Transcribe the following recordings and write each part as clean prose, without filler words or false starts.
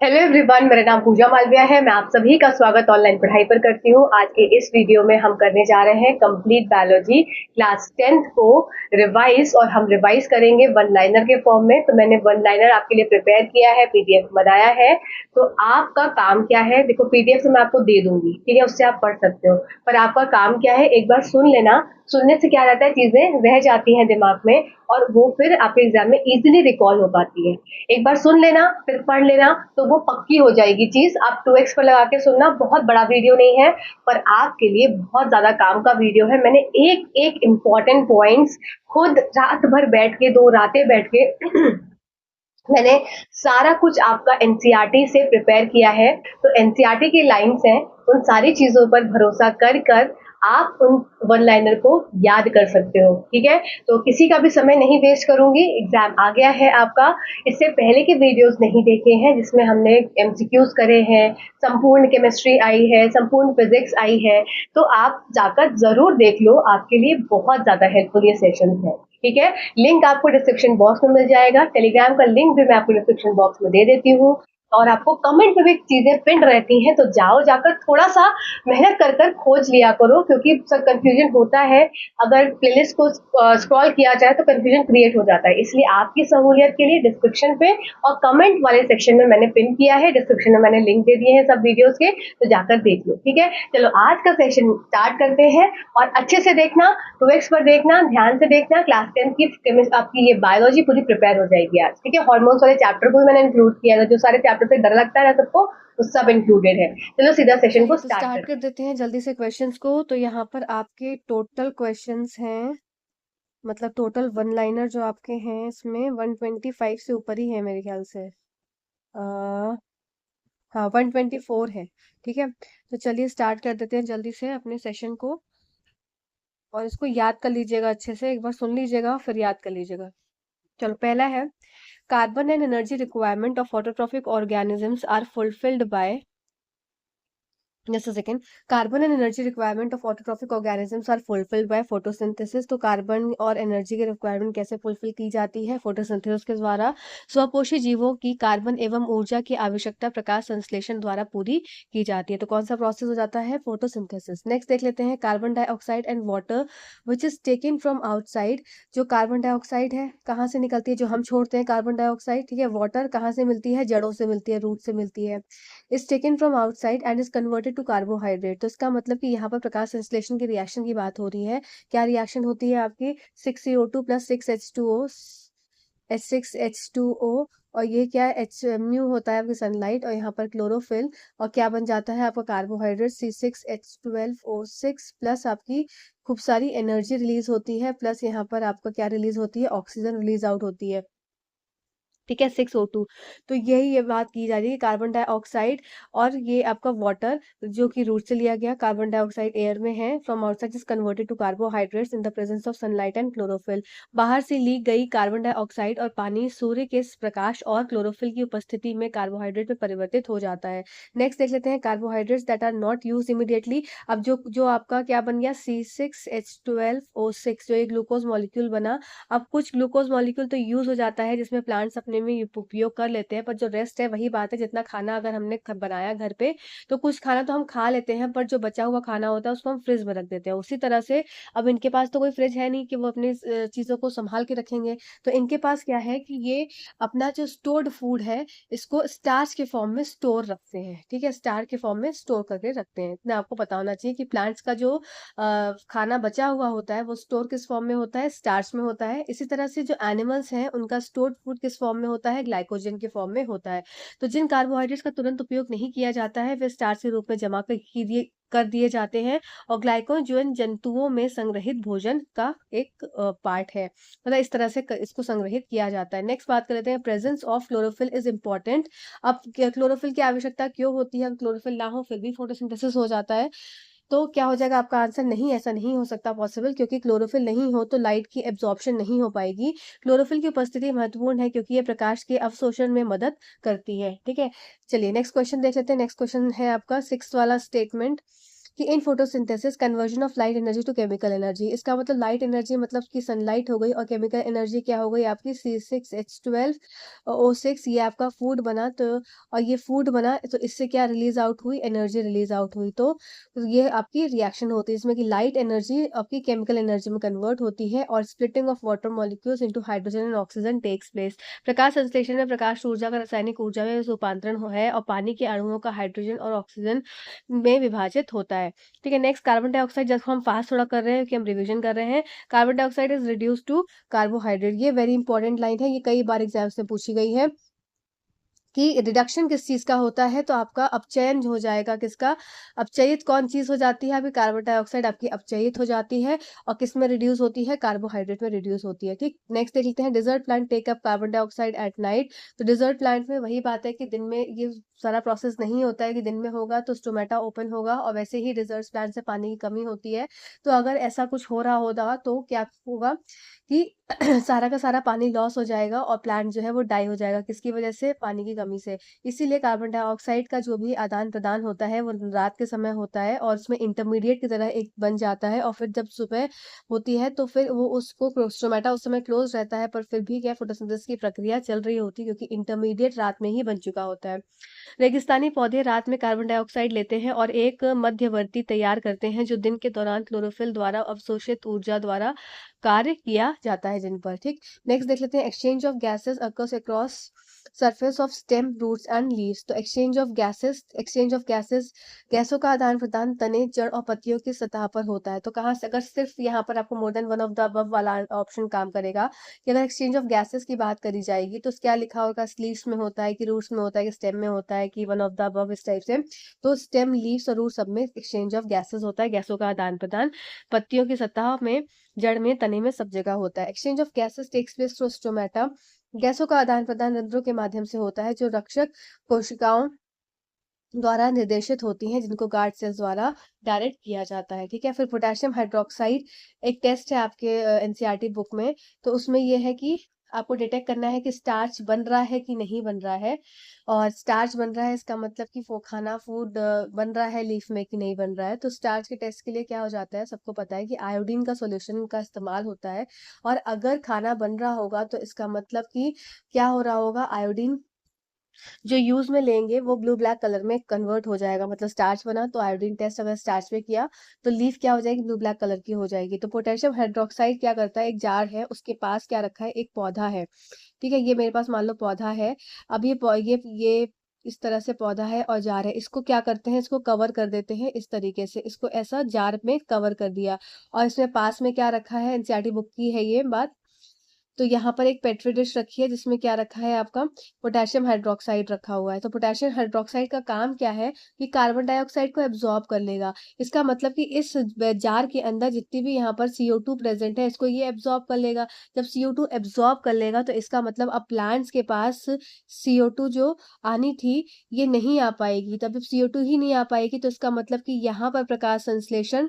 Hello everyone, मेरा नाम पूजा मालविया है। मैं आप सभी का स्वागत ऑनलाइन पढ़ाई पर करती हूँ। आज के इस वीडियो में हम करने जा रहे हैं कंप्लीट बायोलॉजी क्लास 10th को रिवाइज, और हम रिवाइज करेंगे वन लाइनर के फॉर्म में। तो मैंने वन लाइनर आपके लिए प्रिपेयर किया है, पीडीएफ बनाया है। तो आपका काम क्या है, देखो पीडीएफ तो मैं आपको दे दूंगी, ठीक है, उससे आप पढ़ सकते हो। पर आपका काम क्या है, एक बार सुन लेना। सुनने से क्या रहता है, चीजें रह जाती हैं दिमाग में, और वो फिर आपके एग्जाम में इजीली रिकॉल हो पाती है। एक बार सुन लेना, फिर पढ़ लेना, तो वो पक्की हो जाएगी चीज। आप 2x पर लगा के सुनना। बहुत बड़ा वीडियो नहीं है, पर आपके लिए बहुत ज्यादा काम का वीडियो है। मैंने एक एक इम्पॉर्टेंट पॉइंट्स खुद रात भर बैठ के, 2 रातें बैठ के मैंने सारा कुछ आपका एनसीईआरटी से प्रिपेयर किया है। तो एनसीईआरटी की लाइंस हैं, उन सारी चीजों पर भरोसा कर कर आप उन वन लाइनर को याद कर सकते हो, ठीक है। तो किसी का भी समय नहीं वेस्ट करूंगी, एग्जाम आ गया है आपका। इससे पहले के वीडियोस नहीं देखे हैं जिसमें हमने एमसीक्यूज करे हैं, संपूर्ण केमिस्ट्री आई है, संपूर्ण फिजिक्स आई है, तो आप जाकर जरूर देख लो। आपके लिए बहुत ज्यादा हेल्पफुल ये सेशन है, ठीक है। लिंक आपको डिस्क्रिप्शन बॉक्स में मिल जाएगा। टेलीग्राम का लिंक भी मैं आपको डिस्क्रिप्शन बॉक्स में दे देती हूँ। और आपको कमेंट में भी चीजें पिन रहती हैं, तो जाओ, जाकर थोड़ा सा मेहनत कर कर खोज लिया करो, क्योंकि सब कंफ्यूजन होता है। अगर प्लेलिस्ट को स्क्रॉल किया जाए तो कंफ्यूजन क्रिएट हो जाता है। इसलिए आपकी सहूलियत के लिए डिस्क्रिप्शन पे और कमेंट वाले सेक्शन में मैंने पिन किया है। डिस्क्रिप्शन में मैंने लिंक दे दिए हैं सब वीडियोस के, तो जाकर देख लो, ठीक है। चलो आज का सेशन स्टार्ट करते हैं, और अच्छे से देखना, 2x पर देखना, ध्यान से देखना। क्लास 10 की आपकी ये बायोलॉजी पूरी प्रिपेयर हो जाएगी आज, ठीक है। हॉर्मोन्स वाले चैप्टर को भी मैंने इंक्लूड किया था। जो सारे चैप्टर से डर लगता है ना सबको, वो सब इंक्लूडेड है। चलो सीधा सेशन को चलिए तो स्टार्ट स्टार्ट करते कर देते हैं जल्दी से क्वेश्चंस को। तो यहाँ पर आपके टोटल क्वेश्चंस हैं, मतलब टोटल वन लाइनर जो आपके हैं इसमें 125 से ऊपर ही है मेरे ख्याल से। आ, हाँ 124 है। ठीक है, तो चलिए स्टार्ट कर देते हैं जल्दी से अपने सेशन को। और इसको याद कर लीजिएगा, अच्छे से एक बार सुन लीजिएगा फिर याद कर लीजिएगा। चलो पहला है, carbon and energy requirement of autotrophic organisms are fulfilled by, just a second, carbon and energy requirement of autotrophic organisms are fulfilled by photosynthesis। तो कार्बन और एनर्जी की रिक्वायरमेंट कैसे फुलफिल की जाती है? फोटोसिंथेसिस के द्वारा। स्वपोषी जीवों की कार्बन एवं ऊर्जा की आवश्यकता प्रकाश संश्लेषण द्वारा पूरी की जाती है। तो कौन सा प्रोसेस हो जाता है? फोटोसिंथेसिस। नेक्स्ट देख लेते हैं, carbon dioxide and water which is taken from outside. जो कार्बन डाइऑक्साइड है कहाँ से निकलती है? जो हम छोड़ते हैं कार्बन डाइऑक्साइड, ठीक है। वाटर कहाँ से मिलती है? जड़ों से मिलती है, रूट से मिलती है। Is taken from outside and is converted to carbohydrate. तो इसका मतलब कि यहाँ पर प्रकाश संश्लेषण की रिएक्शन की बात हो रही है। क्या रिएक्शन होती है आपकी? 6CO2 plus 6H2O, H6H2O। और ये क्या है? एच म्यू होता है आपकी सनलाइट, और यहाँ पर क्लोरोफिल। और क्या बन जाता है आपका? कार्बोहाइड्रेट C6H12O6, प्लस आपकी खूब सारी एनर्जी रिलीज होती है, प्लस यहाँ पर आपका क्या रिलीज होती है? ऑक्सीजन रिलीज आउट होती है, ठीक है, 6O2। तो यही ये बात की जा रही है, कार्बन डाइऑक्साइड और ये आपका वाटर जो कि रूट से लिया गया। कार्बन डाइऑक्साइड एयर में है, from outside is converted to carbohydrates in the presence of sunlight and chlorophyll. बाहर से ली गई कार्बन डाइऑक्साइड और पानी सूर्य के प्रकाश और क्लोरोफिल की उपस्थिति में कार्बोहाइड्रेट में परिवर्तित हो जाता है। नेक्स्ट देख लेते हैं, carbohydrates that are not use immediately. अब जो जो आपका क्या बन गया? C6H12O6, जो ये ग्लूकोज मॉलिक्यूल बना। अब कुछ ग्लूकोज मॉलिक्यूल तो यूज हो जाता है जिसमें प्लांट्स अपने में उपयोग कर लेते हैं, पर जो रेस्ट है वही बात है, जितना खाना अगर हमने बनाया घर पे तो कुछ खाना तो हम खा लेते हैं, पर जो बचा हुआ खाना होता है उसको हम फ्रिज में रख देते हैं। उसी तरह से अब इनके पास तो कोई फ्रिज है नहीं कि वो अपनी चीजों को संभाल के रखेंगे। तो इनके पास क्या है कि ये अपना जो स्टोर्ड फूड है इसको स्टार्च के फॉर्म में स्टोर रखते हैं, ठीक है। स्टार्च के फॉर्म में स्टोर करके रखते हैं। इतना आपको पता होना चाहिए कि प्लांट्स का जो खाना बचा हुआ होता है वो स्टोर किस फॉर्म में होता है? स्टार्च में होता है। इसी तरह से जो एनिमल्स हैं उनका स्टोर्ड फूड किस फॉर्म में होता है? ग्लाइकोजन के फॉर्म में होता है। तो जिन कार्बोहाइड्रेट्स का तुरंत उपयोग नहीं किया जाता है वे स्टार्च के रूप में जमा कर दिए जाते हैं। और ग्लाइकोजन जंतुओं में संग्रहित भोजन का एक पार्ट है, मतलब इस तरह से इसको संग्रहित किया जाता है। नेक्स्ट बात कर लेते हैं, presence of chlorophyll is important. अब क्लोरोफिल की आवश्यकता क्यों होती है? क्लोरोफिल ना हो फिर भी फोटोसिंथेसिस हो जाता है। तो क्या हो जाएगा आपका आंसर? नहीं, ऐसा नहीं हो सकता पॉसिबल, क्योंकि क्लोरोफिल नहीं हो तो लाइट की एब्जॉर्प्शन नहीं हो पाएगी। क्लोरोफिल की उपस्थिति महत्वपूर्ण है क्योंकि ये प्रकाश के अवशोषण में मदद करती है, ठीक है। चलिए नेक्स्ट क्वेश्चन देख लेते हैं। नेक्स्ट क्वेश्चन है आपका 6th वाला स्टेटमेंट। कि in photosynthesis conversion of light energy to chemical energy, इसका मतलब लाइट एनर्जी मतलब कि सनलाइट हो गई, और केमिकल एनर्जी क्या हो गई आपकी C6H12O6, ये आपका फूड बना, तो और ये फूड बना तो इससे क्या रिलीज आउट हुई, एनर्जी रिलीज आउट हुई। तो ये आपकी रिएक्शन होती है इसमें कि लाइट एनर्जी आपकी केमिकल एनर्जी में कन्वर्ट होती है, और splitting of water molecules into hydrogen and oxygen takes place. प्रकाश संश्लेषण में प्रकाश ऊर्जा का रासायनिक ऊर्जा में रूपांतरण है, और पानी के अणुओं का हाइड्रोजन और ऑक्सीजन में विभाजित होता है। ठीक है, नेक्स्ट कार्बन डाइऑक्साइड, जब हम फास्ट थोड़ा कर रहे हैं कि हम रिवीजन कर रहे हैं। Carbon dioxide is reduce to carbohydrate, ये वेरी इंपॉर्टेंट लाइन है, ये कई बार एग्जाम्स में पूछी गई है कि रिडक्शन किस चीज का होता है, तो आपका अपचयन हो जाएगा, किसका, अपचयित कौन चीज हो जाती है, अभी कार्बन डाइऑक्साइड आपकी अपचयित हो जाती है, और किस में रिड्यूस होती है, कार्बोहाइड्रेट में रिड्यूस होती है। ठीक, नेक्स्ट देख लेते हैं, desert plant take up carbon dioxide at night. तो डिजर्ट प्लांट में वही बात है कि दिन में ये सारा प्रोसेस नहीं होता है कि दिन में होगा तो स्टोमेटा ओपन होगा, और वैसे ही डिजर्ट प्लांट से पानी की कमी होती है। तो अगर ऐसा कुछ हो रहा होगा तो क्या होगा कि सारा का सारा पानी लॉस हो जाएगा, और प्लांट जो है वो डाई हो जाएगा, किसकी वजह से, पानी की कमी से। इसीलिए कार्बन डाइऑक्साइड का जो भी आदान प्रदान होता है वो रात के समय होता है, और उसमें इंटरमीडिएट की तरह एक बन जाता है, और फिर जब सुबह होती है तो फिर वो उसको स्टोमेटा उस समय क्लोज रहता है, पर फिर भी क्या फोटोसिंथेसिस की प्रक्रिया चल रही होती है, क्योंकि इंटरमीडिएट रात में ही बन चुका होता है। रेगिस्तानी पौधे रात में कार्बन डाइऑक्साइड लेते हैं और एक मध्यवर्ती तैयार करते हैं, जो दिन के दौरान क्लोरोफिल द्वारा अवशोषित ऊर्जा द्वारा कार्य किया जाता है जिन पर। ठीक, नेक्स्ट देख लेते हैं, exchange of gases occurs across surface of stem roots and leaves. तो एक्सचेंज ऑफ गैसेस, गैसों का आदान प्रदान तने, जड़ और पत्तियों की सतह पर होता है। तो कहाँ से, अगर सिर्फ यहाँ पर आपको more than one of the above वाला ऑप्शन काम करेगा, कि अगर एक्सचेंज ऑफ गैसेस की बात करी जाएगी तो क्या लिखा होगा, स्लीव्स में होता है कि रूट्स में होता है कि स्टेम में होता है कि वन ऑफ द अबव, इस टाइप से। तो स्टेम, लीव्स और रूट सब में एक्सचेंज ऑफ गैसेस होता है, गैसों का आदान प्रदान पत्तियों की सतह में, जड़ में, तने में, सब जगह होता है। Exchange of gases takes place through stomata, गैसों का आदान प्रदान रंध्रों के माध्यम से होता है, जो रक्षक कोशिकाओं द्वारा निर्देशित होती हैं, जिनको गार्ड सेल्स द्वारा डायरेक्ट किया जाता है। ठीक है, फिर पोटेशियम हाइड्रोक्साइड, एक टेस्ट है आपके एनसीईआरटी बुक में, तो उसमें यह है कि आपको डिटेक्ट करना है कि स्टार्च बन रहा है कि नहीं बन रहा है, और स्टार्च बन रहा है इसका मतलब कि वो खाना फूड बन रहा है लीफ में कि नहीं बन रहा है। तो स्टार्च के टेस्ट के लिए क्या हो जाता है, सबको पता है कि आयोडीन का सॉल्यूशन का इस्तेमाल होता है, और अगर खाना बन रहा होगा तो इसका मतलब कि क्या हो रहा होगा, आयोडीन जो यूज में लेंगे वो ब्लू ब्लैक कलर में कन्वर्ट हो जाएगा, मतलब स्टार्च बना तो आयोडीन टेस्ट अगर स्टार्च में किया तो लीफ क्या हो जाएगी, ब्लू ब्लैक कलर की हो जाएगी। तो पोटेशियम हाइड्रोक्साइड क्या करता है, एक जार है उसके पास क्या रखा है, एक पौधा है। ठीक है, ये मेरे पास मान लो पौधा है, अब ये इस तरह से पौधा है और जार है, इसको क्या करते हैं, इसको कवर कर देते हैं इस तरीके से, इसको ऐसा जार में कवर कर दिया, और इसमें पास में क्या रखा है, एनसीईआरटी बुक की है ये बात। तो यहाँ पर एक पेट्री डिश रखी है जिसमें क्या रखा है आपका, पोटेशियम हाइड्रोक्साइड रखा हुआ है। तो पोटेशियम हाइड्रोक्साइड का काम क्या है कि कार्बन डाइऑक्साइड को एब्जॉर्ब कर लेगा। इसका मतलब कि इस जार के अंदर जितनी भी यहाँ पर CO2 प्रेजेंट है, इसको ये एब्जॉर्ब कर लेगा। जब CO2 एब्जॉर्ब कर लेगा तो इसका मतलब अब प्लांट्स के पास CO2 जो आनी थी ये नहीं आ पाएगी। तब जब CO2 ही नहीं आ पाएगी तो इसका मतलब कि यहाँ पर प्रकाश संश्लेषण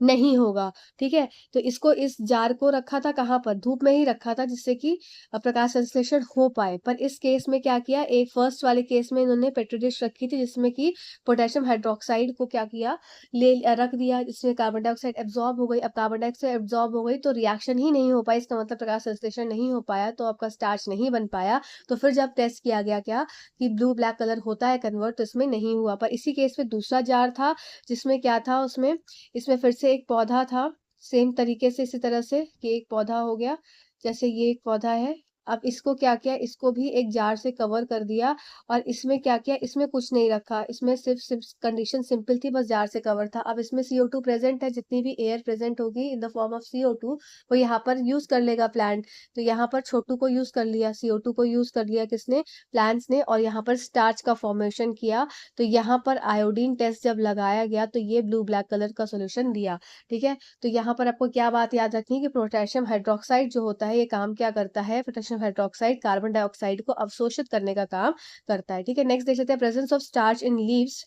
नहीं होगा। ठीक है, तो इसको, इस जार को रखा था कहाँ पर, धूप में ही रखा था, जिससे कि प्रकाश संश्लेषण हो पाए। पर इस केस में क्या किया, एक फर्स्ट वाले केस में इन्होंने पेट्री डिश रखी थी जिसमें कि पोटेशियम हाइड्रोक्साइड को क्या किया, ले रख दिया, जिसमें कार्बन डाइऑक्साइड एब्जॉर्ब हो गई। अब कार्बन डाइऑक्साइड एब्जॉर्ब हो गई तो रिएक्शन ही नहीं हो पाई, इसका मतलब प्रकाश संश्लेषण नहीं हो पाया, तो आपका स्टार्च नहीं बन पाया। तो फिर जब टेस्ट किया गया क्या कि ब्लू ब्लैक कलर होता है कन्वर्ट, तो इसमें नहीं हुआ। पर इसी केस में दूसरा जार था जिसमें क्या था, उसमें इसमें फिर से एक पौधा था, सेम तरीके से, इसी तरह से कि एक पौधा हो गया, जैसे ये एक पौधा है। अब इसको क्या किया, इसको भी एक जार से कवर कर दिया, और इसमें क्या किया, इसमें कुछ नहीं रखा, इसमें सिर्फ कंडीशन सिंपल थी, बस जार से कवर था। अब इसमें CO2 प्रेजेंट है, जितनी भी एयर प्रेजेंट होगी इन द फॉर्म ऑफ CO2 वो यहाँ पर यूज कर लेगा प्लांट। तो यहाँ पर छोटू को यूज कर लिया, CO2 को यूज कर लिया किसने, प्लांट्स ने, और यहाँ पर स्टार्च का फॉर्मेशन किया। तो यहाँ पर आयोडीन टेस्ट जब लगाया गया तो ये ब्लू ब्लैक कलर का सोल्यूशन दिया। ठीक है, तो यहाँ पर आपको क्या बात याद रखनी है कि पोटेशियम हाइड्रोक्साइड जो होता है ये काम क्या करता है, पोटेशियम हाइड्रोक्साइड कार्बन डाइऑक्साइड को अवशोषित करने का काम करता है। ठीक है, नेक्स्ट देख लेते हैं, presence of starch in leaves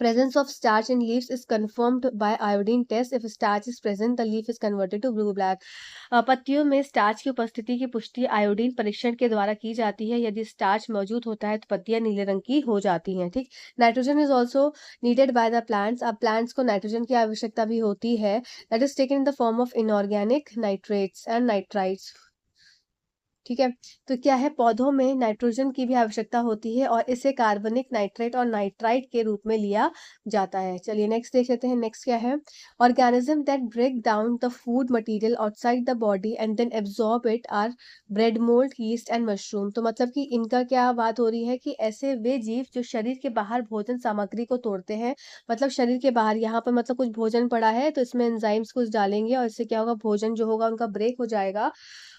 Presence of starch in leaves is confirmed by iodine test. If starch is present, the leaf is converted to blue black. पत्तियों में स्टार्च की उपस्थिति की पुष्टि आयोडीन परीक्षण के द्वारा की जाती है. यदि स्टार्च मौजूद होता है तो पत्तियां नीले रंग की हो जाती हैं. ठीक. Nitrogen is also needed by the plants. अब प्लांट्स को नाइट्रोजन की आवश्यकता भी होती है. That is taken in the form of inorganic nitrates and nitrites. ठीक है. तो क्या है, पौधों में नाइट्रोजन की भी आवश्यकता होती है और इसे कार्बनिक नाइट्रेट और नाइट्राइट के रूप में लिया जाता है. चलिए नेक्स्ट देख लेते हैं. नेक्स्ट क्या है, organism that break down the food material outside the body and then absorb it are bread mould, yeast and mushroom. तो मतलब कि इनका क्या बात हो रही है कि ऐसे वे जीव जो शरीर के बाहर भोजन सामग्री को तोड़ते हैं, मतलब शरीर के बाहर यहाँ पर मतलब कुछ भोजन पड़ा है तो इसमें एंजाइम्स कुछ डालेंगे और इससे क्या होगा, भोजन जो होगा उनका ब्रेक हो जाएगा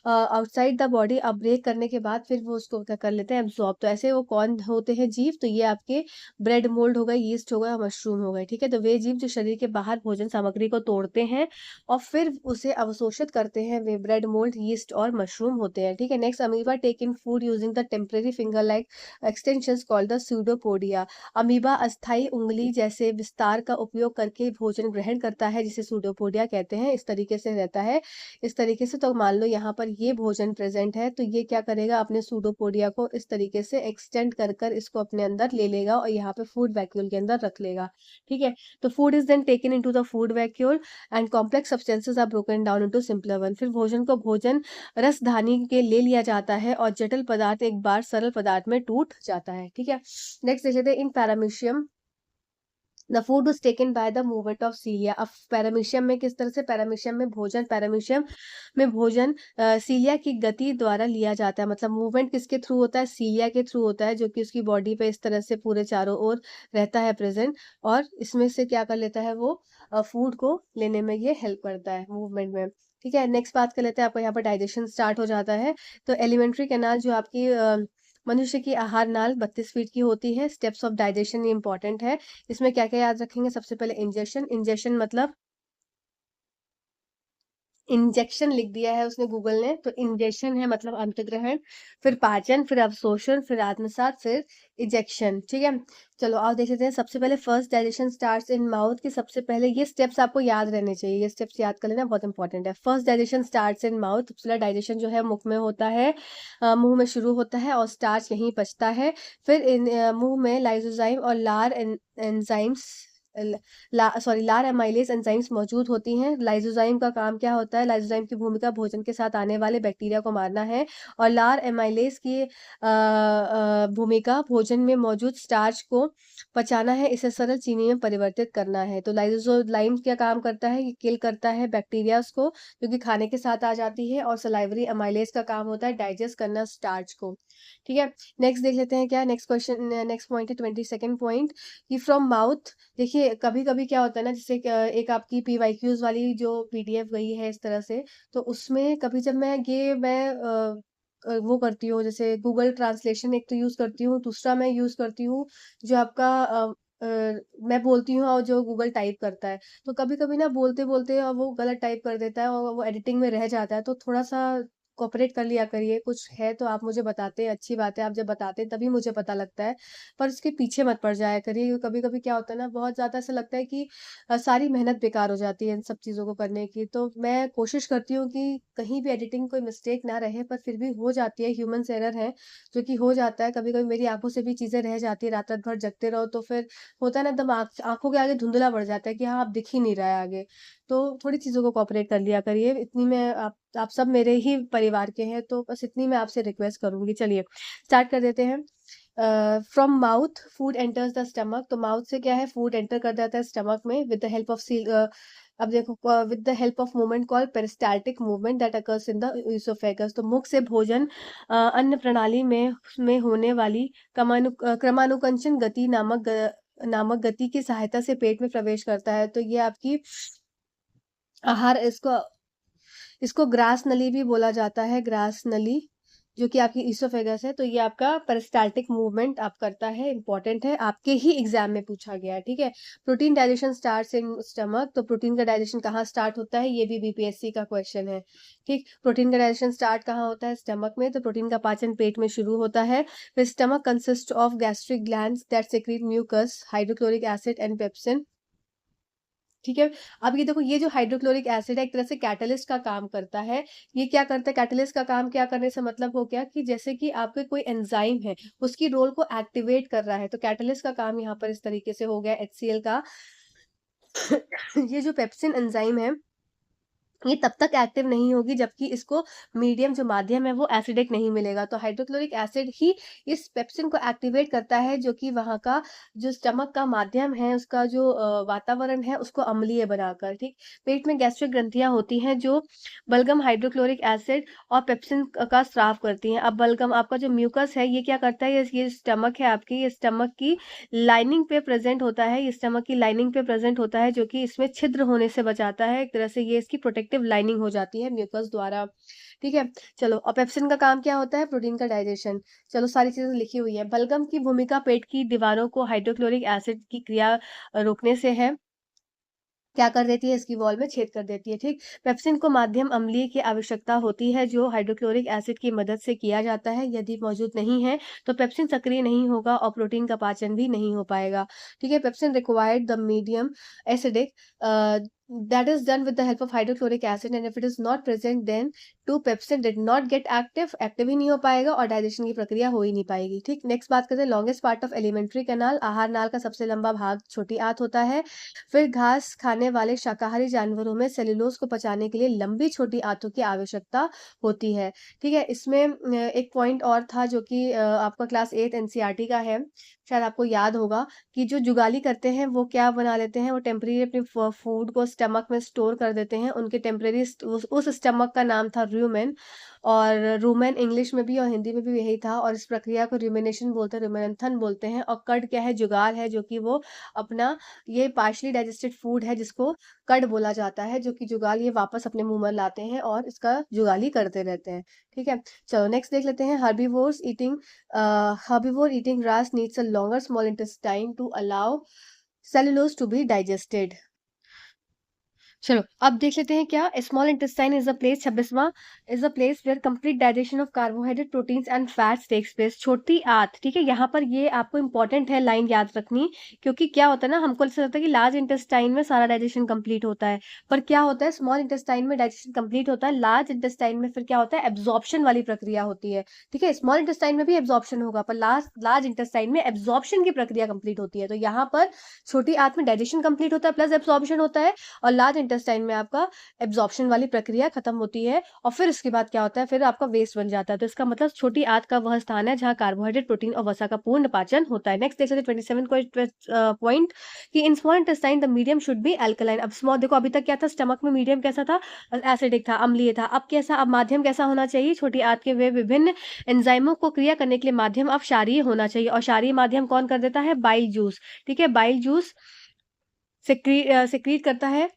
आउटसाइड द बॉडी. अब ब्रेक करने के बाद फिर वो उसको क्या कर लेते हैं, एब्जॉर्ब. तो ऐसे वो कौन होते हैं जीव, तो ये आपके ब्रेड मोल्ड हो गए, यीस्ट हो गया, मशरूम हो गए. ठीक है. तो वे जीव जो शरीर के बाहर भोजन सामग्री को तोड़ते हैं और फिर उसे अवशोषित करते हैं, वे ब्रेड मोल्ड, यीस्ट और मशरूम होते हैं. ठीक है. Next, amoeba take in food using the temporary finger like extensions called the pseudopodia. Amoeba अस्थाई उंगली जैसे विस्तार का उपयोग करके भोजन ग्रहण करता है, जिसे सूडोपोडिया कहते हैं. इस तरीके से रहता है, इस तरीके से. तो मान लो यहाँ पर ये भोजन प्रेजेंट है तो ये क्या करेगा, अपने सूडोपोडिया को इस तरीके से एक्सटेंड कर कर इसको अपने अंदर ले लेगा और यहाँ पे फूड वैक्यूल के अंदर रख लेगा. ठीक है. तो food is then taken into the food vacuole and complex substances are broken down into simpler one. फिर भोजन को भोजन रसधानी के ले लिया जाता है और जटिल पदार्थ एक बार सरल पदार्थ में टूट जाता है. ठीक है. नेक्स्ट देख लेते हैं. इन paramecium the food was taken by the movement of सीलिया. अब पैरामीशियम में किस तरह से, पैरामीशियम में भोजन सीलिया की गति द्वारा लिया जाता है. मतलब मूवमेंट किसके थ्रू होता है, सीलिया के थ्रू होता है, जो कि उसकी बॉडी पे इस तरह से पूरे चारों ओर रहता है प्रेजेंट. और इसमें से क्या कर लेता है, वो फूड को लेने में ये हेल्प करता है मूवमेंट में. ठीक है. नेक्स्ट बात कर लेते हैं. आपका यहाँ पर डाइजेशन स्टार्ट हो जाता है. तो एलिमेंट्री कैनाल जो आपकी मनुष्य की आहार नाल 32 फीट की होती है. स्टेप्स ऑफ डाइजेशन ये इंपॉर्टेंट है. इसमें क्या क्या याद रखेंगे, सबसे पहले इंजेक्शन मतलब इंजेक्शन लिख दिया है उसने गूगल ने, तो इंजेक्शन है मतलब अंतग्रहण, फिर पाचन, फिर अवशोषण, फिर आत्मसात, फिर इजेक्शन. ठीक है. चलो आओ देख लेते हैं. सबसे पहले first digestion starts in mouth. की सबसे पहले ये स्टेप्स आपको याद रहने चाहिए, ये स्टेप्स याद कर लेना, बहुत इंपॉर्टेंट है. First digestion starts in mouth. सबसे पहले डाइजेशन जो है मुख में होता है, मुंह में शुरू होता है और स्टार्च यहीं पचता है. फिर मुंह में लाइसोजाइम और लार एंजाइम्स लार एमाइलेज एंजाइम्स मौजूद होती हैं. लाइसोजाइम का काम क्या होता है, लाइसोजाइम की भूमिका भोजन के साथ आने वाले बैक्टीरिया को मारना है. और लार एमाइलेज की भूमिका भोजन में मौजूद स्टार्च को पचाना है, इसे सरल चीनी में परिवर्तित करना है. तो लाइसोजाइम क्या काम करता है, ये किल करता है बैक्टीरिया को जो कि खाने के साथ आ जाती है. और सलाइवरी एमाइलेज का काम होता है डाइजेस्ट करना स्टार्च को. ठीक है. नेक्स्ट देख लेते हैं. क्या नेक्स्ट क्वेश्चन, नेक्स्ट पॉइंट है 22nd पॉइंट, कि फ्रॉम माउथ. देखिए कभी कभी क्या होता है ना, जैसे एक आपकी PYQs वाली जो PDF गई है इस तरह से, तो उसमें कभी जब मैं वो करती हूँ, जैसे गूगल ट्रांसलेशन एक तो यूज करती हूँ, दूसरा मैं यूज करती हूँ जो आपका मैं बोलती हूँ और जो गूगल टाइप करता है. तो कभी कभी ना बोलते बोलते और वो गलत टाइप कर देता है और वो एडिटिंग में रह जाता है. तो थोड़ा सा कोऑपरेट कर लिया करिए. कुछ है तो आप मुझे बताते हैं, अच्छी बात है, आप जब बताते हैं तभी मुझे पता लगता है, पर उसके पीछे मत पड़ जाया करिए. कभी कभी क्या होता है ना, बहुत ज़्यादा ऐसा लगता है कि सारी मेहनत बेकार हो जाती है इन सब चीज़ों को करने की. तो मैं कोशिश करती हूँ कि कहीं भी एडिटिंग कोई मिस्टेक ना रहे, पर फिर भी हो जाती है, ह्यूमन एरर है जो कि हो जाता है. कभी कभी मेरी आंखों से भी चीज़ें रह जाती है, रात रात भर जगते रहो तो फिर होता है ना, एकदम आंखों के आगे धुंधला पड़ जाता है कि हाँ, आप दिख ही नहीं रहा है आगे. तो थोड़ी चीज़ों को कोऑपरेट कर लिया करिए. इतनी मैं आप सब मेरे ही परिवार के हैं, तो बस इतनी मैं आपसे रिक्वेस्ट करूंगी. चलिए स्टार्ट कर देते हैं. From mouth food enters the stomach. तो माउथ से क्या है, फूड एंटर कर जाता है स्टमक में विद द हेल्प ऑफ अब देखो, with the help of movement called peristaltic movement that occurs in the oesophagus. तो मुख से भोजन अन्न प्रणाली में होने वाली क्रमानुकंचन गति नामक गति की सहायता से पेट में प्रवेश करता है. तो ये आपकी आहार, इसको ग्रास नली भी बोला जाता है, ग्रास नली. जो कि आपकी ईसोफेगस है। तो ये आपका पेरिस्टाल्टिक मूवमेंट आप करता है, इंपॉर्टेंट है, आपके ही एग्जाम में पूछा गया है, ठीक है। Protein digestion starts in stomach, तो प्रोटीन का डाइजेशन कहाँ स्टार्ट होता है, ये भी बीपीएससी का क्वेश्चन है, ठीक। प्रोटीन का डाइजेशन स्टार्ट कहाँ होता है, स्टमक में, तो प्रोटीन का पाचन पेट में शुरू होता है। फिर stomach consist of gastric glands that secrete mucus, hydrochloric acid and pepsin, ठीक है। अब ये देखो, ये जो हाइड्रोक्लोरिक एसिड है एक तरह से कैटलिस्ट का काम करता है। ये क्या करता है, कैटलिस्ट का काम क्या करने से मतलब हो गया कि जैसे कि आपके कोई एंजाइम है, उसकी रोल को एक्टिवेट कर रहा है, तो कैटलिस्ट का काम यहाँ पर इस तरीके से हो गया HCl का। ये जो पेप्सिन एंजाइम है, ये तब तक एक्टिव नहीं होगी जबकि इसको मीडियम जो माध्यम है वो एसिडिक नहीं मिलेगा। तो हाइड्रोक्लोरिक एसिड ही इस पेप्सिन को एक्टिवेट करता है, जो कि वहाँ का जो स्टमक का माध्यम है, उसका जो वातावरण है उसको अम्लीय बनाकर, ठीक। पेट में गैस्ट्रिक ग्रंथियां होती हैं जो बलगम हाइड्रोक्लोरिक एसिड और पेप्सिन का स्राव करती हैं। अब बलगम, आपका जो म्यूकस है, ये क्या करता है, ये स्टमक है आपकी, ये स्टमक की लाइनिंग पे प्रेजेंट होता है, ये स्टमक की लाइनिंग पे प्रेजेंट होता है, जो कि इसमें छिद्र होने से बचाता है, एक तरह से ये इसकी प्रोटेक्टिव लाइनिंग हो जाती है म्यूकस द्वारा, ठीक है। चलो, और पेप्सिन का काम क्या होता है, प्रोटीन का डाइजेशन। चलो, सारी चीजें लिखी हुई है। बलगम की भूमिका पेट की दीवारों को हाइड्रोक्लोरिक एसिड की क्रिया रोकने से है, क्या कर देती है, इसकी वॉल में छेद कर देती है, ठीक। पेप्सिन को माध्यम अम्लीय की आवश्यकता होती है, जो हाइड्रोक्लोरिक एसिड की मदद से किया जाता है। यदि मौजूद नहीं है तो पेप्सिन सक्रिय नहीं होगा और प्रोटीन का पाचन भी नहीं हो पाएगा, ठीक है। Pepsin required the medium acidic that is done with the help of hydrochloric acid, and if it is not present then to pepsin did not get active ही नहीं हो पाएगा और डाइजेशन की प्रक्रिया हो ही नहीं पाएगी, ठीक। नेक्स्ट बात करते हैं, longest part of alimentary canal, आहार नाल का सबसे लंबा भाग छोटी आंत होता है। फिर घास खाने वाले शाकाहारी जानवरों में सेलुलोज को पचाने के लिए लंबी छोटी आंतों की आवश्यकता होती है, ठीक है। इसमें एक पॉइंट और था जो कि आपका क्लास 8 एनसीईआरटी का है, शायद आपको याद होगा, कि जो जुगाली करते हैं वो क्या बना लेते हैं, वो टेम्परेरी अपने फूड को स्टमक में स्टोर कर देते हैं। उनके टेम्परेरी उस स्टमक का नाम था रूमेन, और रूमेन इंग्लिश में भी और हिंदी में भी यही था, और इस प्रक्रिया को रूमिनेशन बोलते हैं, रूमिनेंथन बोलते हैं। और कड क्या है, जुगाल है, जो कि वो अपना ये पार्शली डाइजेस्टेड फूड है जिसको कड बोला जाता है, जो कि जुगाल ये वापस अपने मुंह में लाते हैं और इसका जुगाली करते रहते हैं, ठीक है। चलो, नेक्स्ट देख लेते हैं, herbivore eating grass needs a longer small intestine to allow cellulose to be digested। चलो, अब देख लेते हैं क्या, small intestine is a place, 26वां, is a place where complete digestion of carbohydrate proteins and fats takes place. छोटी आंत, ठीक है, यहाँ पर ये आपको इंपॉर्टेंट है लाइन याद रखनी, क्योंकि क्या होता है ना, हमको ऐसा लगता है कि लार्ज इंटेस्टाइन में सारा डाइजेशन कंप्लीट होता है, पर क्या होता है, स्मॉल इंटेस्टाइन में डाइजेशन कंप्लीट होता है, लार्ज इंटेस्टाइन में फिर क्या होता है, एब्जॉर्प्शन वाली प्रक्रिया होती है, ठीक है। स्मॉल इंटेस्टाइन में भी एब्जॉर्प्शन होगा, पर लार्ज इंटेस्टाइन में एब्जॉर्प्शन की प्रक्रिया कंप्लीट होती है। तो यहाँ पर छोटी आंत में डाइजेशन कंप्लीट होता है प्लस एब्जॉर्प्शन होता है, और लार्ज इंटेस्टाइन में आपका एब्जॉर्प्शन वाली प्रक्रिया खत्म होती है, और फिर इसके बाद क्या होता है, फिर आपका वेस्ट बन जाता है। तो इसका मतलब छोटी आंत का वह स्थान है जहां कार्बोहाइड्रेट, प्रोटीन और वसा का पूर्ण पाचन होता है। नेक्स्ट देख लेते हैं 27 पॉइंट, कि in small intestine the medium should be alkaline. अब स्मॉल देखो, अभी तक क्या था, स्टमक में मीडियम कैसा था, एसिडिक था, अम्लीय था। अब कैसा, अब माध्यम कैसा होना चाहिए, छोटी आंत के वे विभिन्न एंजाइमों को क्रिया करने के लिए माध्यम अब क्षारीय होना चाहिए, और क्षारीय माध्यम कौन कर देता है, बाइल जूस, ठीक है। बाइल जूस सेक्रीट करता है,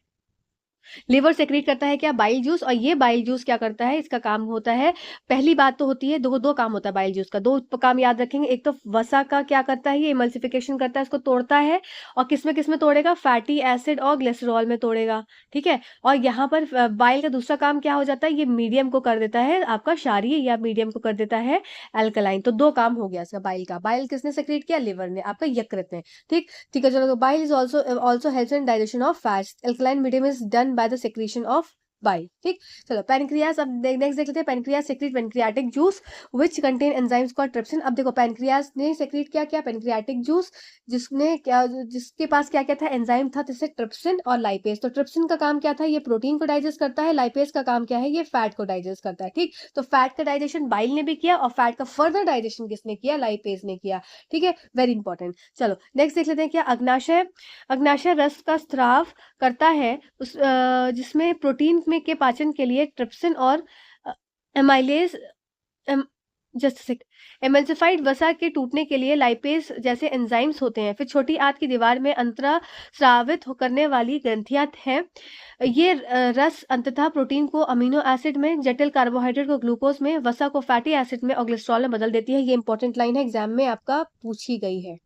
लिवर सेक्रेट करता है क्या, बाइल जूस। और ये बाइल जूस क्या करता है, इसका काम होता है, पहली बात तो होती है, दो काम होता है बाइल जूस का, दो काम याद रखेंगे। एक तो वसा का क्या करता है, ये इमल्सिफिकेशन करता है, इसको तोड़ता है, और किसमें तोड़ेगा, फैटी एसिड और ग्लिसरॉल में तोड़ेगा, ठीक है। और यहाँ पर बाइल का दूसरा काम क्या हो जाता है, ये मीडियम को कर देता है आपका क्षारीय, या मीडियम को कर देता है अल्कलाइन। तो दो काम हो गया इसका बाइल का। बाइल किसने सेक्रेट किया, लिवर ने, आपका यकृत ने, ठीक। ठीक है, चलो, bile is also helps in digestion of fats. Alkaline medium is done by the secretion of bile, ठीक। चलो, पैनक्रियाज, अब नेक्स्ट देख लेते हैं, pancreas secrete pancreatic juice which contain enzymes called trypsin. अब देखो, पैनक्रियाज ने सेक्रेट क्या पैनक्रियाटिक जूस, जिसके पास क्या था, एंजाइम था, जैसे ट्रिप्सिन और लाइपेज। तो ट्रिप्सिन का काम क्या था, ये प्रोटीन को डाइजेस्ट करता है, लाइपेज का काम क्या है, ये फैट को डाइजेस्ट करता है, ठीक। तो फैट का डाइजेशन बाइल ने भी किया, और फैट का फर्दर डाइजेशन किसने किया, लाइपेज ने किया, ठीक है, वेरी इंपॉर्टेंट। चलो, नेक्स्ट देख लेते हैं क्या, अग्नाशय रस का स्राव करता है, जिसमें प्रोटीन में के पाचन के लिए ट्रिप्सिन और एमाइलेज जस्ट सेक एमल्सिफाइड वसा के टूटने के लिए लाइपेज जैसे एंजाइम्स होते हैं। फिर छोटी आंत की दीवार में अंतरास्रावित करने वाली ग्रंथियां हैं। ये रस अंततः प्रोटीन को अमीनो एसिड में, जटिल कार्बोहाइड्रेट को ग्लूकोज में, वसा को फैटी एसिड में और ग्लिसरॉल में बदल देती है। ये इंपॉर्टेंट लाइन है, एग्जाम में आपका पूछी गई है।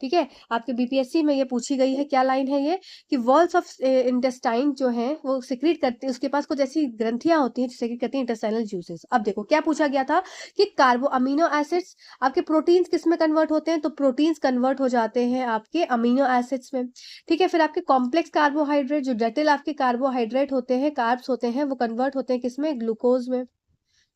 ठीक है, आपके बीपीएससी में ये पूछी गई है। क्या लाइन है ये कि वॉल्स ऑफ इंटेस्टाइन जो है वो सिक्रीट करते हैं, उसके पास कुछ ऐसी ग्रंथियां होती हैं जो सिक्रीट करती हैं इंटेस्टाइनल जूसेस। अब देखो क्या पूछा गया था कि कार्बो अमीनो एसिड्स आपके प्रोटीन्स किस में कन्वर्ट होते हैं, तो प्रोटीन्स कन्वर्ट हो जाते हैं आपके अमीनो एसिड्स में। ठीक है, फिर आपके कॉम्प्लेक्स कार्बोहाइड्रेट जो जटिल आपके कार्बोहाइड्रेट होते हैं, कार्ब्स होते हैं, वो कन्वर्ट होते हैं किसमें, ग्लूकोज में।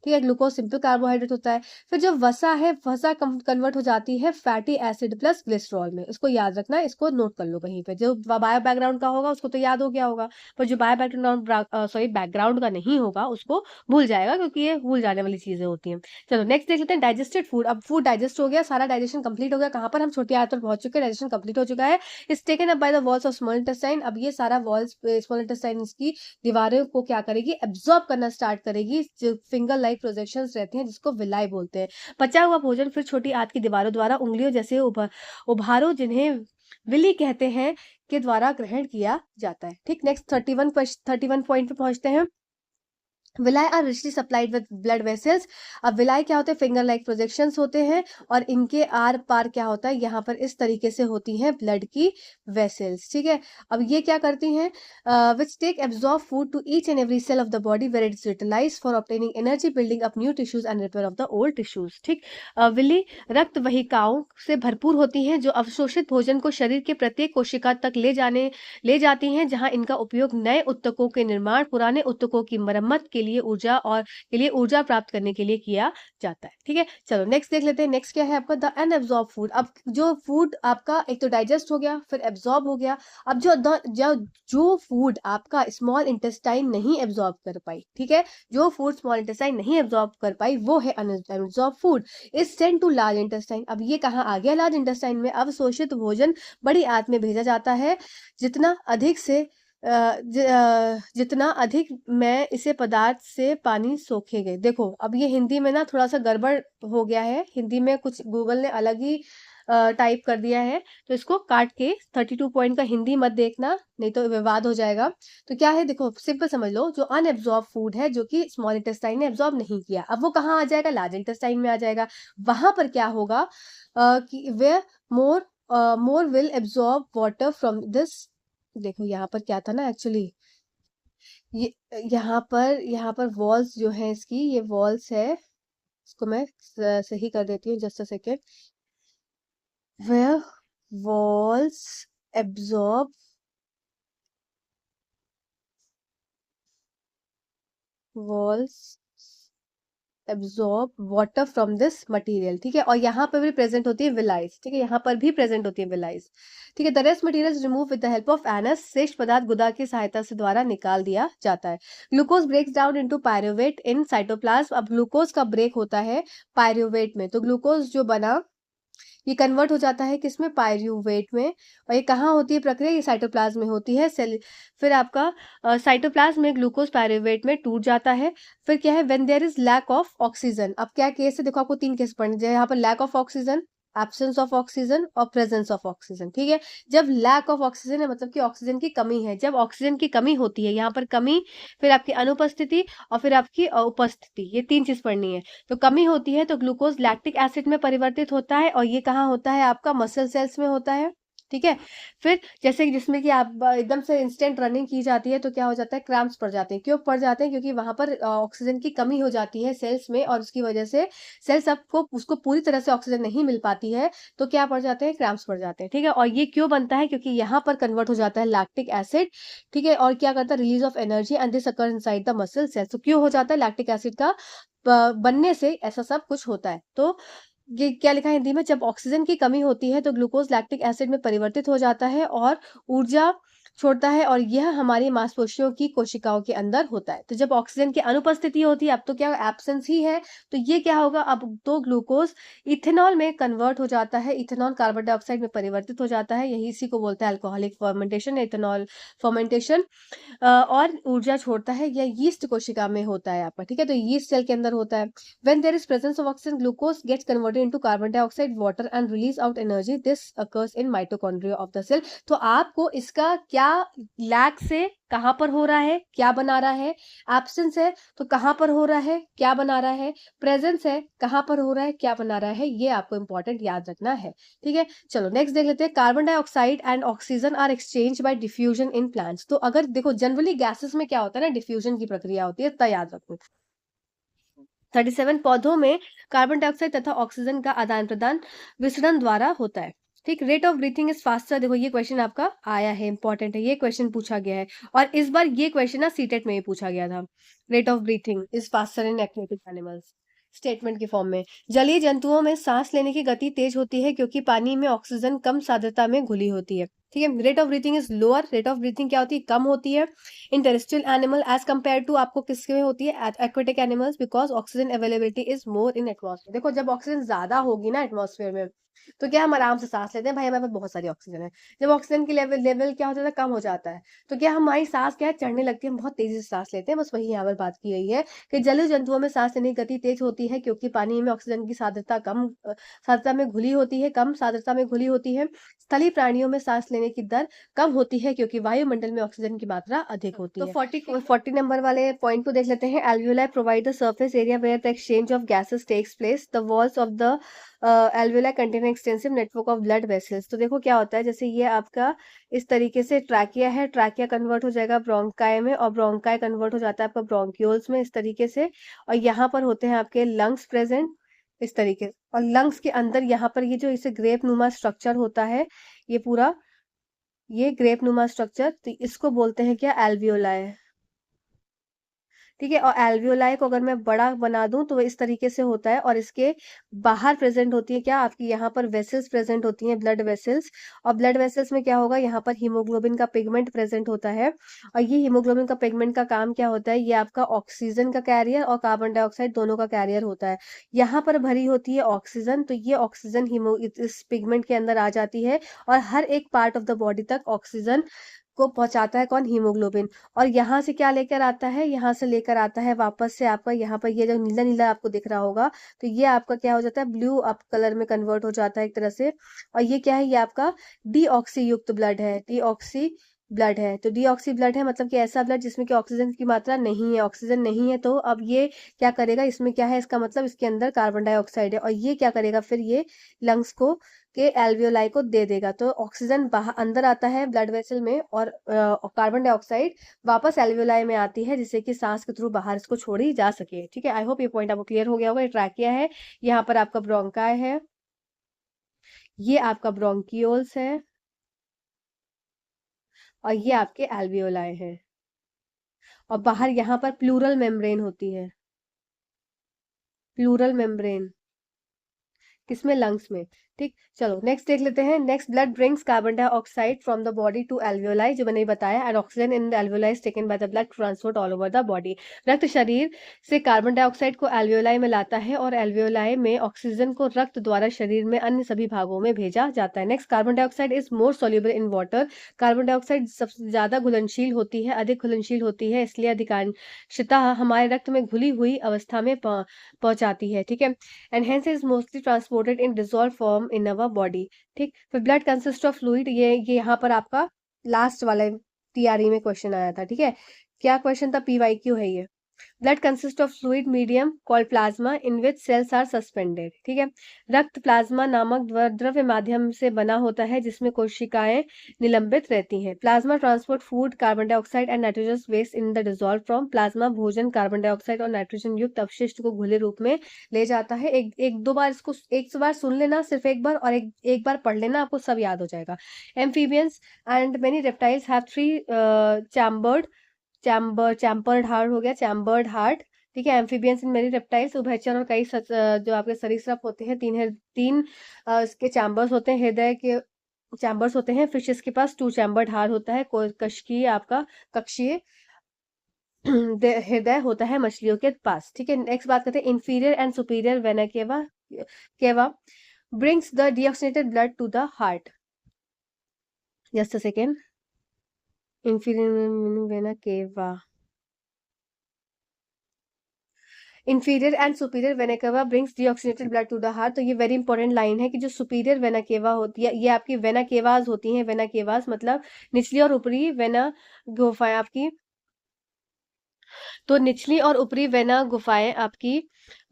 ठीक है, ग्लूकोज सिंपल कार्बोहाइड्रेट होता है। फिर जो वसा है, वसा कन्वर्ट हो जाती है फैटी एसिड प्लस ग्लिसरॉल में। इसको याद रखना, इसको नोट कर लो कहीं पे। जो बायो बैकग्राउंड का होगा उसको तो याद हो गया होगा, पर जो बायो बैकग्राउंड का नहीं होगा उसको भूल जाएगा, क्योंकि ये भूल जाने वाली चीजें होती हैं। चलो नेक्स्ट देख लेते हैं, डाइजेस्टेड फूड। अब फूड डाइजेस्ट हो गया, सारा डाइजेशन कंप्लीट हो गया। कहाँ पर, हम छोटी आंत पर पहुंच चुके हैं, डाइजेशन कंप्लीट हो चुका है। Is taken up by the walls of small intestine. अब ये सारा वॉल्स स्मॉल इंटेस्टाइन की दीवारों को क्या करेगी, एब्जॉर्ब करना स्टार्ट करेगी। जो फिंगर लाइक प्रोजेक्शंस रहती हैं जिसको विलाई बोलते हैं। पचा हुआ भोजन फिर छोटी आंत की दीवारों द्वारा उंगलियों जैसे उभारों, जिन्हें विली कहते हैं, के द्वारा ग्रहण किया जाता है। ठीक, नेक्स्ट 31 पॉइंट पे पहुंचते हैं। Villi are richly supplied with blood vessels. अब विलाई क्या होते हैं, फिंगर लाइक प्रोजेक्शंस होते हैं, और इनके आर पार क्या होता है, यहाँ पर इस तरीके से होती हैं ब्लड की वेसल्स। ठीक है, अब ये क्या करती हैं, which take absorb food to each and every cell of the body where it is utilised for obtaining energy, building up new tissues and repair of the old tissues. ठीक, villi रक्त वहिकाओं से भरपूर होती हैं जो अवशोषित भोजन को शरीर के प्रत्येक कोशिका तक ले जाती हैं, जहां इनका उपयोग नए उत्तकों के निर्माण, पुराने उत्तकों की मरम्मत के लिए ऊर्जा प्राप्त करने के लिए किया जाता है। ठीक है, चलो नेक्स्ट देख लेते हैं। नेक्स्ट क्या है आपका, द अनएब्जॉर्ब फूड। अब जो फूड आपका एक तो डाइजेस्ट हो गया, फिर एब्जॉर्ब हो गया। अब जो फूड आपका स्मॉल इंटेस्टाइन नहीं एब्जॉर्ब कर पाई, ठीक है, जो फूड स्मॉल इंटेस्टाइन नहीं एब्जॉर्ब कर पाई वो है unabsorb food, is sent to large intestine. अब ये कहाँ आ गया, लार्ज इंटेस्टाइन में। अवशोषित भोजन बड़ी आंत में भेजा जाता है। जितना अधिक मैं इसे पदार्थ से पानी सोखे गए। देखो अब ये हिंदी में ना थोड़ा सा गड़बड़ हो गया है, हिंदी में कुछ गूगल ने अलग ही टाइप कर दिया है, तो इसको काट के 32 पॉइंट का हिंदी मत देखना, नहीं तो विवाद हो जाएगा। तो क्या है, देखो सिंपल समझ लो, जो अनएब्जॉर्ब फूड है, जो कि स्मॉल इंटेस्टाइन ने एब्जॉर्ब नहीं किया, अब वो कहाँ आ जाएगा, लार्ज इंटेस्टाइन में आ जाएगा। वहां पर क्या होगा कि वे more will absorb water from this. देखो यहाँ पर क्या था ना एक्चुअली, ये यहाँ पर वॉल्स जो है इसकी, ये वॉल्स है, इसको मैं सही कर देती हूँ, just a second. Where walls absorb walls absorb water from this material. ठीक है, और यहाँ पर भी प्रेजेंट होती है विलाइज। ठीक है, यहाँ पर भी प्रेजेंट होती है विलाइज। ठीक है, the rest material remove with the help of anus. शेष पदार्थ गुदा की सहायता से द्वारा निकाल दिया जाता है। Glucose breaks down into pyruvate in cytoplasm. अब ग्लूकोज का ब्रेक होता है पायरुवेट में, तो ग्लूकोज जो बना ये कन्वर्ट हो जाता है किसमें, पायरुवेट में। और ये कहाँ होती है प्रक्रिया, ये साइटोप्लाज्म में होती है। सेल फिर आपका साइटोप्लाज्म में ग्लूकोज पायरुवेट में टूट जाता है। फिर क्या है, when there is lack of oxygen. अब क्या केस है, देखो आपको 3 केस पढ़ने हैं यहाँ पर, lack of oxygen, absence of oxygen और प्रेजेंस ऑफ ऑक्सीजन। ठीक है, जब लैक ऑफ ऑक्सीजन है मतलब कि ऑक्सीजन की कमी है, जब ऑक्सीजन की कमी होती है, यहाँ पर कमी, फिर आपकी अनुपस्थिति और फिर आपकी उपस्थिति, ये 3 चीज पढ़नी है। तो कमी होती है तो ग्लूकोज लैक्टिक एसिड में परिवर्तित होता है, और ये कहाँ होता है आपका, मसल सेल्स में होता है। ठीक है, फिर जैसे जिसमें कि आप एकदम से इंस्टेंट रनिंग की जाती है तो क्या हो जाता है, क्रैम्प्स पड़ जाते हैं। क्यों पड़ जाते हैं, क्योंकि वहां पर ऑक्सीजन की कमी हो जाती है सेल्स में, और उसकी वजह से सेल्स आपको उसको पूरी तरह से ऑक्सीजन नहीं मिल पाती है, तो क्या पड़ जाते हैं, क्रैम्प्स पड़ जाते हैं। ठीक है, और ये क्यों बनता है, क्योंकि यहाँ पर कन्वर्ट हो जाता है लैक्टिक एसिड। ठीक है, और क्या करता है, release of energy and this occur inside the muscle cells. तो क्यों हो जाता है, लैक्टिक एसिड का बनने से ऐसा सब कुछ होता है। तो ये क्या लिखा है हिंदी में, जब ऑक्सीजन की कमी होती है तो ग्लूकोज लैक्टिक एसिड में परिवर्तित हो जाता है और ऊर्जा छोड़ता है और यह हमारी मांसपेशियों की कोशिकाओं के अंदर होता है। तो जब ऑक्सीजन की अनुपस्थिति होती है, अब तो क्या एब्सेंस ही है, तो ये क्या होगा, अब तो ग्लूकोज इथेनॉल में कन्वर्ट हो जाता है, इथेनॉल कार्बन डाइऑक्साइड में परिवर्तित हो जाता है। यही इसी को बोलते हैं अल्कोहलिक फर्मेंटेशन, इथेनॉल फर्मेंटेशन। और ऊर्जा छोड़ता है, यह यीस्ट कोशिका में होता है आपका, ठीक है। तो यीस्ट सेल के अंदर होता है। When there is presence of oxygen, glucose gets converted into carbon dioxide, water and release out energy. This occurs in mitochondria of the cell. तो आपको इसका क्या लैक से कहां पर हो रहा है, क्या बना रहा है, एब्सेंस है तो कहां पर हो रहा है, क्या बना रहा है, प्रेजेंस है कहां पर हो रहा है, क्या बना रहा है, ये आपको इंपॉर्टेंट याद रखना है, ठीक है। चलो नेक्स्ट देख लेते हैं। Carbon dioxide and oxygen are exchange by diffusion in plants. तो अगर देखो जनरली गैसेस में क्या होता है ना, डिफ्यूजन की प्रक्रिया होती है, तो याद रखो। 37 पौधों में कार्बन डाइऑक्साइड तथा ऑक्सीजन का आदान प्रदान विसरण द्वारा होता है, ठीक। Rate of breathing is faster. देखो ये क्वेश्चन आपका आया है, इंपॉर्टेंट है, ये क्वेश्चन पूछा गया है और इस बार ये क्वेश्चन ना सीटेट में ही पूछा गया था। Rate of breathing is faster in aquatic animals, statement के फॉर्म में। जलीय जंतुओं में सांस लेने की गति तेज होती है क्योंकि पानी में ऑक्सीजन कम सांद्रता में घुली होती है, ठीक है। Rate of breathing is lower. Rate of breathing क्या होती है, कम होती है in terrestrial animal as compare to आपको किसके में होती है, aquatic animals, because oxygen availability is more in atmosphere. देखो जब ऑक्सीजन ज्यादा होगी ना एटमॉस्फेयर में, तो क्या हम आराम से सांस लेते हैं, भाई हमारे पास बहुत सारी ऑक्सीजन है। जब ऑक्सीजन की लेवल क्या हो जाता है, कम हो जाता है, तो क्या हमारी सांस क्या है, चढ़ने लगती है, हम बहुत तेजी से सांस लेते हैं। बस वही यहाँ पर बात की गई है कि जलीय जंतुओं में सांस लेने की गति तेज होती है क्योंकि पानी में ऑक्सीजन की सांद्रता में घुली होती है, कम सांद्रता में घुली होती है। स्थलीय प्राणियों में सांस लेने की दर कम होती है क्योंकि वायुमंडल में ऑक्सीजन की मात्रा अधिक होती है। तो 40 नंबर वाले पॉइंट को देख लेते हैं। Alveoli provide the surface area where the exchange of gases takes place. The walls of the alveoli contain extensive network of blood vessels. तो देखो क्या होता है, जैसे ये आपका इस तरीके से ट्रैकिया है, ट्रैकिया कन्वर्ट हो जाएगा ब्रोंकाई में और ब्रोंकाई कन्वर्ट हो जाता है आपका ब्रोंक्यूल्स में, इस तरीके से। और यहाँ पर होते हैं आपके लंग्स प्रेजेंट, इस तरीके से। और लंग्स के अंदर यहाँ पर ये जो इसे ग्रेप नुमा स्ट्रक्चर होता है, ये पूरा ये ग्रेप नुमा स्ट्रक्चर, तो इसको बोलते हैं क्या, एल्वियोलाई, ठीक है। और एल्वियोलाई को अगर मैं बड़ा बना दूं तो वो इस तरीके से होता है और इसके बाहर प्रेजेंट होती है क्या, आपकी यहाँ पर वेसल्स प्रेजेंट होती हैं, ब्लड वेसल्स। और ब्लड वेसल्स में क्या होगा, यहाँ पर हीमोग्लोबिन का पिगमेंट प्रेजेंट होता है और ये हीमोग्लोबिन का पिगमेंट का काम क्या होता है, ये आपका ऑक्सीजन का कैरियर और कार्बन डाइऑक्साइड दोनों का कैरियर होता है। यहाँ पर भरी होती है ऑक्सीजन, तो ये ऑक्सीजन इस पिगमेंट के अंदर आ जाती है और हर एक पार्ट ऑफ द बॉडी तक ऑक्सीजन को पहुंचाता है कौन, हीमोग्लोबिन। और यहाँ से क्या लेकर आता है, यहाँ से लेकर आता है वापस से आपका यहाँ पर ये जो नीला नीला आपको दिख रहा होगा, तो ये आपका क्या हो जाता है, ब्लू अप कलर में कन्वर्ट हो जाता है एक तरह से। और ये क्या है, ये आपका डीऑक्सी युक्त ब्लड है, डीऑक्सी ब्लड है। तो डीऑक्सी ब्लड है मतलब कि ऐसा ब्लड जिसमें कि ऑक्सीजन की मात्रा नहीं है, ऑक्सीजन नहीं है। तो अब ये क्या करेगा, इसमें क्या है, इसका मतलब इसके अंदर कार्बन डाइऑक्साइड है और ये क्या करेगा, फिर ये लंग्स को के एल्वियोलाई को दे देगा। तो ऑक्सीजन बाहर अंदर आता है ब्लड वेसल में और कार्बन डाइऑक्साइड वापस एल्वियोलाई में आती है जिससे कि सांस के थ्रू बाहर इसको छोड़ी जा सके, ठीक है। आई होप ये पॉइंट आपको क्लियर हो गया होगा। ये ट्रैकिया है, यहाँ पर आपका ब्रोंकाई है, ये आपका ब्रोंकियोल्स है और ये आपके एल्वियोलाई है। और बाहर यहाँ पर प्लूरल मेम्ब्रेन होती है, प्लूरल मेम्ब्रेन किसमें, लंग्स में, ठीक। चलो नेक्स्ट देख लेते हैं। Next, blood brings carbon dioxide from the body to alveoli, जो मैंने बताया, and oxygen in the alveoli is taken by the blood transport all over the body. रक्त शरीर से कार्बन डाइऑक्साइड को एल्वियोलाई में लाता है और एल्वियोलाई में ऑक्सीजन को रक्त द्वारा शरीर में अन्य सभी भागों में भेजा जाता है। Next, carbon dioxide is more soluble in water. Carbon dioxide सबसे ज्यादा घुलनशील होती है, अधिक घुलनशील होती है, इसलिए अधिकांशतः हमारे रक्त में घुली हुई अवस्था में पहुंचाती है, ठीक है। And hence is mostly transported in dissolve form in our body, ठीक। फिर ब्लड कंसिस्ट ऑफ फ्लूइड, ये यहाँ पर आपका लास्ट वाला टीआरई में क्वेश्चन आया था, ठीक है। क्या क्वेश्चन था, पीवाईक्यू है ये। Blood consist of fluid medium called plasma in which cells are suspended, ठीक है। रक्त प्लाज्मा नामक द्रव्य माध्यम से बना होता है जिसमें कोशिकाएं निलंबित रहती हैं। Plasma transport food, carbon dioxide and nitrogen waste in the dissolve from. Plasma भोजन, कार्बन डाइऑक्साइड और नाइट्रोजन युक्त अपशिष्ट को घुले रूप में ले जाता है। एक दो बार इसको एक बार सुन लेना, सिर्फ एक बार, और एक बार पढ़ लेना, आपको सब याद हो जाएगा। Amphibians and many reptiles have 3 chambered heart हो गया, चैम्बर्ड हार्ट, ठीक है। एम्फीबियंस इन मेनी रेप्टाइल्स, उभयचर और जो आपके सरीसृप होते हैं, तीन इसके चैम्बर्स होते हैं, हृदय के चैम्बर्स होते हैं। फिशेस के पास 2 चैम्बर्ड हार्ट होता है। कशकीय आपका कक्षीय हृदय होता है मछलियों के पास। ठीक है, नेक्स्ट बात करते हैं inferior and superior vena cava केवा brings the deoxygenated blood to the heart. Just a second. Inferior vena cava. Inferior and superior vena cava brings deoxygenated blood to the heart। तो ये वेरी इंपॉर्टेंट लाइन है कि जो superior vena cava होती है, ये आपकी वेना केवास होती हैं। वेना केवास मतलब निचली और ऊपरी वेना गुफाएं आपकी। तो निचली और ऊपरी वेना गुफाएं आपकी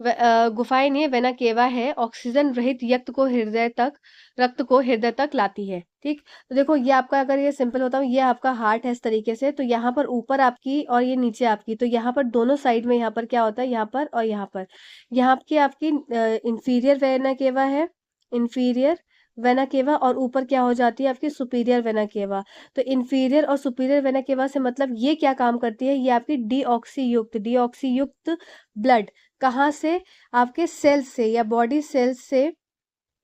गुफाएं नहीं है, वेना केवा है, ऑक्सीजन रहित रक्त को हृदय तक लाती है। ठीक, तो देखो ये आपका, अगर ये सिंपल होता है, ये आपका हार्ट है इस तरीके से, तो यहाँ पर ऊपर आपकी और ये नीचे आपकी, तो यहाँ पर दोनों साइड में यहाँ पर क्या होता है, यहाँ पर और यहाँ पर, यहाँ की आपकी इंफीरियर वेना केवा है, इंफीरियर वेना केवा, और ऊपर क्या हो जाती है आपकी सुपीरियर वेना केवा। तो इंफीरियर और सुपीरियर वेना केवा से मतलब ये क्या काम करती है, ये आपकी डीऑक्सी युक्त ब्लड कहाँ से, आपके सेल्स से या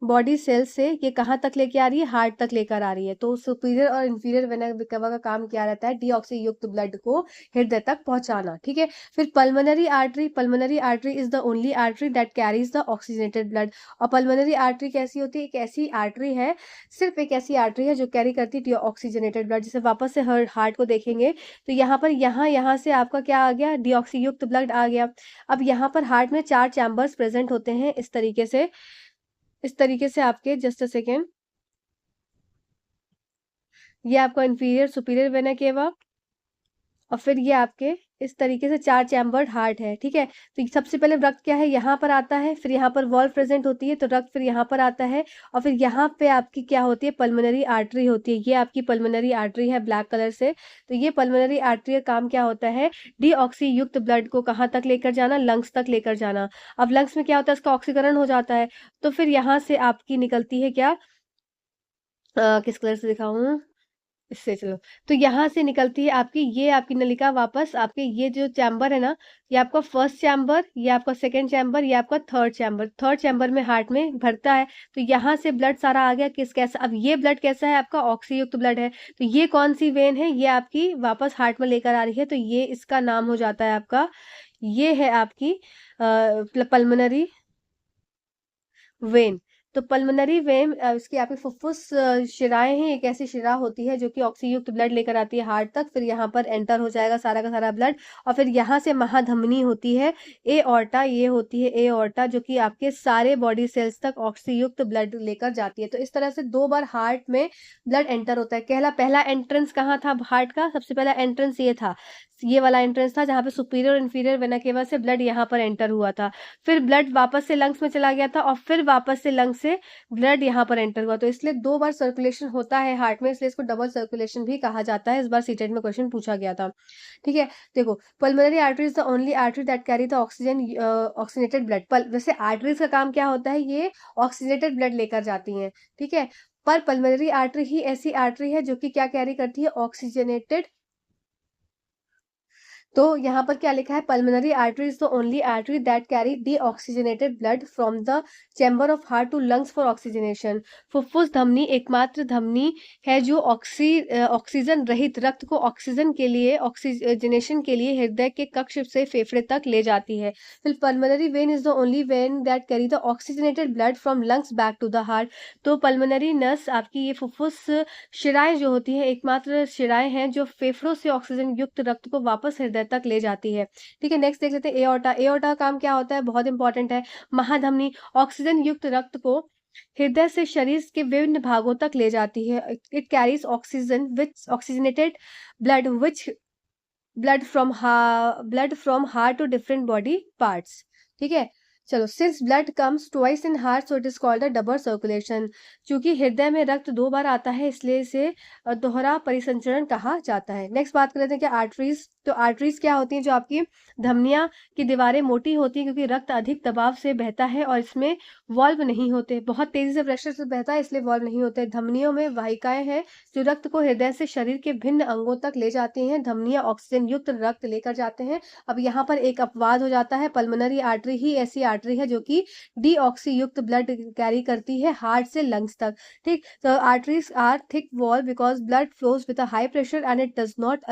बॉडी सेल से ये कहाँ तक लेके आ रही है, हार्ट तक लेकर आ रही है। तो सुपीरियर और इंफीरियर वेना केवा का काम क्या रहता है, डीऑक्सी युक्त ब्लड को हृदय तक पहुंचाना। ठीक है, फिर pulmonary artery is the only artery that carries the oxygenated blood. और पल्मोनरी आर्टरी कैसी होती है, एक ऐसी आर्टरी है, सिर्फ एक ऐसी आर्टरी है जो कैरी करती है ऑक्सीजनेटेड ब्लड। जैसे वापस से हार्ट को देखेंगे तो यहाँ पर यहाँ से आपका क्या आ गया, डीऑक्सी युक्त ब्लड आ गया। अब यहाँ पर हार्ट में 4 चैम्बर्स प्रेजेंट होते हैं इस तरीके से आपके, जस्ट अ सेकेंड, ये आपका इंफीरियर सुपीरियर वेना केवा, और फिर ये आपके इस तरीके से 4 चैम्बर्ड हार्ट है। ठीक है, तो सबसे पहले रक्त क्या है, यहाँ पर आता है, फिर यहाँ पर वॉल्व प्रेजेंट होती है, तो रक्त फिर यहाँ पर आता है, और फिर यहाँ पे आपकी क्या होती है, पल्मोनरी आर्टरी होती है। ये आपकी पल्मोनरी आर्टरी है ब्लैक कलर से। तो ये पल्मोनरी आर्टरी का काम क्या होता है, डीऑक्सी युक्त ब्लड को कहाँ तक लेकर जाना, लंग्स तक लेकर जाना। अब लंग्स में क्या होता है, इसका ऑक्सीकरण हो जाता है, तो फिर यहाँ से आपकी निकलती है क्या, किस कलर से दिखाऊं, इससे, चलो, तो यहाँ से निकलती है आपकी, ये आपकी नलिका वापस आपके, ये जो चैम्बर है ना, ये आपका फर्स्ट चैम्बर, ये आपका सेकंड चैम्बर, ये आपका थर्ड चैम्बर में हार्ट में भरता है। तो यहाँ से ब्लड सारा आ गया कैसा, अब ये ब्लड कैसा है आपका, ऑक्सी युक्त ब्लड है। तो ये कौन सी वेन है, ये आपकी वापस हार्ट में लेकर आ रही है, तो ये इसका नाम हो जाता है आपका, ये है आपकी पल्मोनरी वेन। तो पल्मोनरी वेन इसकी आपकी फुफ्फुस शिराएं हैं, एक ऐसी शिरा होती है जो कि ऑक्सीयुक्त ब्लड लेकर आती है हार्ट तक, फिर यहाँ पर एंटर हो जाएगा सारा का सारा ब्लड, और फिर यहाँ से महाधमनी होती है एओर्टा, ये होती है एओर्टा, जो कि आपके सारे बॉडी सेल्स तक ऑक्सीयुक्त ब्लड लेकर जाती है। तो इस तरह से 2 बार हार्ट में ब्लड एंटर होता है। पहला एंट्रेंस कहाँ था हार्ट का, सबसे पहला एंट्रेंस ये था, ये वाला एंट्रेंस था, जहाँ पे सुपीरियर और इंफीरियर वेना केवा से ब्लड यहाँ पर एंटर हुआ था, फिर ब्लड वापस से लंग्स में चला गया था, और फिर वापस से लंग्स से ब्लड यहाँ पर एंटर हुआ। तो इसलिए 2 बार सर्कुलेशन होता है हार्ट में, इसलिए इसको डबल सर्कुलेशन भी कहा जाता है। इस बार सीटेट में क्वेश्चन पूछा गया था। ठीक है, देखो, pulmonary artery is the only artery that carry the oxygenated blood. वैसे आर्टरीज का काम क्या होता है, ये ऑक्सीजनेटेड ब्लड लेकर जाती हैं। ठीक है, पर पल्मोनरी आर्टरी ही ऐसी आर्टरी है जो कि क्या कैरी करती है, ऑक्सीजनेटेड। तो यहाँ पर क्या लिखा है, pulmonary artery is the only artery that carry deoxygenated blood from the chamber of heart to lungs for oxygenation. फुफ्फुस धमनी एकमात्र धमनी है जो ऑक्सीजन रहित रक्त को ऑक्सीजन के लिए, ऑक्सीजनेशन के लिए हृदय के कक्ष से फेफड़े तक ले जाती है। फिर pulmonary vein is the only vein that carry the oxygenated blood from lungs back to the heart. तो पल्मोनरी नस आपकी ये फुफ्फुस शिराएं जो होती है, एकमात्र शिराएं हैं जो फेफड़ों से ऑक्सीजन युक्त रक्त को वापस हृदय तक ले जाती है। ठीक है, नेक्स्ट देख लेते हैं एओर्टा। एओर्टा का काम क्या होता है, बहुत इंपॉर्टेंट है। महाधमनी ऑक्सीजन युक्त रक्त को हृदय से शरीर के विभिन्न भागों तक ले जाती है। It carries oxygenated blood from heart to different body parts. ठीक है, चलो, since blood comes twice in heart so it is called a double circulation. क्योंकि हृदय में रक्त 2 बार आता है, इसलिए इसे दोहरा परिसंचरण कहा जाता है। नेक्स्ट बात कर लेते हैं क्या, आर्टरीज। तो आर्टरीज क्या होती हैं, जो आपकी धमनियां की दीवारें मोटी होती है, क्योंकि रक्त अधिक दबाव से बहता है और इसमें वॉल्व नहीं होते, बहुत तेजी से प्रेशर से बहता है, इसलिए वॉल्व नहीं होते। धमनियों में वाहिकाएं हैं जो रक्त को हृदय से शरीर के भिन्न अंगों तक ले जाती हैं। धमनियां ऑक्सीजन युक्त रक्त लेकर जाते हैं। अब यहाँ पर एक अपवाद हो जाता है, पल्मोनरी आर्टरी ही ऐसी आर्टरी है जो कि डीऑक्सी युक्त ब्लड कैरी करती है हार्ट से लंग्स तक। ठीक, तो arteries are thick wall because blood flows with a high pressure and it does not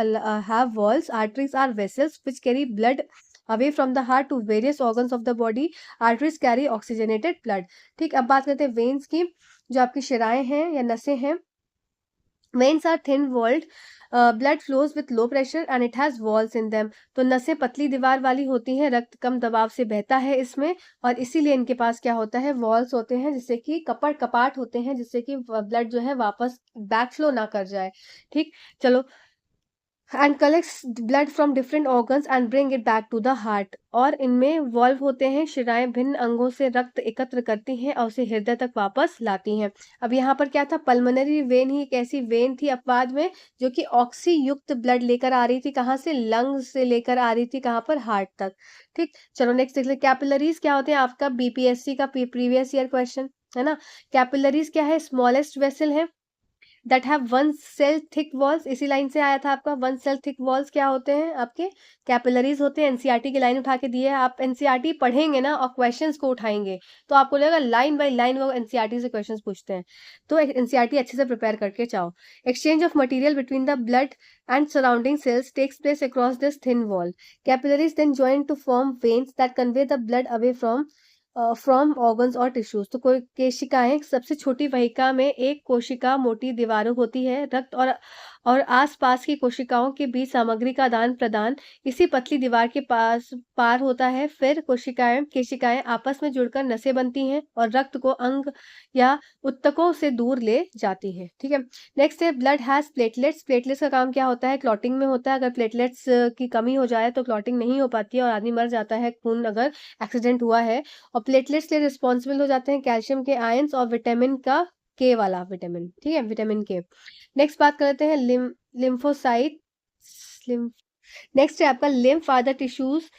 have walls. Arteries are vessels which carry blood away from the heart to various organs of the body. Arteries carry oxygenated blood. ठीक, अब बात करते हैं veins की, जो आपकी शिराएं हैं या नसें हैं। Veins are thin walled, blood flows with low pressure and it has walls in them. तो नसें पतली दीवार वाली होती हैं, रक्त कम दबाव से बहता है इसमें, और इसीलिए इनके पास क्या होता है, वॉल्स होते हैं, जिससे कि कपाट होते हैं, जिससे कि ब्लड जो है वापस बैक फ्लो ना कर जाए। ठीक, चलो, and collects blood from different organs and bring it back to the heart. और इनमें वॉल्व होते हैं, शिराएं भिन्न अंगों से रक्त एकत्र करती हैं और उसे हृदय तक वापस लाती हैं। अब यहाँ पर क्या था, पल्मोनरी वेन ही एक ऐसी वेन थी अपवाद में जो कि ऑक्सी युक्त ब्लड लेकर आ रही थी, कहाँ से, लंग्स से लेकर आ रही थी, कहाँ पर, हार्ट तक। ठीक, चलो नेक्स्ट देख ले, कैपिलरीज क्या होते हैं, आपका बीपीएससी का प्रीवियस ईयर क्वेश्चन है ना। कैपिलरीज क्या है, स्मॉलेस्ट वेसल है that have one cell thick walls. इसी लाइन से आया था आपका, वन सेल थिक वॉल्स क्या होते हैं, आपके कैपिलरीज होते हैं। एनसीईआरटी की लाइन उठा के दी है, आप एनसीईआरटी पढ़ेंगे ना और क्वेश्चंस को उठाएंगे तो आपको लगेगा लाइन बाय लाइन वो एनसीईआरटी से क्वेश्चंस पूछते हैं, तो एनसीईआरटी अच्छे से प्रिपेयर करके जाओ। Exchange of material between the blood and surrounding cells takes place across this thin wall. Capillaries then join to form veins that convey the blood away from organs और tissues. तो कोई केशिकाएं, सबसे छोटी वहिका में एक कोशिका मोटी दीवारों होती है, रक्त और आसपास की कोशिकाओं के बीच सामग्री का आदान प्रदान इसी पतली दीवार के पास पार होता है। फिर केशिकाएं आपस में जुड़कर नसें बनती हैं और रक्त को अंग या उत्तकों से दूर ले जाती हैं। ठीक है, नेक्स्ट है ब्लड हैज प्लेटलेट्स। प्लेटलेट्स का काम क्या होता है, क्लॉटिंग में होता है। अगर प्लेटलेट्स की कमी हो जाए तो क्लॉटिंग नहीं हो पाती है और आदमी मर जाता है, खून अगर एक्सीडेंट हुआ है। और प्लेटलेट्स लिए रिस्पॉन्सिबल हो जाते हैं कैल्शियम के आयंस और विटामिन का के वाला विटामिन। ठीक है, विटामिन के। नेक्स्ट बात करते हैं लिम्फोसाइट। नेक्स्ट है आपका lymph are the tissues.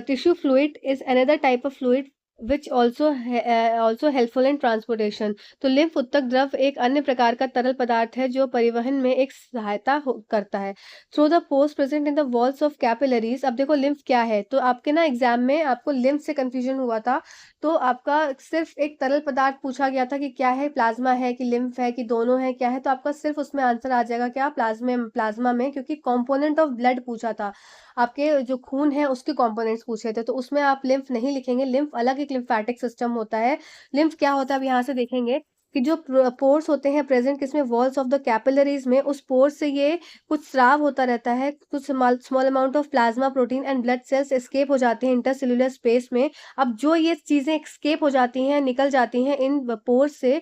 Tissue fluid is another type of fluid which also helpful in transportation. तो लिम्फ उत्तक द्रव एक अन्य प्रकार का तरल पदार्थ है जो परिवहन में एक सहायता करता है। Through the pores present in the walls of capillaries. अब देखो लिम्फ क्या है, तो आपके ना एग्जाम में आपको लिम्फ से कंफ्यूजन हुआ था, तो आपका सिर्फ एक तरल पदार्थ पूछा गया था कि क्या है, प्लाज्मा है कि लिम्फ है कि दोनों है, क्या है, तो आपका सिर्फ उसमें आंसर आ जाएगा क्या, प्लाज्मा में, क्योंकि कंपोनेंट ऑफ ब्लड पूछा था, आपके जो खून है उसके कंपोनेंट्स पूछे थे, तो उसमें आप लिम्फ नहीं लिखेंगे। लिम्फ अलग एक लिम्फेटिक सिस्टम होता है। लिम्फ क्या होता है, अब यहाँ से देखेंगे कि जो पोर्स होते हैं प्रेजेंट किसमें, वॉल्स ऑफ द कैपिलरीज में, उस पोर्स से ये कुछ स्राव होता रहता है, कुछ small amount of plasma protein and blood cells escape हो जाते हैं इंटरसेल्युलर स्पेस में। अब जो ये चीजें एस्केप हो जाती हैं, निकल जाती हैं इन पोर्स से,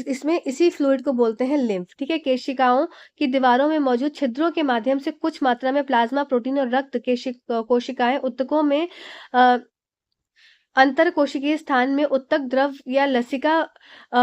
इसमें इसी फ्लूइड को बोलते हैं लिम्फ। ठीक है, केशिकाओं की दीवारों में मौजूद छिद्रों के माध्यम से कुछ मात्रा में प्लाज्मा प्रोटीन और रक्त कोशिकाएं उत्तकों में अंतर कोशिकीय स्थान में उत्तक द्रव या लसिका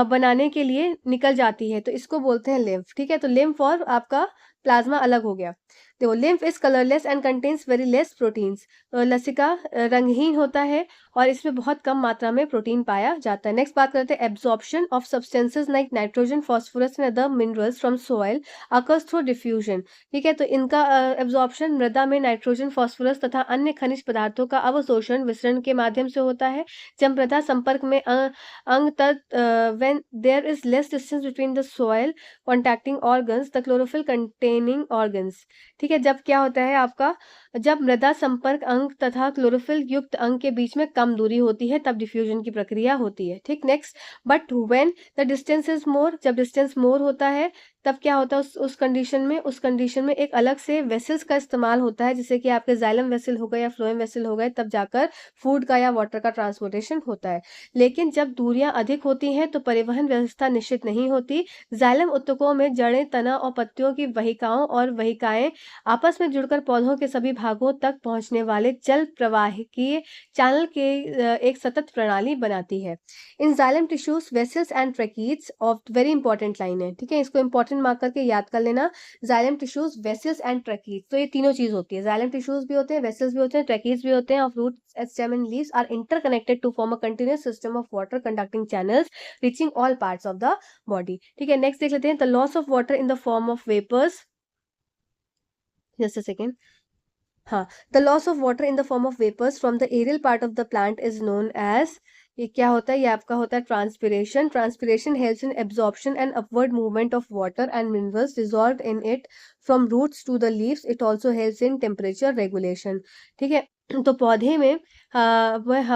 बनाने के लिए निकल जाती है, तो इसको बोलते हैं लिम्फ। ठीक है, तो लिम्फ और आपका प्लाज्मा अलग हो गया। देखो, lymph is colourless and contains very less proteins. लसिका रंगहीन होता है और इसमें बहुत कम मात्रा में प्रोटीन पाया जाता है। नेक्स्ट बात करते हैं absorption of substances like nitrogen, phosphorus and other minerals from soil occurs through diffusion. ठीक है, तो इनका एब्जॉर्प्शन मृदा में नाइट्रोजन, फॉस्फोरस तथा अन्य खनिज पदार्थों का अवशोषण विसरण के माध्यम से होता है। जब मृदा संपर्क में अंग when there is less distance between the soil contacting organs the chlorophyll containing organs. ठीक है, जब क्या होता है आपका, जब मृदा संपर्क अंग तथा क्लोरोफिल युक्त अंग के बीच में कम दूरी होती है तब डिफ्यूजन की प्रक्रिया होती है। ठीक, next, but when the distance is more, जब डिस्टेंस मोर होता है तब क्या होता है, उस कंडीशन में एक अलग से वेसल्स का इस्तेमाल होता है, जैसे कि आपके जाइलम वेसल हो गए या फ्लोएम वेसल हो गए, तब जाकर फूड का या वाटर का ट्रांसपोर्टेशन होता है। लेकिन जब दूरियां अधिक होती हैं तो परिवहन व्यवस्था निश्चित नहीं होती। जाइलम उत्तकों में जड़ें, तना और पत्तियों की वहिकाओं और वहिकाएं आपस में जुड़कर पौधों के सभी भागों तक पहुंचने वाले जल प्रवाहिकीय चैनल के एक सतत प्रणाली बनाती है। इन xylem tissues vessels and tracheids of very important line है। ठीक है, इसको इंपॉर्टेंट मार्क करके याद कर लेना, xylem tissues, vessels and tracheids. तो ये तीनों चीज होती है, जाइलम टिश्यूज भी होते हैं, वेसल्स भी होते हैं, ट्रैकीज भी होते हैं, और roots, stem and leaves are interconnected to form a continuous system of water conducting channels reaching all parts of the body. ठीक है, नेक्स्ट देख लेते हैं, the loss of water in the form of vapours. Just a second. हाँ, the loss of water in the form of vapours from the aerial part of the plant is known as, ये क्या होता है, ये आपका होता है transpiration. Transpiration helps in absorption and upward movement of water and minerals dissolved in it from roots to the leaves. It also helps in temperature regulation. ठीक है, तो पौधे में वह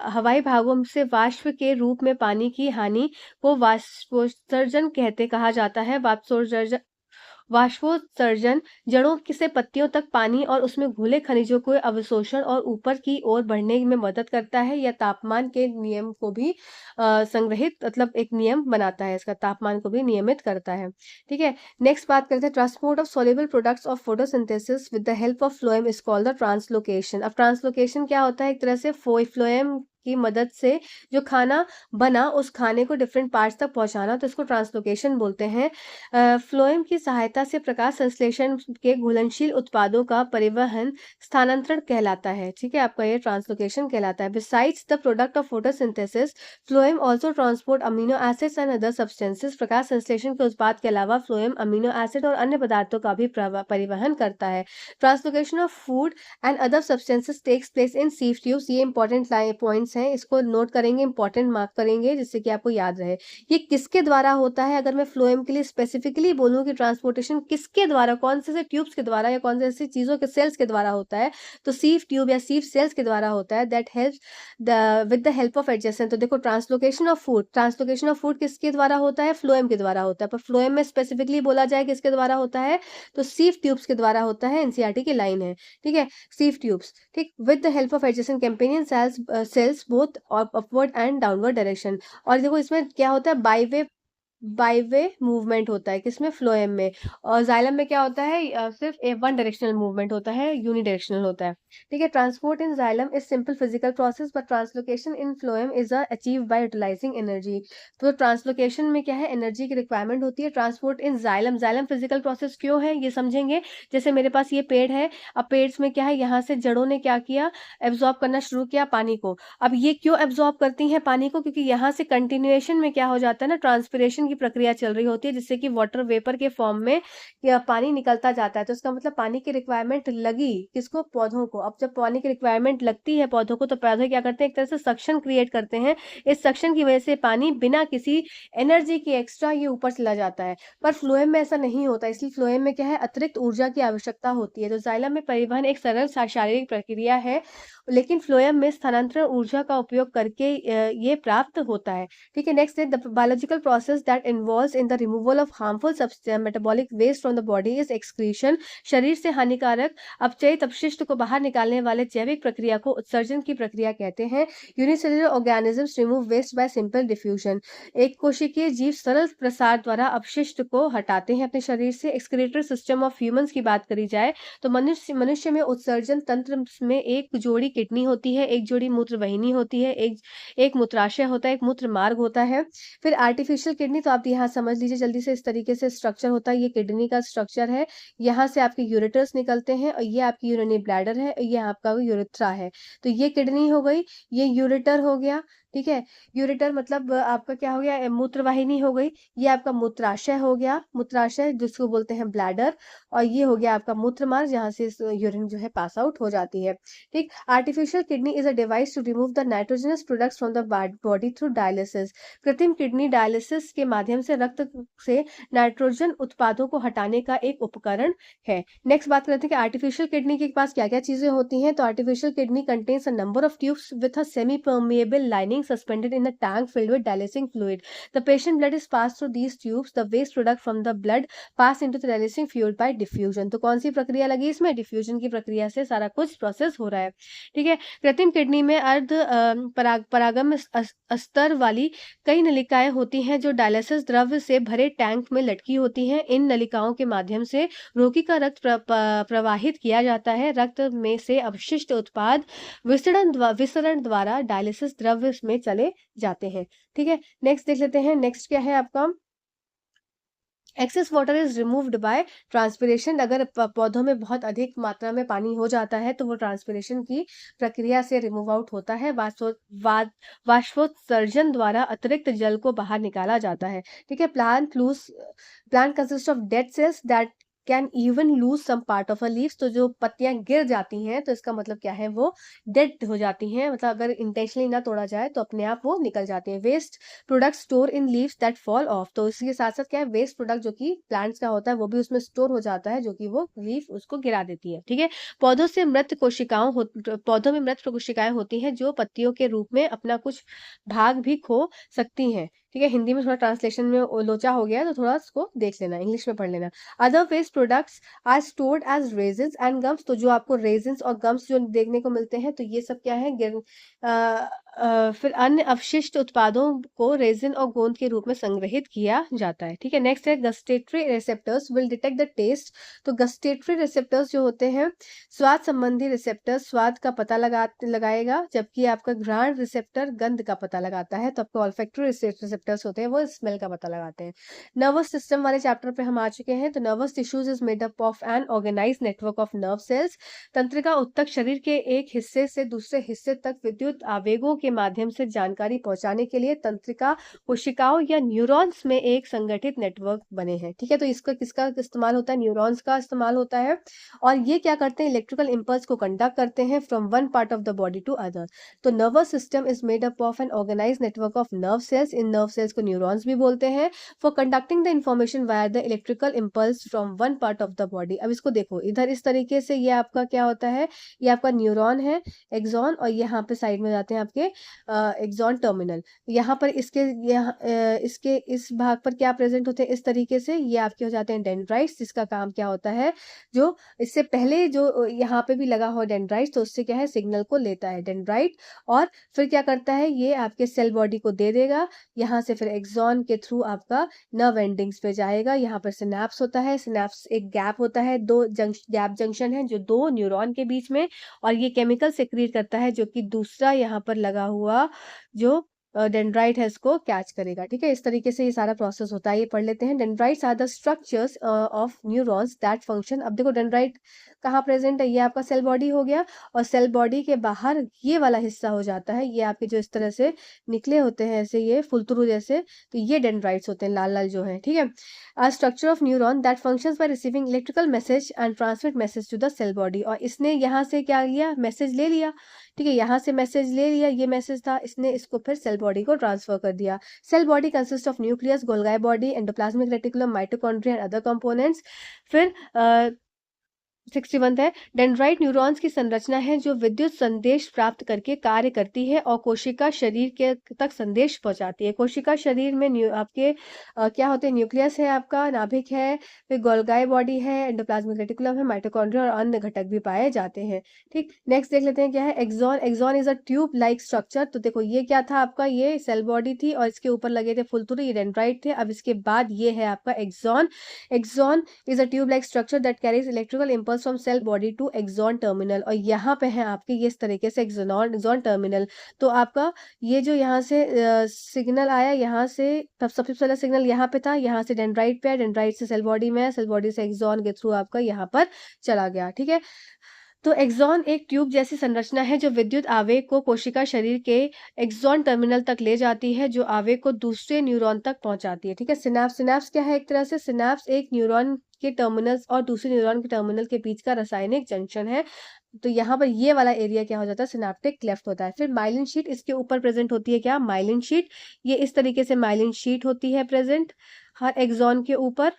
हवाई भागों से वाष्प के रूप में पानी की हानि को वाष्पोत्सर्जन कहा जाता है। वाष्पोत्सर्जन जड़ों से पत्तियों तक पानी और उसमें घुले खनिजों को अवशोषण और ऊपर की ओर बढ़ने में मदद करता है। या तापमान के नियम को भी संग्रहित, मतलब एक नियम बनाता है, इसका तापमान को भी नियमित करता है। ठीक है, नेक्स्ट बात करते हैं transport of soluble products of photosynthesis with the help of phloem is called the translocation. अब ट्रांसलोकेशन क्या होता है, एक तरह से फ्लोएम की मदद से जो खाना बना उस खाने को डिफरेंट पार्ट्स तक पहुंचाना, तो इसको ट्रांसलोकेशन बोलते हैं। फ्लोएम की सहायता से प्रकाश संश्लेषण के घुलनशील उत्पादों का परिवहन स्थानांतरण कहलाता है। ठीक है, आपका ये ट्रांसलोकेशन कहलाता है। Besides the product of photosynthesis, phloem also transport amino acids and other substances. प्रकाश संश्लेषण के उत्पाद के अलावा फ्लोएम अमीनो एसिड और अन्य पदार्थों का भी परिवहन करता है। Translocation of food and other substances takes place in sieve tubes. ये इंपॉर्टेंट पॉइंट्स हैं, इसको नोट करेंगे, इंपॉर्टेंट मार्क करेंगे जिससे कि आपको याद रहे। ये किसके द्वारा होता है, अगर मैं फ्लोएम के लिए स्पेसिफिकली बोलूं कि ट्रांसपोर्टेशन किसके द्वारा, कौन से ट्यूब्स के द्वारा या कौन से ऐसी चीजों के सेल्स के द्वारा होता है, तो सीव ट्यूब या सीव सेल्स के द्वारा होता है। That help with the help of adjacent. तो देखो, ट्रांसलोकेशन ऑफ फूड किसके द्वारा होता है, फ्लोएम के द्वारा होता है। पर फ्लोएम में स्पेसिफिकली बोला जाए किसके द्वारा होता है, तो सीव ट्यूब्स के द्वारा होता है। एनसीईआरटी की लाइन है, ठीक है, सीव ट्यूब्स। ठीक, with the help of adjacent companion cells both upward and downward direction. और देखो इसमें क्या होता है, बाईवे मूवमेंट होता है, किसमें, फ्लोएम में। और जाइलम में क्या होता है, सिर्फ वन डायरेक्शनल मूवमेंट होता है, यूनिडायरेक्शनल होता है। ठीक है, transport in xylem is simple physical process but translocation in phloem is achieve by utilising energy. तो ट्रांसलोकेशन में क्या है, एनर्जी की रिक्वायरमेंट होती है। Transport in xylem physical process क्यों है ये समझेंगे। जैसे मेरे पास ये पेड़ है, अब पेड़ में क्या है, यहाँ से जड़ों ने क्या किया, एब्जॉर्ब करना शुरू किया पानी को। अब ये क्यों एब्जॉर्ब करती हैं पानी को, क्योंकि यहाँ से कंटिन्यूएशन में क्या हो जाता है ना, ट्रांसपिरेशन की प्रक्रिया चल रही होती है, जिससे कि वाटर वेपर के फॉर्म में पानी निकलता जाता है। तो इसका मतलब पानी की रिक्वायरमेंट लगी किसको, पौधों को। अब जब पानी की रिक्वायरमेंट लगती है पौधों को, तो पौधे क्या करते हैं, एक तरह से सक्शन क्रिएट करते हैं। इस सक्शन की वजह से पानी बिना किसी एनर्जी की एक्स्ट्रा ये ऊपर चला जाता है। पर फ्लोएम में ऐसा नहीं होता, इसलिए फ्लोएम में क्या है, अतिरिक्त ऊर्जा की आवश्यकता होती है। तो जाइलम में परिवहन एक सरल शारीरिक प्रक्रिया है, लेकिन फ्लोएम में स्थानांतरण ऊर्जा का उपयोग करके ये प्राप्त होता है। ठीक है, नेक्स्ट है the biological process that involves in the removal of harmful metabolic waste from the body is excretion. शरीर से हानिकारक अपचयित अपशिष्ट को बाहर निकालने वाले जैविक प्रक्रिया को उत्सर्जन की प्रक्रिया कहते हैं। Unicellular organisms remove waste by simple diffusion. एक कोशिकीय जीव सरल प्रसार द्वारा अपशिष्ट को हटाते हैं अपने शरीर से। एक्सक्रीटरी सिस्टम ऑफ ह्यूमंस की बात करी जाए तो मनुष्य में उत्सर्जन तंत्र में एक जोड़ी किडनी होती है, एक जोड़ी मूत्र वाहिनी होती है, एक मूत्राशय होता है, एक मूत्र मार्ग होता है। फिर आर्टिफिशियल किडनी, तो आप यहाँ समझ लीजिए जल्दी से, इस तरीके से स्ट्रक्चर होता है, ये किडनी का स्ट्रक्चर है। यहाँ से आपके यूरेटर्स निकलते हैं और ये आपकी यूरिनरी ब्लैडर है, ये आपका यूरेथ्रा है। तो ये किडनी हो गई, ये यूरेटर हो गया। ठीक है, यूरेटर मतलब आपका क्या हो गया, मूत्रवाहिनी हो गई। ये आपका मूत्राशय हो गया, मूत्राशय जिसको बोलते हैं ब्लैडर। और ये हो गया आपका मूत्र मार्ग, जहाँ से यूरिन जो है पास आउट हो जाती है। ठीक, artificial kidney is a device to remove the nitrogenous products from the body through dialysis. कृत्रिम किडनी डायलिसिस के माध्यम से रक्त से नाइट्रोजन उत्पादों को हटाने का एक उपकरण है। नेक्स्ट बात करते हैं कि आर्टिफिशियल किडनी के पास क्या क्या चीजें होती हैं। तो artificial kidney contains a number of tubes with a semi permeable lining suspended in a tank filled with dialysing fluid. The patient blood is passed through these tubes. The waste product from the blood pass into the dialysing fluid by diffusion. तो कौन सी प्रक्रिया लगी इसमें, diffusion की प्रक्रिया से सारा कुछ प्रोसेस हो रहा है। ठीक है, कृत्रिम किडनी में अर्ध परागम अस्तर वाली कई नलिकाएं होती हैं जो डायलिसिस द्रव्य से भरे टैंक में लटकी होती हैं। इन नलिकाओं के माध्यम से रोगी का रक्त प्रवाहित किया जाता है। रक्त में से अवशिष्ट उत्पाद विसरण द्वारा डायलिसिस द्रव्य में चले जाते हैं। ठीक है, नेक्स्ट देख लेते हैं। नेक्स्ट क्या है आपका, excess water is removed by transpiration. अगर पौधों में बहुत अधिक मात्रा में पानी हो जाता है तो वो ट्रांसपिरेशन की प्रक्रिया से रिमूव आउट होता है। वाष्पोत्सर्जन द्वारा अतिरिक्त जल को बाहर निकाला जाता है। ठीक है, plant consist of dead cells that can even lose some part of a leaves, तो जो पत्तियां गिर जाती हैं तो इसका मतलब क्या है, वो डेड हो जाती हैं, मतलब अगर इंटेंशनली ना तोड़ा जाए तो अपने आप वो निकल जाती हैं। Waste product store in leaves that fall off, तो इसके साथ साथ क्या है, वेस्ट प्रोडक्ट जो कि प्लांट्स का होता है वो भी उसमें स्टोर हो जाता है, जो कि वो लीफ उसको गिरा देती है। ठीक है, पौधों से मृत कोशिकाओं पौधों में मृत कोशिकाएं होती हैं जो पत्तियों के रूप में अपना कुछ भाग भी खो सकती हैं। ठीक है, हिंदी में थोड़ा ट्रांसलेशन में लोचा हो गया है तो थोड़ा उसको देख लेना, इंग्लिश में पढ़ लेना। Other waste products are stored as resins and gums, तो जो आपको रेजिन्स और गम्स जो देखने को मिलते हैं तो ये सब क्या है, फिर अन्य अवशिष्ट उत्पादों को रेजिन और गोंद के रूप में संग्रहित किया जाता है। ठीक है, नेक्स्ट है gustatory receptors will detect the taste, तो गस्टेटरी रिसेप्टर्स जो होते हैं, स्वाद संबंधी रिसेप्टर्स स्वाद का पता लगाएगा, जबकि आपका घ्राण रिसेप्टर गंध का पता लगाता है, तो आपको ऑल्फैक्टरी रिसेप्टर्स होते हैं वो स्मेल का पता लगाते हैं। नर्वस सिस्टम वाले चैप्टर पे हम आ चुके हैं, तो nervous tissues is made up of an organise network of nerve cells, तंत्रिका ऊतक शरीर के एक हिस्से से दूसरे हिस्से तक विद्युत आवेगों के माध्यम से जानकारी पहुंचाने के लिए तंत्रिका कोशिकाओं या न्यूरॉन्स में एक संगठित नेटवर्क बने हैं। ठीक है, तो इसका किसका इस्तेमाल होता है, न्यूरॉन्स का इस्तेमाल होता है, और ये क्या करते हैं, इलेक्ट्रिकल इंपल्स को कंडक्ट करते हैं from one part of the body to other. तो nervous system is made up of an organise network of nerve cells, इन नर्व सेल्स को न्यूरॉन्स भी बोलते हैं, for conducting the information via the electrical impulse from one part of the body. अब इसको देखो इधर इस तरीके से, ये आपका क्या होता है, ये आपका न्यूरॉन है, एक्सॉन, और यहाँ पे साइड में जाते हैं आपके एक्सॉन टर्मिनल। यहाँ पर इसके इस भाग पर क्या प्रेजेंट होते हैं, इस तरीके से ये आपके हो जाते हैं डेंड्राइट्स, जिसका काम क्या होता है, जो इससे पहले जो यहाँ पे भी लगा हुआ डेंड्राइट, तो उससे क्या है, सिग्नल को लेता है डेंड्राइट, और फिर क्या करता है, ये आपके सेल बॉडी को दे देगा, यहाँ से फिर एक्सॉन के थ्रू आपका नर्व एंडिंग्स पे जाएगा। यहाँ पर सिनेप्स होता है, सिनेप्स एक गैप होता है, दो गैप जंक्शन है जो दो न्यूरॉन के बीच में, और ये केमिकल सिक्रीट करता है जो कि दूसरा यहाँ पर लगा हुआ जो डेंड्राइट है इसको कैच करेगा। ठीक है, इस तरीके से ये सारा प्रोसेस होता है, ये पढ़ लेते हैं। Dendrites are the structures of neurons that function. अब देखो डेंड्राइट कहाँ प्रेजेंट है, ये आपका सेल बॉडी हो गया, और सेल बॉडी के बाहर ये वाला हिस्सा हो जाता है, ये आपके जो इस तरह से निकले होते हैं ऐसे, ये फुलतुरु जैसे, तो ये डेंड्राइट्स होते हैं, लाल लाल जो है। ठीक है, a structure of neuron that functions by receiving electrical message and transmit message to the cell body, और इसने यहाँ से क्या लिया, मैसेज ले लिया। ठीक है, यहाँ से मैसेज ले लिया, ये मैसेज था, इसने इसको फिर सेल बॉडी को ट्रांसफर कर दिया। Cell body consist of nucleus, Golgi body, endoplasmic reticulum, mitochondria and other components. फिर 61 है, डेंड्राइट न्यूरॉन्स की संरचना है जो विद्युत संदेश प्राप्त करके कार्य करती है और कोशिका शरीर के तक संदेश पहुंचाती है। कोशिका शरीर में आपके क्या होते हैं, न्यूक्लियस है, आपका नाभिक है, फिर गोल्गी बॉडी है, एंडोप्लाज्मिक रेटिकुलम है, माइटोकॉन्ड्रिया और अन्य घटक भी पाए जाते हैं। ठीक, नेक्स्ट देख लेते हैं क्या है, axon. Axon is a tube like structure, तो देखो ये क्या था आपका, ये सेल बॉडी थी और इसके ऊपर लगे थे फुलतुरु, ये डेंड्राइट थे। अब इसके बाद ये है आपका axon. Axon is a tube like structure that carries electrical impulse from cell body to axon terminal, और यहाँ पे है आपके ये इस तरीके से एक्सॉन टर्मिनल। तो आपका ये जो यहाँ से सिग्नल आया, यहाँ से तब सबसे पहला सिग्नल यहाँ पे था, यहाँ से डेंड्राइट पे है, डेंड्राइट से सेल बॉडी में है, सेल बॉडी से एक्सॉन के थ्रू आपका यहाँ पर चला गया। ठीक है, तो एक्सॉन एक ट्यूब जैसी संरचना है जो विद्युत आवेग को कोशिका शरीर के एक्सॉन टर्मिनल तक ले जाती है, जो आवेग को दूसरे न्यूरॉन तक पहुंचाती है। ठीक है, सिनेप्स। सिनेप्स क्या है, एक तरह से सिनेप्स एक न्यूरॉन के टर्मिनल्स और दूसरे न्यूरॉन के टर्मिनल के बीच का रासायनिक जंक्शन है। तो यहाँ पर ये वाला एरिया क्या हो जाता है, सिनेप्टिक क्लेफ्ट होता है। फिर माइलिन शीट इसके ऊपर प्रेजेंट होती है, क्या, माइलिन शीट, ये इस तरीके से माइलिन शीट होती है प्रेजेंट हर एक्सॉन के ऊपर।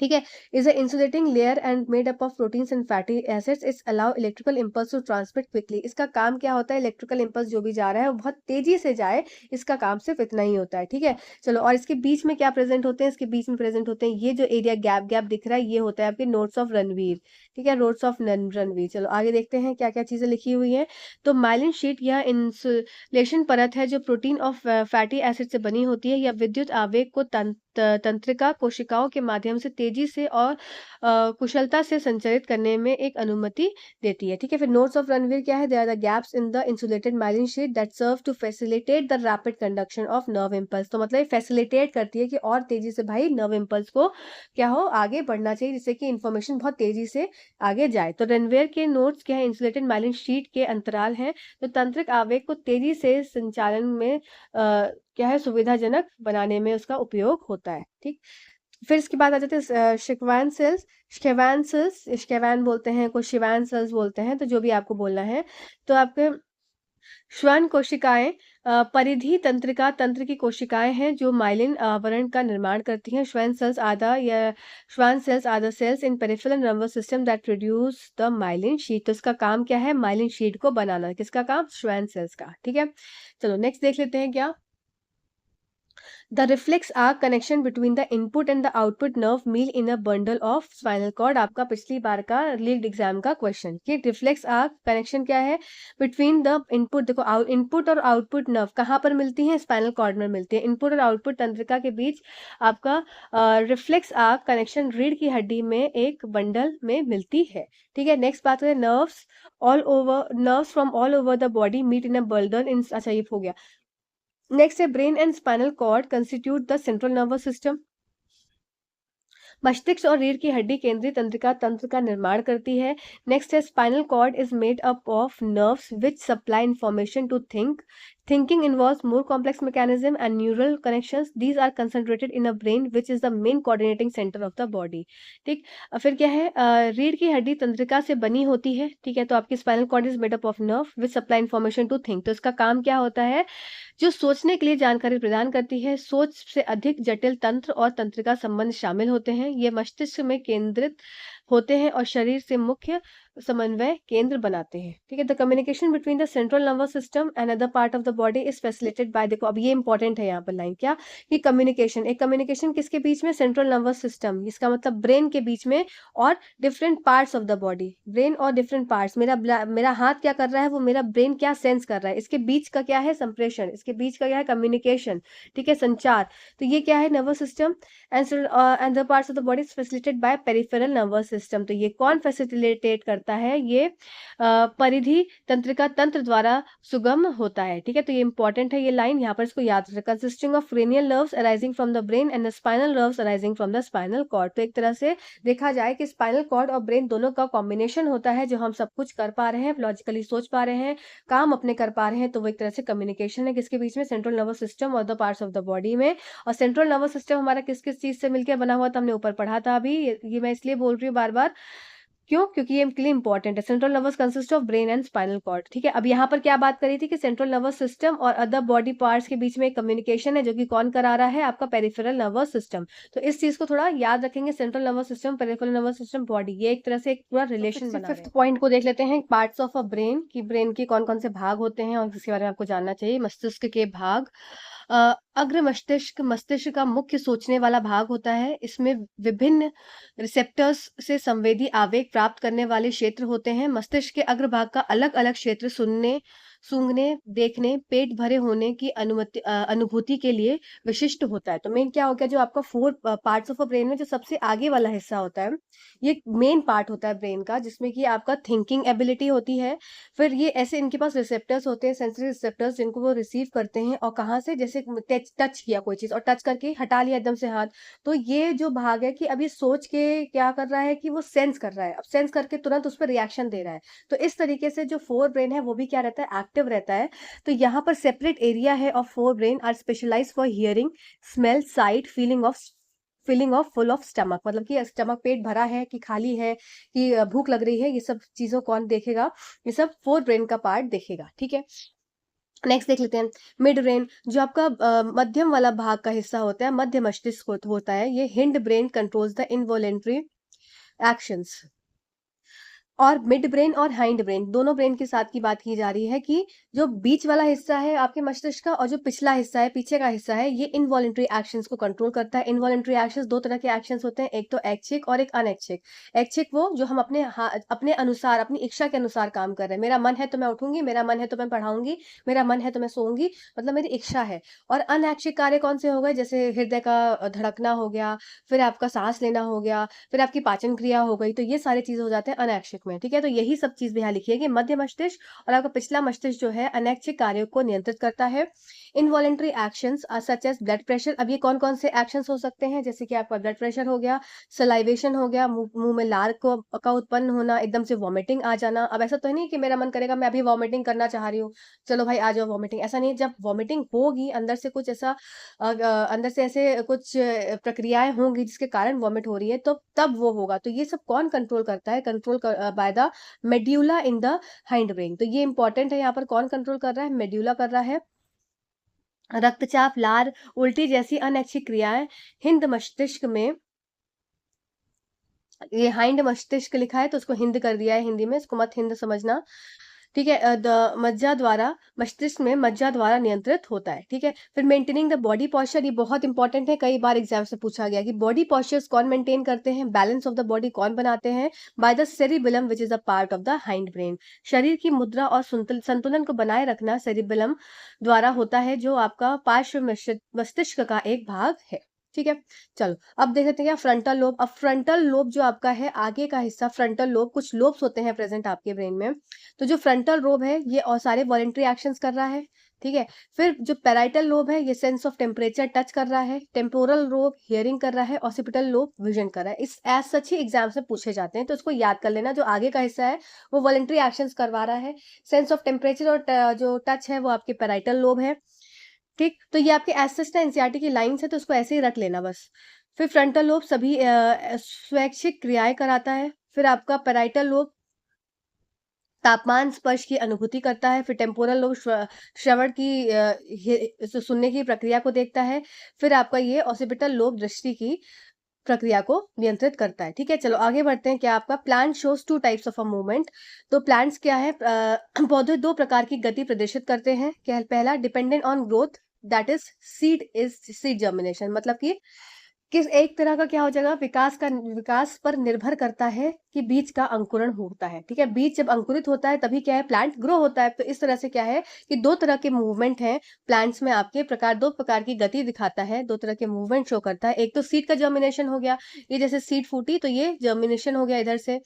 ठीक है, is a insulating layer and made up of proteins and fatty acids, its allow electrical impulse to transmit quickly. इसका काम क्या होता है, इलेक्ट्रिकल इंपल्स जो भी जा रहा है वो बहुत तेजी से जाए, इसका काम सिर्फ इतना ही होता है। ठीक है, चलो, और इसके बीच में क्या प्रेजेंट होते हैं, इसके बीच में प्रेजेंट होते हैं ये जो एरिया गैप गैप दिख रहा है, ये होता है आपके नोड्स ऑफ रणवीर। ठीक है, नोड्स ऑफ रणवीर। चलो आगे देखते हैं क्या क्या चीजें लिखी हुई है। तो माइलिन शीट यह इंसुलेशन परत है जो प्रोटीन ऑफ फैटी एसिड से बनी होती है, या विद्युत आवेग को तंत्रिका कोशिकाओं के माध्यम से तेजी से और कुशलता से संचारित करने में एक अनुमति देती है। ठीक है, फिर नोड्स ऑफ रणवीर क्या है, there are the gaps in the insulated myelin sheet that serve to facilitate the rapid conduction of nerve impulse. तो मतलब फैसिलिटेट करती है कि और तेजी से भाई नर्व इंपल्स को क्या हो, आगे बढ़ना चाहिए, जिससे कि इंफॉर्मेशन बहुत तेजी से आगे जाए। तो रणवीर के नोड्स क्या है, इंसुलेटेड माइलिन शीट के अंतराल हैं जो तंत्रिक आवेग को तेजी से संचालन में क्या है, सुविधाजनक बनाने में उसका उपयोग होता है। ठीक, फिर इसके बाद आ जाते हैं शिकवान सेल्स, स्केवान सेल्स, स्केवान बोलते हैं, कुछ शिवान सेल्स बोलते हैं, तो जो भी आपको बोलना है। तो आपके श्वान कोशिकाएं परिधि तंत्रिका तंत्र की कोशिकाएं हैं जो माइलिन आवरण का निर्माण करती हैं। श्वान सेल्स आधा या श्वान सेल्स आधा cells in peripheral nervous system that produce the myelin sheet. तो इसका काम क्या है? माइलिन शीट को बनाना। किसका काम? श्वान सेल्स का। ठीक है, चलो नेक्स्ट देख लेते हैं क्या। The reflex arc connection between the input and the output nerve meet in a bundle of spinal cord। आपका पिछली बार का लीड एग्जाम का क्वेश्चन कि रिफ्लेक्स आर्क कनेक्शन क्या है बिटवीन द इनपुट। देखो इनपुट और आउटपुट नर्व कहाँ पर मिलती हैं? स्पाइनल कॉर्ड में मिलती है। इनपुट और आउटपुट तंत्रिका के बीच आपका रिफ्लेक्स आर्क कनेक्शन रीढ़ की हड्डी में एक बंडल में मिलती है। ठीक है, नेक्स्ट बात करें nerves all over, nerves from all over the body meet in a bundle in. अच्छा ये हो गया। नेक्स्ट है brain and spinal cord constitute the central nervous system. मस्तिष्क और रीढ़ की हड्डी केंद्रीय तंत्रिका तंत्र का निर्माण करती है। नेक्स्ट है spinal cord is made up of nerves which supply information to think. Thinking involves more complex mechanism and neural connections. These are concentrated in a brain which is the main coordinating centre of the body. ठीक, फिर क्या है? रीढ़ की हड्डी तंत्रिका से बनी होती है। ठीक है, तो आपकी spinal cord is made up of nerve which supply information to think. तो इसका काम क्या होता है? जो सोचने के लिए जानकारी प्रदान करती है। सोच से अधिक जटिल तंत्र और तंत्रिका संबंध शामिल होते हैं। ये मस्तिष्क में केंद्रित होते हैं और शरीर से मुख्य समन्वय केंद्र बनाते हैं। ठीक है, the communication between the central nervous system and other part of the body is facilitated bye. देखो अब ये इंपॉर्टेंट है यहाँ पर लाइन क्या कि कम्युनिकेशन, एक कम्युनिकेशन किसके बीच में? सेंट्रल नर्वस सिस्टम, इसका मतलब ब्रेन के बीच में और different parts of the body. Brain और डिफरेंट पार्ट्स, मेरा हाथ क्या कर रहा है वो मेरा ब्रेन क्या सेंस कर रहा है, इसके बीच का क्या है? संप्रेषण। इसके बीच का क्या है? कम्युनिकेशन। ठीक है, संचार। तो ये क्या है? Nervous system and the parts of the body is facilitated bye peripheral nervous system. तो ये कौन फैसिलिटेट करता है? ये परिधि तंत्रिका तंत्र द्वारा सुगम होता है। ठीक है, तो ये इंपॉर्टेंट है ये लाइन, यहाँ पर इसको याद रखें। Consisting of cranial nerves arising from the brain and the spinal nerves arising from the spinal cord. तो एक तरह से देखा जाए कि स्पाइनल कॉर्ड और ब्रेन दोनों का कॉम्बिनेशन होता है जो हम सब कुछ कर पा रहे हैं, लॉजिकली सोच पा रहे हैं, काम अपने कर पा रहे हैं। तो वो एक तरह से कम्युनिकेशन है किसके बीच में? सेंट्रल नर्वस सिस्टम और the parts of the body में। और सेंट्रल नर्वस सिस्टम हमारा किस किस चीज से मिलकर बना हुआ था हमने ऊपर पढ़ा था अभी। ये मैं इसलिए बोल रही हूँ बार बार, क्यों? क्योंकि ये इनके लिए इंपॉर्टेंट है। Central nervous consist of brain and spinal cord. ठीक है, अब यहाँ पर क्या बात करी थी कि सेंट्रल नर्वस सिस्टम और अदर बॉडी पार्ट्स के बीच में एक कम्युनिकेशन है जो कि कौन करा रहा है? आपका पेरिफेरल नर्वस सिस्टम। तो इस चीज को थोड़ा याद रखेंगे, central nervous system, peripheral nervous system, body, ये एक तरह से एक पूरा रिलेशन बना रहे हैं। फिफ्थ पॉइंट को देख लेते हैं, पार्ट्स ऑफ अ ब्रेन की ब्रेन के कौन कौन से भाग होते हैं और इसके बारे में आपको जानना चाहिए। मस्तिष्क के भाग। अग्र मस्तिष्क मस्तिष्क का मुख्य सोचने वाला भाग होता है। इसमें विभिन्न रिसेप्टर्स से संवेदी आवेग प्राप्त करने वाले क्षेत्र होते हैं। मस्तिष्क के अग्रभाग का अलग अलग क्षेत्र सुनने, सूंघने, देखने, पेट भरे होने की अनुभूति के लिए विशिष्ट होता है। तो मेन क्या हो गया? जो आपका 4 पार्ट्स ऑफ अ ब्रेन में जो सबसे आगे वाला हिस्सा होता है, ये मेन पार्ट होता है ब्रेन का, जिसमें कि आपका थिंकिंग एबिलिटी होती है। फिर ये ऐसे इनके पास रिसेप्टर्स होते हैं, सेंसरी रिसेप्टर्स, जिनको वो रिसीव करते हैं। और कहाँ से? जैसे टच किया कोई चीज और टच करके हटा लिया एकदम से हाथ, तो ये जो भाग है कि अब ये सोच के क्या कर रहा है कि वो सेंस कर रहा है, अब सेंस करके तुरंत उस पर रिएक्शन दे रहा है। तो इस तरीके से जो 4 ब्रेन है वो भी क्या रहता है? एक्टिव रहता है। तो यहाँ पर सेपरेट एरिया है of 4 brain are specialise for hearing, smell, sight, feeling of full of stomach. मतलब कि स्टमक पेट भरा है कि खाली है कि भूख लग रही है, ये सब चीजों कौन देखेगा? ये सब 4 ब्रेन का पार्ट देखेगा। ठीक है, नेक्स्ट देख लेते हैं मिड ब्रेन, जो आपका मध्यम वाला भाग का हिस्सा होता है, मध्य मस्तिष्क होता है। ये hind brain controls the involuntary actions. और मिड ब्रेन और हाइंड ब्रेन दोनों ब्रेन के साथ की बात की जा रही है कि जो बीच वाला हिस्सा है आपके मस्तिष्क का और जो पिछला हिस्सा है, पीछे का हिस्सा है, ये इनवॉलेंट्री एक्शंस को कंट्रोल करता है। इनवॉलेंट्री एक्शंस 2 तरह के एक्शंस होते हैं, एक तो ऐच्छिक और एक अनैच्छिक। ऐच्छिक वो जो हम अपने अनुसार, अपनी इच्छा के अनुसार काम कर रहे हैं। मेरा मन है तो मैं उठूंगी, मेरा मन है तो मैं पढ़ाऊंगी, मेरा मन है तो मैं सोऊंगी, मतलब मेरी इच्छा है। और अनैच्छिक कार्य कौन से हो गए? जैसे हृदय का धड़कना हो गया, फिर आपका सांस लेना हो गया, फिर आपकी पाचन क्रिया हो गई। तो ये सारी चीजें हो जाते हैं अनैच्छिक। मस्तिष्क में, ठीक है। तो यही सब चीज भी यहाँ लिखी है कि मध्य मस्तिष्क और आपका पिछला मस्तिष्क जो है अनैच्छिक कार्यों को नियंत्रित करता है। Involuntary actions such as blood pressure, अब ये कौन कौन से एक्शंस हो सकते हैं, जैसे कि आपका ब्लड प्रेशर हो गया, सलाइवेशन हो गया, मुंह में लार का उत्पन्न होना, एकदम से वॉमिटिंग आ जाना। अब ऐसा तो नहीं कि मेरा मन करेगा मैं अभी वॉमिटिंग करना चाह रही हूँ, चलो भाई आ जाओ वॉमिटिंग, ऐसा नहीं। जब वॉमिटिंग होगी अंदर से कुछ ऐसा अंदर से ऐसे कुछ प्रक्रियाएं होंगी जिसके कारण वॉमिट हो रही है, तो तब वो होगा। तो ये सब कौन कंट्रोल करता है, control by the medulla in the hind brain. तो ये इंपॉर्टेंट है, यहाँ पर कौन कंट्रोल कर रहा है, मेड्यूला कर रहा है। रक्तचाप, लार, उल्टी जैसी अनैच्छिक क्रियाएं हिंद मस्तिष्क में, ये हाइंड मस्तिष्क लिखा है तो उसको हिंद कर दिया है हिंदी में, इसको मत हिंद समझना, ठीक है। मज्जा द्वारा, मस्तिष्क में मज्जा द्वारा नियंत्रित होता है, ठीक है। फिर मेंटेनिंग द बॉडी पॉस्चर, ये बहुत इंपॉर्टेंट है, कई बार एग्जाम से पूछा गया कि बॉडी पॉस्चर्स कौन मेंटेन करते हैं, बैलेंस ऑफ द बॉडी कौन बनाते हैं, by the cerebellum which is a part of the hind brain. शरीर की मुद्रा और संतुलन को बनाए रखना सेरिबेलम द्वारा होता है, जो आपका पार्श्व मस्तिष्क का एक भाग है, ठीक है। चलो अब देख लेते हैं क्या फ्रंटल लोब। अब फ्रंटल लोब जो आपका है आगे का हिस्सा, फ्रंटल लोब, कुछ लोब्स होते हैं प्रेजेंट आपके ब्रेन में। तो जो फ्रंटल लोब है ये और सारे वॉलेंट्री एक्शंस कर रहा है, ठीक है। फिर जो पैराइटल लोब है ये सेंस ऑफ टेम्परेचर टच कर रहा है, टेम्पोरल लोब हियरिंग कर रहा है, ऑसिपिटल लोब विजन कर रहा है। इस एज सच ही एग्जाम से पूछे जाते हैं, तो इसको याद कर लेना। जो आगे का हिस्सा है वो वॉलेंट्री एक्शंस करवा रहा है, सेंस ऑफ टेम्परेचर और जो टच है वो आपके पैराइटल लोब है, ठीक। तो ये आपके एसिस्ट एनसीईआरटी की लाइंस है, तो उसको ऐसे ही रख लेना बस। फिर फ्रंटल लोब सभी स्वैच्छिक क्रियाएं कराता है। फिर आपका पैराइटल लोब तापमान स्पर्श की अनुभूति करता है। फिर टेम्पोरल लोब श्रवण की सुनने की प्रक्रिया को देखता है। फिर आपका ये ऑसिपिटल लोब दृष्टि की प्रक्रिया को नियंत्रित करता है, ठीक है। चलो आगे बढ़ते हैं। क्या आपका plant shows to types of a movement. तो प्लांट्स क्या है, पौधे दो प्रकार की गति प्रदर्शित करते हैं। क्या पहला dependent on growth, that is seed germination, मतलब कि किस एक तरह का क्या हो जाएगा, विकास पर निर्भर करता है कि बीज का अंकुरण होता है, ठीक है। बीज जब अंकुरित होता है तभी क्या है, प्लांट ग्रो होता है। तो इस तरह से क्या है कि दो तरह के मूवमेंट हैं प्लांट्स में आपके, दो प्रकार की गति दिखाता है, दो तरह के मूवमेंट शो करता है। एक तो सीड का जर्मिनेशन हो गया, ये जैसे सीड फूटी तो ये जर्मिनेशन हो गया इधर से,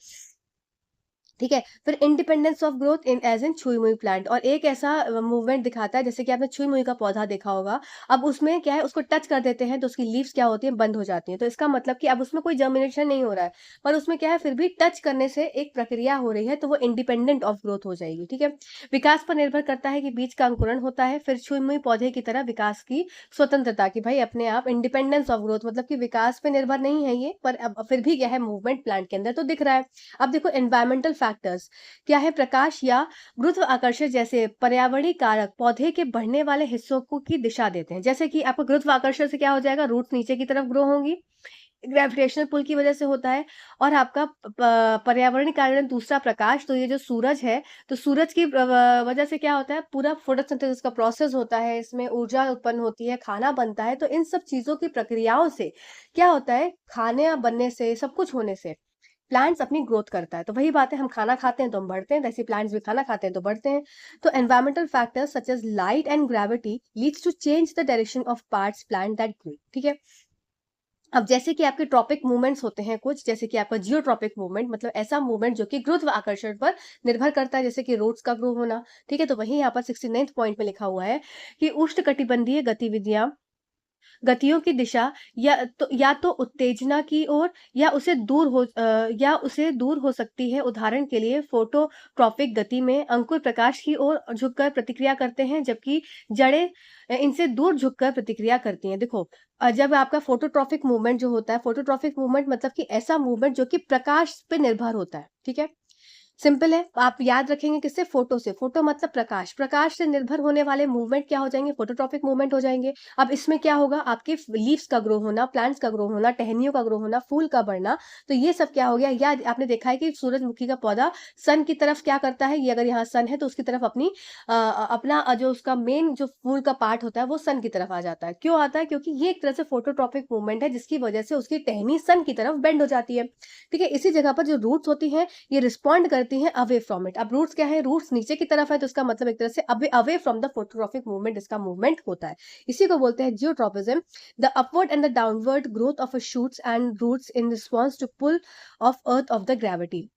ठीक है। फिर independence of growth in as in छुई मुई प्लांट, और एक ऐसा मूवमेंट दिखाता है जैसे कि आपने छुई मुई का पौधा देखा होगा। अब उसमें क्या है, उसको टच कर देते हैं तो उसकी लीव्स क्या होती है, बंद हो जाती हैं। तो इसका मतलब कि अब उसमें कोई जर्मिनेशन नहीं हो रहा है, पर उसमें क्या है फिर भी टच करने से एक प्रक्रिया हो रही है, तो वो इंडिपेंडेंट ऑफ ग्रोथ हो जाएगी, ठीक है। विकास पर निर्भर करता है कि बीज का अंकुरण होता है। फिर छुई मुई पौधे की तरह विकास की स्वतंत्रता, की भाई अपने आप इंडिपेंडेंस ऑफ ग्रोथ, मतलब कि विकास पे निर्भर नहीं है ये, पर अब फिर भी क्या है मूवमेंट प्लांट के अंदर तो दिख रहा है। अब देखो एनवायरमेंटल फैक्टर्स क्या है, प्रकाश या गुरुत्व आकर्षण जैसे पर्यावरणीय कारक पौधे के बढ़ने वाले हिस्सों को की दिशा देते हैं। जैसे कि आपको गुरुत्व आकर्षण से क्या हो जाएगा, रूट्स नीचे की तरफ ग्रो होंगी, ग्रेविटेशनल पुल की वजह से होता है। और आपका पर्यावरणीय कारण दूसरा प्रकाश, तो ये जो सूरज है, तो सूरज की वजह से क्या होता है, पूरा फोटोसिंथेसिस का प्रोसेस होता है, इसमें ऊर्जा उत्पन्न होती है, खाना बनता है। तो इन सब चीजों की प्रक्रियाओं से क्या होता है, खाने बनने से, सब कुछ होने से प्लांट्स अपनी ग्रोथ करता है। तो वही बात है, हम खाना खाते हैं तो हम बढ़ते हैं, वैसे प्लांट्स भी खाना खाते हैं तो बढ़ते हैं। तो environmental factors such as light and gravity leads to change the direction of parts plant that grow, ठीक है। अब जैसे कि आपके ट्रॉपिक मूवमेंट्स होते हैं कुछ, जैसे कि आपका जियोट्रॉपिक मूवमेंट, मतलब ऐसा मूवमेंट जो कि गुरुत्व आकर्षण पर निर्भर करता है, जैसे कि रोड्स का ग्रो होना, ठीक है। तो वही यहाँ पर 69 पॉइंट में लिखा हुआ है कि उष्णकटिबंधीय गतियों की दिशा या तो उत्तेजना की ओर या उसे दूर हो सकती है। उदाहरण के लिए फोटोट्रॉपिक गति में अंकुर प्रकाश की ओर झुककर प्रतिक्रिया करते हैं, जबकि जड़ें इनसे दूर झुककर प्रतिक्रिया करती हैं। देखो जब आपका फोटोट्रॉपिक मूवमेंट जो होता है, फोटोट्रॉपिक मूवमेंट मतलब कि ऐसा मूवमेंट जो कि प्रकाश पे निर्भर होता है, ठीक है। सिंपल है, आप याद रखेंगे किससे, फोटो से। फोटो मतलब प्रकाश, प्रकाश से निर्भर होने वाले मूवमेंट क्या हो जाएंगे, फोटोट्रॉपिक मूवमेंट हो जाएंगे। अब इसमें क्या होगा, आपके लीव्स का ग्रो होना, प्लांट्स का ग्रो होना, टहनियों का ग्रो होना, फूल का बढ़ना, तो ये सब क्या हो गया। या आपने देखा है कि सूरजमुखी का पौधा सन की तरफ क्या करता है, ये अगर यहाँ सन है तो उसकी तरफ अपना जो उसका मेन जो फूल का पार्ट होता है वो सन की तरफ आ जाता है। क्यों आता है, क्योंकि ये एक तरह से फोटोट्रॉपिक मूवमेंट है, जिसकी वजह से उसकी टहनी सन की तरफ बेंड हो जाती है, ठीक है। इसी जगह पर जो रूट्स होती हैं ये रिस्पॉन्ड करती हैं अवे फ्रॉम इट। अब रूट्स क्या है, रूट्स नीचे की तरफ है, तो इसका मतलब एक तरह से away from the phototropic movement इसका मूवमेंट होता है। इसी को बोलते हैं geotropism, the upward and the downward growth of shoots and roots in response to pull of earth of the gravity.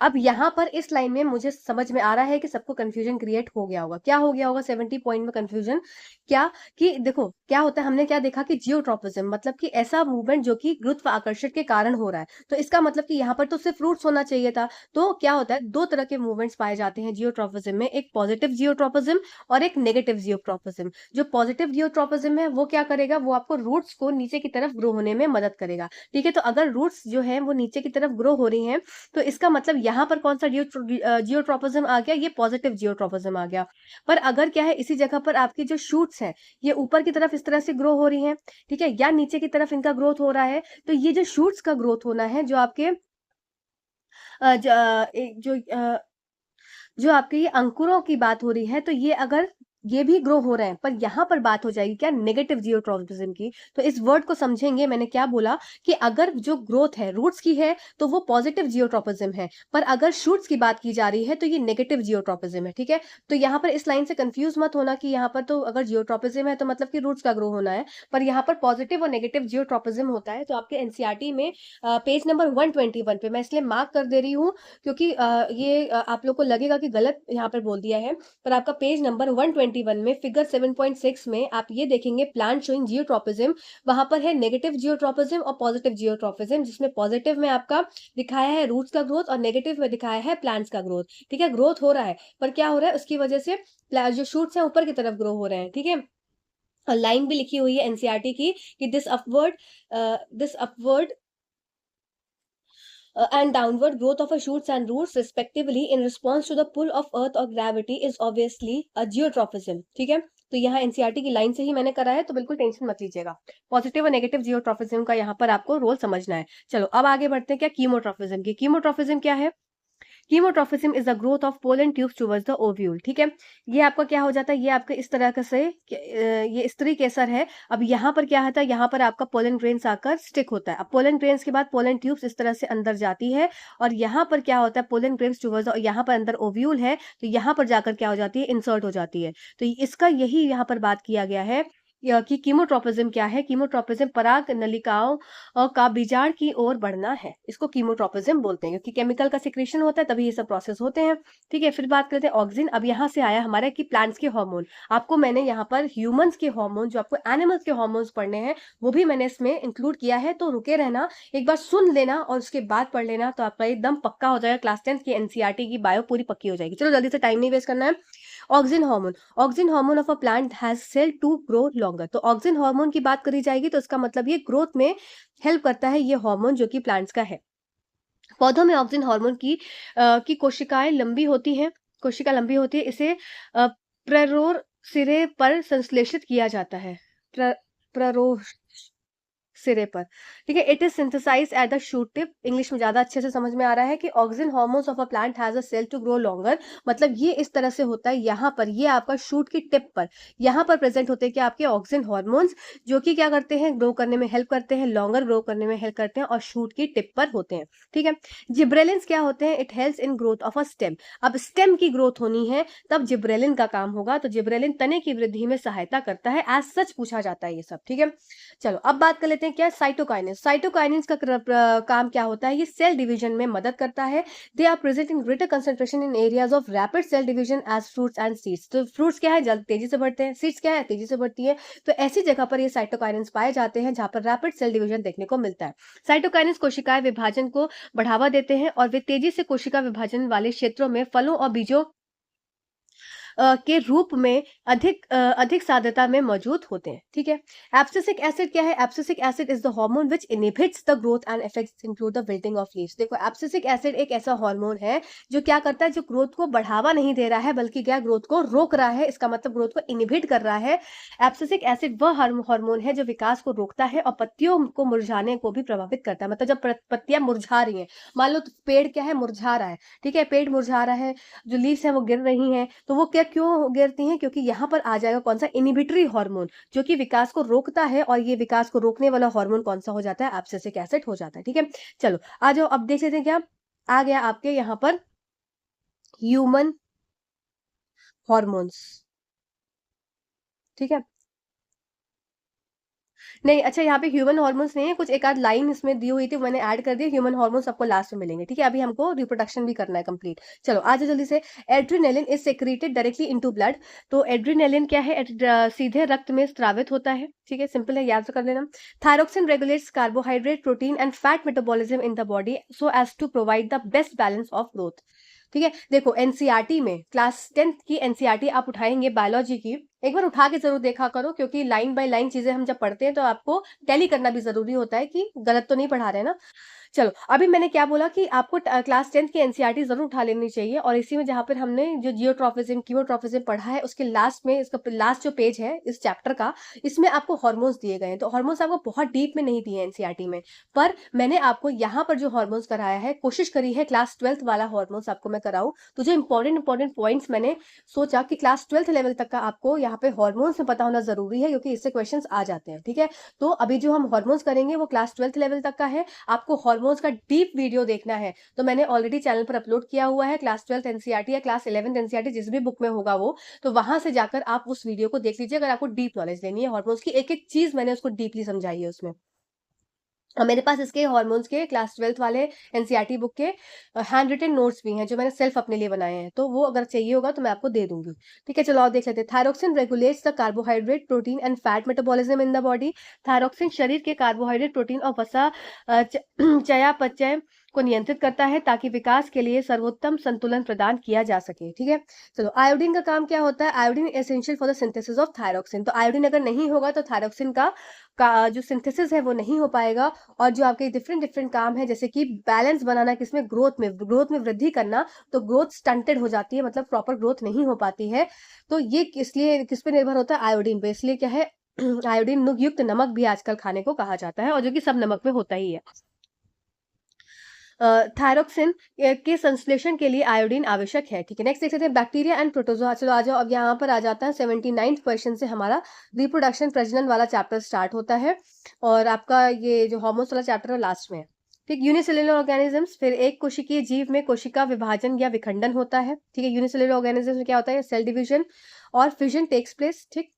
अब यहाँ पर इस लाइन में मुझे समझ में आ रहा है कि सबको कंफ्यूजन क्रिएट हो गया होगा। क्या हो गया होगा 70 पॉइंट में कंफ्यूजन? क्या कि देखो क्या होता है, हमने क्या देखा कि जियोट्रॉपिज्म मतलब कि ऐसा मूवमेंट जो कि गुरुत्वाकर्षण के कारण हो रहा है। तो इसका मतलब कि यहाँ पर तो सिर्फ रूट्स होना चाहिए था। तो क्या होता है, दो तरह के मूवमेंट्स पाए जाते हैं जियोट्रॉपिज्म में, एक पॉजिटिव जियोट्रॉपिज्म और एक नेगेटिव जियोट्रॉपिज्म। जो पॉजिटिव जियोट्रॉपिज्म है वो क्या करेगा, वो आपको रूट्स को नीचे की तरफ ग्रो होने में मदद करेगा। ठीक है, तो अगर रूट्स जो है वो नीचे की तरफ ग्रो हो रही हैं, तो इसका मतलब यहाँ पर कौन सा जियोट्रोपिज्म आ गया, ये पॉजिटिव जियोट्रोपिज्म आ गया। पर अगर क्या है, इसी जगह पर आपकी जो शूट्स हैं ये ऊपर की तरफ इस तरह से ग्रो हो रही हैं, ठीक है, या नीचे की तरफ इनका ग्रोथ हो रहा है, तो ये जो शूट्स का ग्रोथ होना है, जो आपके जो आपके ये अंकुरों की बात हो रही है, तो ये अगर ये भी ग्रो हो रहे हैं, पर यहाँ पर बात हो जाएगी क्या, नेगेटिव जियोट्रॉपिज्म की। तो इस वर्ड को समझेंगे, मैंने क्या बोला कि अगर जो ग्रोथ है रूट्स की है तो वो पॉजिटिव जियोट्रॉपिज्म है, पर अगर शूट्स की बात की जा रही है तो ये नेगेटिव जियोट्रॉपिज्म है। ठीक है, तो यहाँ पर इस लाइन से कंफ्यूज मत होना कि यहाँ पर तो अगर जियोट्रॉपिज्म है तो मतलब कि रूट्स का ग्रो होना है, पर यहाँ पर पॉजिटिव और नेगेटिव जियोट्रॉपिज्म होता है। तो आपके एनसीईआरटी में पेज नंबर 121 पे मैं इसलिए मार्क कर दे रही हूँ, क्योंकि ये आप लोग को लगेगा कि गलत यहाँ पर बोल दिया है, पर आपका पेज नंबर 121 में फिगर 7.6 में आप ये देखेंगे प्लांट शोइंग जियोट्रॉपिज्म, वहां पर है नेगेटिव जियोट्रॉपिज्म और पॉजिटिव जियोट्रॉपिज्म, जिसमें पॉजिटिव में आपका दिखाया है रूट्स का ग्रोथ और नेगेटिव में दिखाया है प्लांट्स का ग्रोथ। ठीक है, ग्रोथ हो रहा है, पर क्या हो रहा है, उसकी वजह से जो शूट्स हैं ऊपर की तरफ ग्रो हो रहे हैं। ठीक है, और लाइन भी लिखी हुई है एनसीईआरटी की कि this upward and downward growth of a shoots and roots respectively in response to the pull of earth or gravity is obviously a geotrophism। ठीक है, तो यहाँ एनसीईआरटी की लाइन से ही मैंने करा है, तो बिल्कुल टेंशन मत लीजिएगा। पॉजिटिव और नेगेटिव जियोट्रॉफिज्म का यहाँ पर आपको रोल समझना है। चलो अब आगे बढ़ते हैं, क्या कीमोट्रॉफिज्म की। कीमोट्रॉफिज्म क्या है? Chemotropism is the growth of pollen tubes towards the ovule. ठीक है, ये आपका क्या हो जाता है, ये आपके इस तरह का से ये स्त्री केसर है। अब यहाँ पर क्या होता है, यहाँ पर आपका पोलन ग्रेन्स आकर स्टिक होता है। अब पोलन ग्रेन्स के बाद पोलन ट्यूब्स इस तरह से अंदर जाती है, और यहाँ पर क्या होता है, पोलन ग्रेन्स टुवर्ड्स, यहाँ पर अंदर ओव्यूल है, तो यहाँ पर जाकर क्या हो जाती है, इंसर्ट हो जाती है। तो इसका यही यहाँ पर बात किया गया है कि कीमोट्रोपिज्म क्या है। कीमोट्रोपिज्म पराग नलिकाओं का बीजाण की ओर बढ़ना है, इसको कीमोट्रोपिज्म बोलते हैं, क्योंकि केमिकल का सिक्रेशन होता है तभी ये सब प्रोसेस होते हैं। ठीक है, फिर बात करते हैं ऑक्सिन। अब यहाँ से आया हमारा कि प्लांट्स के हार्मोन। आपको मैंने यहाँ पर ह्यूमंस के हार्मोन, जो आपको एनिमल्स के हार्मोन्स पढ़ने हैं, वो भी मैंने इसमें इंक्लूड किया है, तो रुके रहना, एक बार सुन लेना और उसके बाद पढ़ लेना, तो आपका एकदम पक्का हो जाएगा। क्लास 10 की एनसीईआरटी की बायो पूरी पक्की हो जाएगी। चलो जल्दी से, टाइम नहीं वेस्ट करना है। Auxin hormone, auxin hormone of a plant has cell to grow longer. तो ऑक्सिन हार्मोन की बात करी जाएगी तो इसका मतलब ये ग्रोथ में हेल्प करता है, ये हार्मोन जो कि प्लांट्स का है। पौधों में ऑक्सिन हार्मोन की कोशिकाएं लंबी होती हैं, कोशिका लंबी होती है, इसे प्ररोर सिरे पर संश्लेषित किया जाता है। प्ररोर सिरे पर, ठीक है। It is synthesise at the shoot tip. English में ज्यादा अच्छे से समझ में आ रहा है कि auxin hormones of a plant has a cell to grow longer, मतलब ये इस तरह से होता है, यहाँ पर ये आपका शूट की टिप पर यहाँ पर प्रेजेंट होते हैं कि आपके ऑक्सिन हार्मोन्स, जो कि क्या करते हैं, ग्रो करने में हेल्प करते हैं, लॉन्गर ग्रो करने में हेल्प करते हैं, और शूट की टिप पर होते हैं। ठीक है, जिब्रेलिन्स क्या होते हैं, it helps in growth of a stem. अब स्टेम की ग्रोथ होनी है तब जिब्रेलिन का काम होगा, तो जिब्रेलिन तने की वृद्धि में सहायता करता है, एज सच पूछा जाता है ये सब। ठीक है, चलो अब बात कर लेते हैं क्या, साइटोकाइनेस। साइटोकाइनेस का काम क्या होता है, ये सेल डिवीजन में मदद करता है। They are present in greater concentration in areas of rapid cell division as fruits and seeds. तो फ्रूट्स क्या है, जल्द तेजी से बढ़ते हैं, सीड्स क्या है, तेजी से बढ़ती है। तो ऐसी जगह पर ये साइटोकाइनेस पाए जाते हैं जहां पर रैपिड सेल डिवीजन देखने को मिलता है। साइटोकाइनेस कोशिकाएं विभाजन को बढ़ावा देते हैं, और वे तेजी से कोशिका विभाजन वाले क्षेत्रों में फलों और बीजों के रूप में अधिक साध्यता में मौजूद होते हैं। ठीक है, एब्सिसिक एसिड क्या है, abscisic acid is the hormone which inhibits the growth and effects include the wilting of leaves. देखो, एब्सिसिक एसिड एक ऐसा हार्मोन है जो क्या करता है, जो ग्रोथ को बढ़ावा नहीं दे रहा है, बल्कि क्या, ग्रोथ को रोक रहा है, इसका मतलब ग्रोथ को इनहिबिट कर रहा है। एब्सिसिक एसिड वह हार्मोन है जो विकास को रोकता है और पत्तियों को मुरझाने को भी प्रभावित करता है। मतलब जब पत्तियां मुरझा रही हैं, मान लो पेड़ क्या है, मुरझा रहा है, ठीक है, पेड़ मुरझा रहा है, जो लीव्स है वो गिर रही हैं, तो वो क्या क्यों गिरती हैं, क्योंकि यहाँ पर आ जाएगा कौन सा, इनहिबिटरी हार्मोन, जो कि विकास को रोकता है, और ये विकास को रोकने वाला हार्मोन कौन सा हो जाता है, एब्सिसिक एसिड हो जाता है। ठीक है, चलो आ जाओ, अब देख लेते हैं क्या आ गया आपके यहाँ पर, ह्यूमन हार्मोन्स। ठीक है, नहीं, अच्छा यहाँ पे ह्यूमन हार्मोन्स नहीं है, कुछ एक आध लाइन इसमें दी हुई थी, मैंने ऐड कर दी। ह्यूमन हार्मोन्स आपको लास्ट में मिलेंगे, ठीक है। अभी हमको रिप्रोडक्शन भी करना है कंप्लीट। चलो आ जाओ जल्दी से। Adrenaline is secreted directly into blood. तो एड्रेनालिन क्या है? सीधे रक्त में स्रावित होता है, ठीक है, सिंपल है, याद से कर लेना। Thyroxine regulates carbohydrate, protein and fat metabolism in the body so as to provide the best balance of growth. ठीक है, देखो एनसीईआरटी में क्लास 10th की एनसीईआरटी आप उठाएंगे बायोलॉजी की, एक बार उठा के जरूर देखा करो, क्योंकि लाइन बाय लाइन चीजें हम जब पढ़ते हैं तो आपको टैली करना भी जरूरी होता है कि गलत तो नहीं पढ़ा रहे हैं ना। चलो अभी मैंने क्या बोला कि आपको क्लास 10th की एनसीईआरटी जरूर उठा लेनी चाहिए, और इसी में जहां पर हमने जो जियोट्रॉफिज्म कीमोट्रॉफिज्म पढ़ा है उसके लास्ट में, इसका लास्ट जो पेज है इस चैप्टर का, इसमें आपको हार्मोन्स दिए गए हैं। तो हार्मोन्स आपको बहुत डीप में नहीं दिए एनसीईआरटी में, पर मैंने आपको यहाँ पर जो हार्मोन्स कराया है, कोशिश करी है क्लास 12th वाला हार्मोन्स आपको मैं कराऊं। तो जो इंपॉर्टेंट पॉइंट्स मैंने सोचा कि क्लास 12th लेवल तक का आपको यहाँ पे हार्मोन्स में पता होना जरूरी है, क्योंकि इससे क्वेश्चन आ जाते हैं, ठीक है। तो अभी जो हम हार्मोन्स करेंगे वो क्लास 12th लेवल तक का है। आपको हार्मोन्स का डीप वीडियो देखना है तो मैंने ऑलरेडी चैनल पर अपलोड किया हुआ है, क्लास 12th एनसीईआरटी या क्लास 11th एनसीईआरटी जिस भी बुक में होगा वो, तो वहां से जाकर आप उस वीडियो को देख लीजिए, अगर आपको डीप नॉलेज लेनी है हार्मोन्स की, एक एक चीज मैंने उसको डीपली समझाई है उसमें। और मेरे पास इसके हार्मोन्स के क्लास 12th वाले एनसीईआरटी बुक के हैंड रिटन नोट्स भी हैं जो मैंने सेल्फ अपने लिए बनाए हैं, तो वो अगर चाहिए होगा तो मैं आपको दे दूंगी, ठीक है। चलो आप देख लेते हैं। Thyroxine regulates the carbohydrate, protein and fat metabolism in the body. Thyroxine शरीर के कार्बोहाइड्रेट, प्रोटीन और वसा चयापचय को नियंत्रित करता है ताकि विकास के लिए सर्वोत्तम संतुलन प्रदान किया जा सके, ठीक है। चलो आयोडीन का काम क्या होता है? Iodine essential for the synthesis of thyroxine. तो आयोडीन अगर नहीं होगा तो थायरोक्सिन का जो सिंथेसिस है वो नहीं हो पाएगा, और जो आपके डिफरेंट काम है जैसे कि बैलेंस बनाना, किसमें? ग्रोथ में वृद्धि करना, तो ग्रोथ स्टंटेड हो जाती है, मतलब प्रॉपर ग्रोथ नहीं हो पाती है। तो ये इसलिए किस पे निर्भर होता है? आयोडीन पे। इसलिए क्या है आयोडीन युक्त नमक भी आजकल खाने को कहा जाता है, और जो कि सब नमक में होता ही है। थायरोक्सिन के संश्लेषण के लिए आयोडीन आवश्यक है, ठीक है। नेक्स्ट देख सकते हैं बैक्टीरिया एंड प्रोटोजोआ। चलो आ जाओ, अब यहाँ पर आ जाता है 79th क्वेश्चन से हमारा रिप्रोडक्शन प्रजनन वाला चैप्टर स्टार्ट होता है, और आपका ये जो हार्मोन्स वाला चैप्टर है लास्ट में है, ठीक। यूनिसेलुलर ऑर्गेनिजम्स, फिर एक कोशिकीय जीव में कोशिका विभाजन या विखंडन होता है, ठीक है। यूनिसेलुलर ऑर्गेनिजम्स में क्या होता है? सेल डिवीजन और फिजन टेक्स प्लेस, ठीक,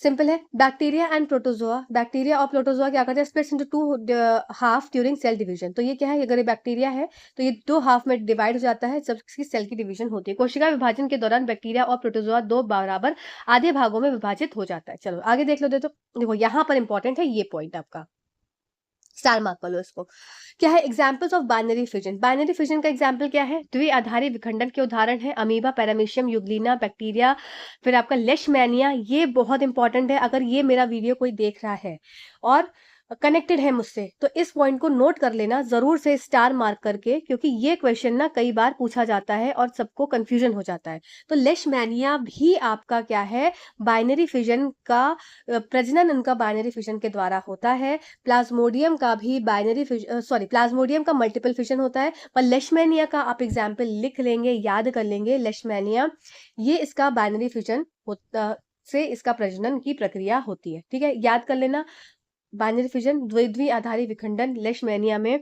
सिंपल है। बैक्टीरिया एंड प्रोटोजोआ, बैक्टीरिया और प्रोटोजोआ क्या करते हैं? Splits into two half during cell division. तो ये क्या है? अगर ये बैक्टीरिया है तो ये दो हाफ में डिवाइड हो जाता है जब इसकी सेल की डिवीजन होती है। कोशिका विभाजन के दौरान बैक्टीरिया और प्रोटोजोआ दो बराबर आधे भागों में विभाजित हो जाता है। चलो आगे देख लो। देखो यहाँ पर इंपॉर्टेंट है ये पॉइंट, आपका स्टार मार्क कर लो इसको। क्या है? Examples of binary fission. Binary fission का एग्जाम्पल क्या है? द्विआधारी विखंडन के उदाहरण है अमीबा, पैरामीशियम, यूग्लिना, बैक्टीरिया, फिर आपका लेशमैनिया। ये बहुत इंपॉर्टेंट है, अगर ये मेरा वीडियो कोई देख रहा है और कनेक्टेड है मुझसे तो इस पॉइंट को नोट कर लेना जरूर से, स्टार मार्क करके, क्योंकि ये क्वेश्चन ना कई बार पूछा जाता है और सबको कंफ्यूजन हो जाता है। तो लेशमैनिया भी आपका क्या है? बाइनरी फिजन का प्रजनन उनका बाइनरी फिजन के द्वारा होता है। प्लाज्मोडियम का भी प्लाज्मोडियम का मल्टीपल फिजन होता है, पर लेशमैनिया का आप एग्जाम्पल लिख लेंगे, याद कर लेंगे। लेशमैनिया ये इसका बाइनरी फिजन होता से इसका प्रजनन की प्रक्रिया होती है, ठीक है, याद कर लेना। बाइनरी फिजन द्विआधारी विखंडन लेशमैनिया में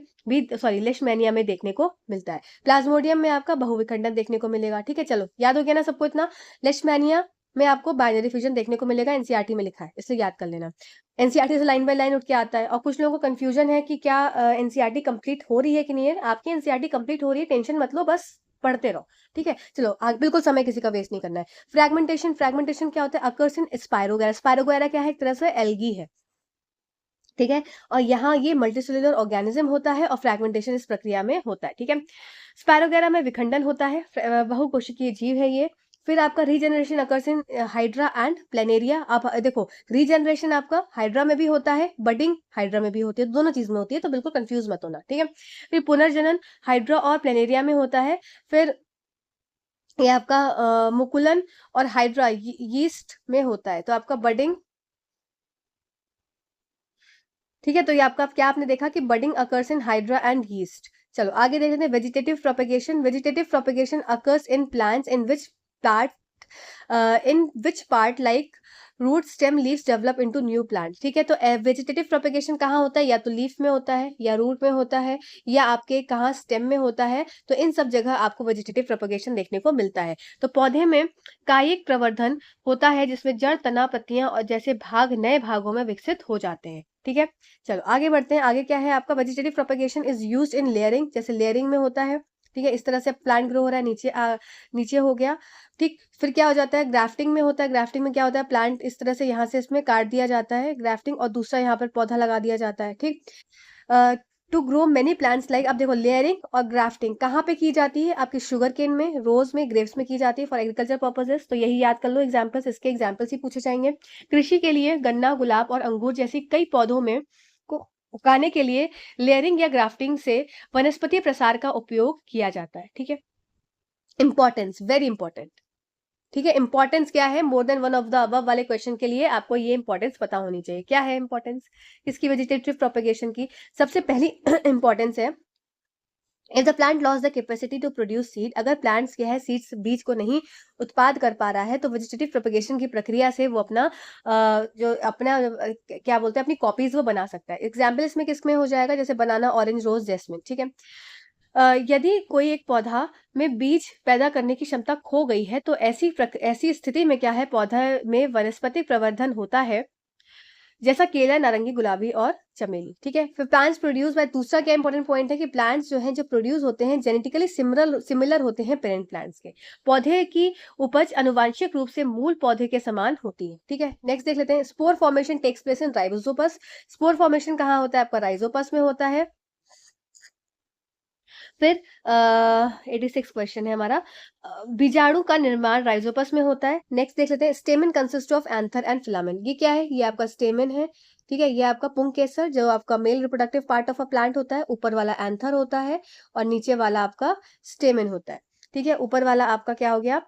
देखने को मिलता है। प्लाज्मोडियम में आपका बहुविखंडन देखने को मिलेगा, ठीक है। चलो याद हो गया ना सबको इतना? लेशमैनिया में आपको बाइनरी फिजन देखने को मिलेगा, एनसीईआरटी में लिखा है, इसलिए याद कर लेना। एनसीईआरटी से लाइन बाय लाइन उठ के आता है, और कुछ लोगों को कंफ्यूजन है कि क्या एनसीईआरटी कंप्लीट हो रही है कि नहीं है। आपकी एनसीईआरटी कंप्लीट हो रही है, टेंशन मत लो, बस पढ़ते रहो, ठीक है। चलो बिल्कुल समय किसी का वेस्ट नहीं करना है। फ्रैगमेंटेशन क्या होता है? Occurs in स्पाइरोगैरा। स्पाइरोगैरा क्या है? एक तरह से एल्गी है, ठीक है। और यहाँ ये मल्टीसेलुलर ऑर्गेनिज्म होता है और फ्रैगमेंटेशन इस प्रक्रिया में होता है, ठीक है। स्पाइरोगैरा में विखंडन होता है, बहुकोशिकीय जीव है ये। फिर आपका regeneration occurs in hydra and planaria. आप देखो रीजनरेशन आपका हाइड्रा में भी होता है, बडिंग हाइड्रा में भी होती है, दोनों चीज में होती है, तो बिल्कुल कंफ्यूज मत होना, ठीक है। फिर पुनर्जनन हाइड्रा और प्लेनेरिया में होता है। फिर ये आपका मुकुलन और हाइड्रा यीस्ट में होता है, तो आपका बडिंग, ठीक है। तो ये आपका क्या आपने देखा कि budding occurs in hydra and yeast. चलो आगे देखते हैं vegetative propagation occurs in plants in which part like root stem leaves develop into new plant, ठीक है। तो वेजिटेटिव प्रोपेगेशन कहाँ होता है? या तो लीफ में होता है, या रूट में होता है, या आपके कहाँ स्टेम में होता है। तो इन सब जगह आपको वेजिटेटिव प्रोपेगेशन देखने को मिलता है। तो पौधे में कायिक प्रवर्धन होता है जिसमें जड़, तना, पत्तियां और जैसे भाग नए भागों में विकसित हो जाते हैं, ठीक है, चलो आगे बढ़ते हैं। आगे क्या है आपका, vegetative propagation is used in layering, जैसे लेयरिंग में होता है। ठीक है, इस तरह से प्लांट ग्रो हो रहा है, नीचे हो गया। ठीक, फिर क्या हो जाता है, ग्राफ्टिंग में होता है। ग्राफ्टिंग में क्या होता है, प्लांट इस तरह से यहाँ से इसमें काट दिया जाता है ग्राफ्टिंग, और दूसरा यहाँ पर पौधा लगा दिया जाता है। ठीक, to grow many plants like, अब देखो लेयरिंग और ग्राफ्टिंग कहाँ पे की जाती है, आपकी शुगर केन में, रोज में, ग्रेप्स में की जाती है फॉर एग्रीकल्चर पर्पसेस। तो यही याद कर लो एग्जाम्पल्स, इसके एग्जाम्पल्स ही पूछे जाएंगे। कृषि के लिए गन्ना, गुलाब और अंगूर जैसी कई पौधों में को उगाने के लिए लेयरिंग या ग्राफ्टिंग से वनस्पति प्रसार का उपयोग किया जाता है। ठीक है, इंपॉर्टेंस, वेरी इंपॉर्टेंट। ठीक है, इंपॉर्टेंस क्या है, more than one of the above वाले क्वेश्चन के लिए आपको ये इंपॉर्टेंस पता होनी चाहिए। क्या है इंपॉर्टेंस इसकी, वेजिटेटिव प्रोपेगेशन की? सबसे पहली इंपॉर्टेंस है, if the plant loss the capacity to produce seed, अगर प्लांट्स क्या है सीड्स, बीज को नहीं उत्पाद कर पा रहा है, तो वेजिटेटिव प्रोपेगेशन की प्रक्रिया से वो अपना जो अपना क्या बोलते हैं, अपनी कॉपीज वो बना सकता है। एग्जाम्पल इसमें किसमें हो जाएगा, जैसे बनाना, ऑरेंज, रोज, जैस्मिन। ठीक है, यदि कोई एक पौधा में बीज पैदा करने की क्षमता खो गई है, तो ऐसी स्थिति में क्या है, पौधा में वनस्पतिक प्रवर्धन होता है, जैसा केला, नारंगी, गुलाबी और चमेली। ठीक है, फिर प्लांट्स प्रोड्यूस बाय, दूसरा क्या इंपॉर्टेंट पॉइंट है कि प्लांट्स जो हैं जो प्रोड्यूस होते हैं जेनेटिकली सिमिलर होते हैं पेरेंट प्लांट्स के। पौधे की उपज अनुवांशिक रूप से मूल पौधे के समान होती है। ठीक है, नेक्स्ट देख लेते हैं, spore formation takes place in rhizopus. Spore formation कहाँ होता है, आपका राइजोपस में होता है। फिर 86 क्वेश्चन है हमारा, बीजाणु का निर्माण राइजोपस में होता है। नेक्स्ट देख लेते हैं, स्टेमन consist of anther and filament. ये क्या है, ये आपका स्टेमन है। ठीक है, ये आपका पुंकेसर जो आपका mail reproductive part of a plant होता है, ऊपर वाला एंथर होता है और नीचे वाला आपका स्टेमन होता है। ठीक है, ऊपर वाला आपका क्या हो गया,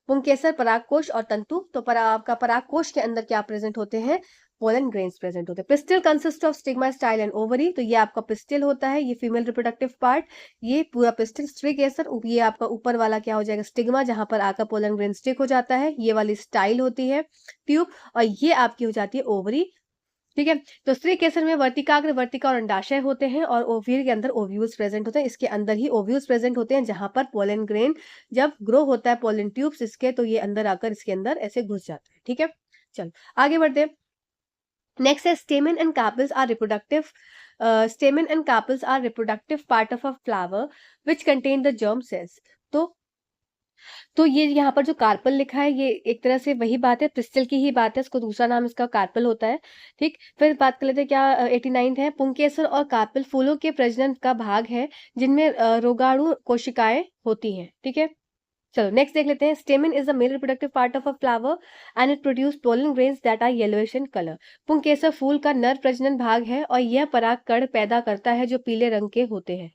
पुंकेसर, परागकोश और तंतु। तो आपका परागकोश के अंदर क्या प्रेजेंट होते हैं, पोलन ग्रेन्स प्रेजेंट होते हैं। Pistil consist of stigma, style and ovary. तो ये आपका पिस्टिल होता है, ये फीमेल रिप्रोडक्टिव पार्ट, ये पूरा पिस्टिल। स्ट्रिकेसर, ये आपका ऊपर वाला क्या हो जाएगा, स्टिग्मा, जहां पर आकर पोलन ग्रेन स्टिक हो जाता है, ये वाली स्टाइल होती है, ट्यूब, और ये आपकी हो जाती है ओवरी। ठीक है, तो स्त्री केसर में वर्तिकाग्र, वर्तिका और अंडाशय होते हैं, और ओव्यूल के अंदर ओव्यूल्स प्रेजेंट होते हैं। इसके अंदर ही ओव्यूल्स प्रेजेंट होते हैं, जहां पर पोलन ग्रेन जब ग्रो होता है, पोलन ट्यूब्स इसके, तो ये अंदर आकर इसके अंदर ऐसे घुस जाते हैं। ठीक है, चलो आगे बढ़ते हैं। नेक्स्ट है, stamen and carpels are reproductive. Stamen and carpels are reproductive part of a flower which contain the germ cells. तो ये यहाँ पर जो कार्पल लिखा है, ये एक तरह से वही बात है, पिस्टल की ही बात है, इसको दूसरा नाम इसका कार्पल होता है। ठीक, फिर बात कर लेते हैं क्या, 89 है, पुंकेसर और कार्पल फूलों के प्रजनन का भाग है, जिनमें रोगाणु कोशिकाएं होती हैं। ठीक है, चलो नेक्स्ट देख लेते हैं, stamen is the male reproductive part of a flower and it produce pollen grains that are yellowish in colour. पुंकेसर फूल का नर प्रजनन भाग है और यह परागकण पैदा करता है जो पीले रंग के होते हैं।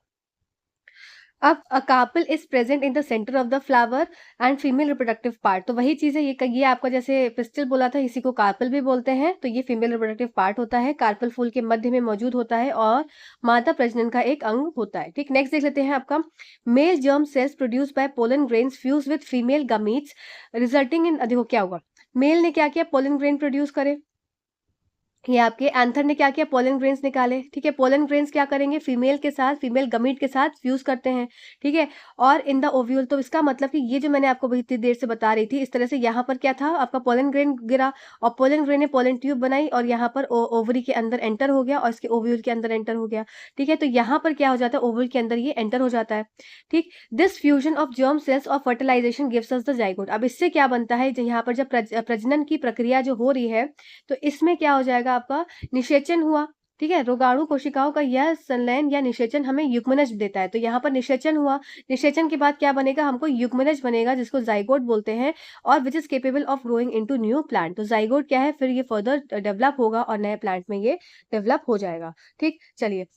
अब a carpel is present in the centre of the flower and female reproductive part. तो वही चीज है, ये आपका जैसे पिस्टल बोला था, इसी को कार्पल भी बोलते हैं। तो ये फीमेल रिप्रोडक्टिव पार्ट होता है, कार्पल फूल के मध्य में मौजूद होता है और मादा प्रजनन का एक अंग होता है। ठीक, नेक्स्ट देख लेते हैं आपका, male germ cells produce by pollen grains fuse with female gametes resulting in, देखो क्या होगा, मेल ने क्या किया, पोलन ग्रेन प्रोड्यूस करे, ये आपके एंथर ने क्या किया, पोलन ग्रेन्स निकाले। ठीक है, पोलन ग्रेन्स क्या करेंगे, फीमेल के साथ, फीमेल गमीट के साथ फ्यूज करते हैं। ठीक है, और इन द ओव्यूल, तो इसका मतलब कि ये जो मैंने आपको इतनी देर से बता रही थी, इस तरह से यहाँ पर क्या था, आपका पोलन ग्रेन गिरा और पोलन ग्रेन ने पोलन ट्यूब बनाई और यहाँ पर ओवरी के अंदर एंटर हो गया और इसके ओव्यूल के अंदर एंटर हो गया। ठीक है, तो यहाँ पर क्या हो जाता है, ओव्यूल के अंदर ये एंटर हो जाता है। ठीक, this fusion of germ cells or fertilisation gives us the zygote. अब इससे क्या बनता है, यहाँ पर जब प्रजनन की प्रक्रिया जो हो रही है, तो इसमें क्या हो जाएगा, आपका निषेचन हुआ। ठीक है, रोगाणु कोशिकाओं का यह संलयन या निषेचन हमें युग्मनज देता है। तो यहाँ पर निषेचन हुआ, निषेचन के बाद क्या बनेगा, हमको युग्मनज बनेगा, जिसको जाइगोट बोलते हैं, और which is capable of growing into new plant. तो जाइगोट क्या है, फिर ये फर्दर डेवलप होगा और नए प्लांट में ये डेवलप हो जाएगा। ठीक, चलिए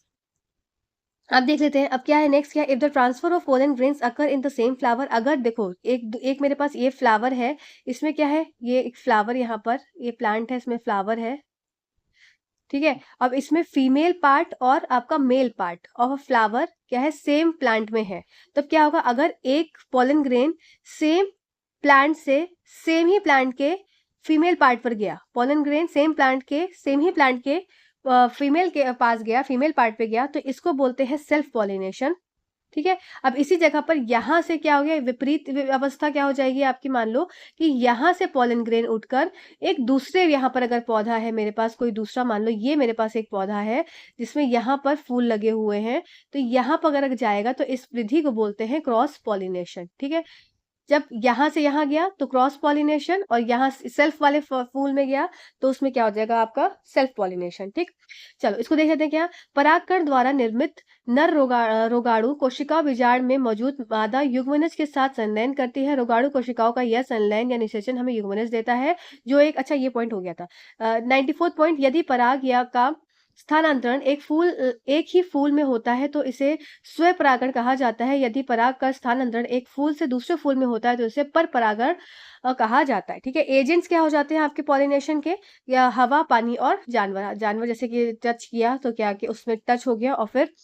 अब देख लेते हैं, अब क्या है नेक्स्ट, क्या, if the transfer of pollen grains occur in the same flower. अगर देखो एक मेरे पास ये फ्लावर है, इसमें क्या है, ये एक फ्लावर, यहाँ पर ये प्लांट है, इसमें फ्लावर है। ठीक है, अब इसमें फीमेल पार्ट और आपका male part of a flower क्या है, सेम प्लांट में है। तब क्या होगा, अगर एक पोलन ग्रेन सेम प्लांट से सेम ही प्लांट के फीमेल पार्ट पर गया, पोलन ग्रेन सेम प्लांट के सेम ही प्लांट के फीमेल के पास गया, फीमेल पार्ट पे गया, तो इसको बोलते हैं सेल्फ पॉलिनेशन। ठीक है। अब इसी जगह पर यहाँ से क्या हो गया, विपरीत अवस्था क्या हो जाएगी आपकी, मान लो कि यहाँ से पॉलन ग्रेन उठकर एक दूसरे, यहाँ पर अगर पौधा है मेरे पास कोई दूसरा, मान लो ये मेरे पास एक पौधा है जिसमें यहाँ पर फूल लगे हुए हैं, तो यहाँ पर अगर जाएगा तो इस विधि को बोलते हैं क्रॉस पॉलिनेशन। ठीक है। जब यहाँ से यहाँ गया तो क्रॉस पॉलिनेशन, और यहाँ सेल्फ वाले फूल में गया तो उसमें क्या हो जाएगा आपका सेल्फ पॉलिनेशन। ठीक। चलो इसको देख लेते हैं। क्या, परागकण द्वारा निर्मित नर रोगाणु कोशिका बीजांड में मौजूद मादा युग्मनज के साथ संलयन करती है। रोगाणु कोशिकाओं का यह संलयन या निषेचन हमें युग्मनज देता है, जो एक, अच्छा ये पॉइंट हो गया था। 94 पॉइंट, यदि पराग या का स्थानांतरण एक ही फूल में होता है तो इसे स्वपरागण कहा जाता है। यदि पराग का स्थानांतरण एक फूल से दूसरे फूल में होता है तो इसे परपरागण कहा जाता है। ठीक है। एजेंट्स क्या हो जाते हैं आपके पॉलिनेशन के, या हवा, पानी और जानवर। जानवर जैसे कि टच किया तो क्या कि उसमें टच हो गया, और फिर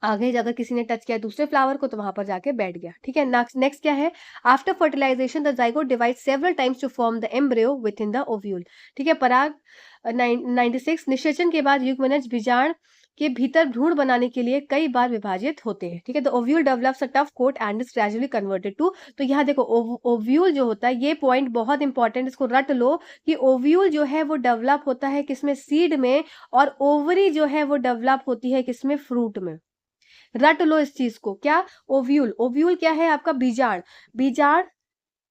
आगे अगर किसी ने टच किया दूसरे फ्लावर को तो वहां पर जाके बैठ गया। ठीक है। नेक्स्ट क्या है, after fertilisation the zygote divide several times to form the embryo within the ovule. ठीक है। पराग 96, निषेचन के बाद युग्मनज बीजांड के भीतर भ्रूण बनाने के लिए कई बार विभाजित होते हैं। ठीक है। The ovule develops a tough coat and is gradually converted to, तो यहाँ देखो ओव्यूल जो होता है, ये पॉइंट बहुत इंपॉर्टेंट, इसको रट लो कि ओव्यूल जो है वो डेवलप होता है किसमें, सीड में, और ओवरी जो है वो डेवलप होती है किसमें, फ्रूट में। रट लो इस चीज को। क्या, ओव्यूल, ओव्यूल क्या है आपका, बीजांड। बीजांड,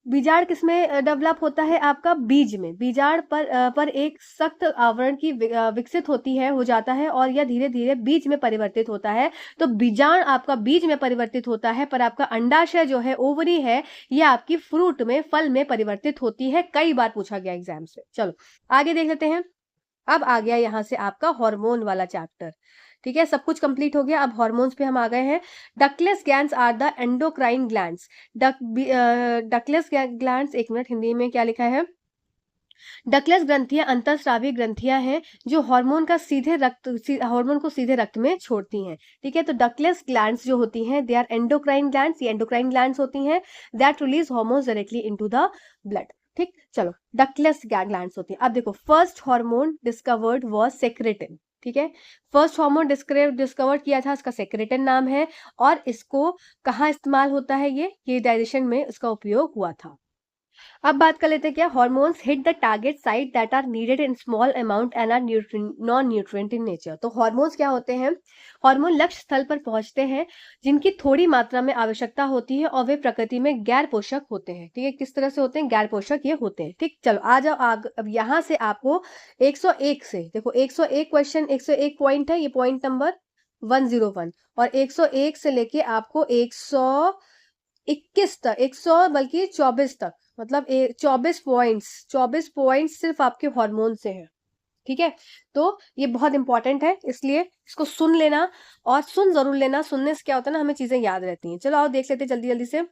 बीजांड किसमें डेवलप होता है आपका, बीज में। बीजांड पर एक सख्त आवरण की विकसित होती है, हो जाता है, और यह धीरे धीरे बीज में परिवर्तित होता है। तो बीजांड आपका बीज में परिवर्तित होता है, पर आपका अंडाशय जो है, ओवरी है, यह आपकी फ्रूट में, फल में परिवर्तित होती है। कई बार पूछा गया एग्जाम से। चलो आगे देख लेते हैं। अब आ गया यहाँ से आपका हार्मोन वाला चैप्टर। ठीक है। सब कुछ कंप्लीट हो गया, अब हार्मोन्स पे हम आ गए हैं। Ductless glands are the endocrine glands. Ductless glands, एक मिनट, हिंदी में क्या लिखा है, डकलेस ग्रंथियां अंतःस्रावी ग्रंथियां हैं जो हार्मोन को सीधे रक्त में छोड़ती हैं। ठीक है। तो डकलेस ग्लैंड्स जो होती हैं, दे आर एंडोक्राइन ग्लैंड्स, ये एंडोक्राइन ग्लैंड्स होती हैं, that release hormones directly into the blood. ठीक। चलो डकलेस ग्लैंड्स होती हैं। अब देखो, first hormone discovered was secretin. ठीक है। फर्स्ट हार्मोन डिस्कवर्ड किया था, इसका सेक्रेटिन नाम है, और इसको कहाँ इस्तेमाल होता है, ये डाइजेशन में इसका उपयोग हुआ था। अब बात कर लेते हैं क्या, hormones hit the target site that are needed in small amount and are non nutrient in nature. तो हार्मोन्स क्या होते हैं, हार्मोन लक्ष्य स्थल पर पहुंचते हैं जिनकी थोड़ी मात्रा में आवश्यकता होती है, और वे प्रकृति में गैर पोषक होते हैं। ठीक है। किस तरह से होते हैं, गैर पोषक ये होते हैं। ठीक। चलो आ जाओ अब यहाँ से आपको 101 से देखो, 101 क्वेश्चन, 101 पॉइंट है, ये पॉइंट नंबर 101, और 101 से लेके आपको 121 तक, 100 बल्कि 24 तक, मतलब 24 पॉइंट्स सिर्फ आपके हार्मोन से है। ठीक है। तो ये बहुत इंपॉर्टेंट है, इसलिए इसको सुन लेना, और सुन जरूर लेना। सुनने से क्या होता है ना, हमें चीजें याद रहती हैं। चलो आओ देख लेते हैं जल्दी जल्दी से।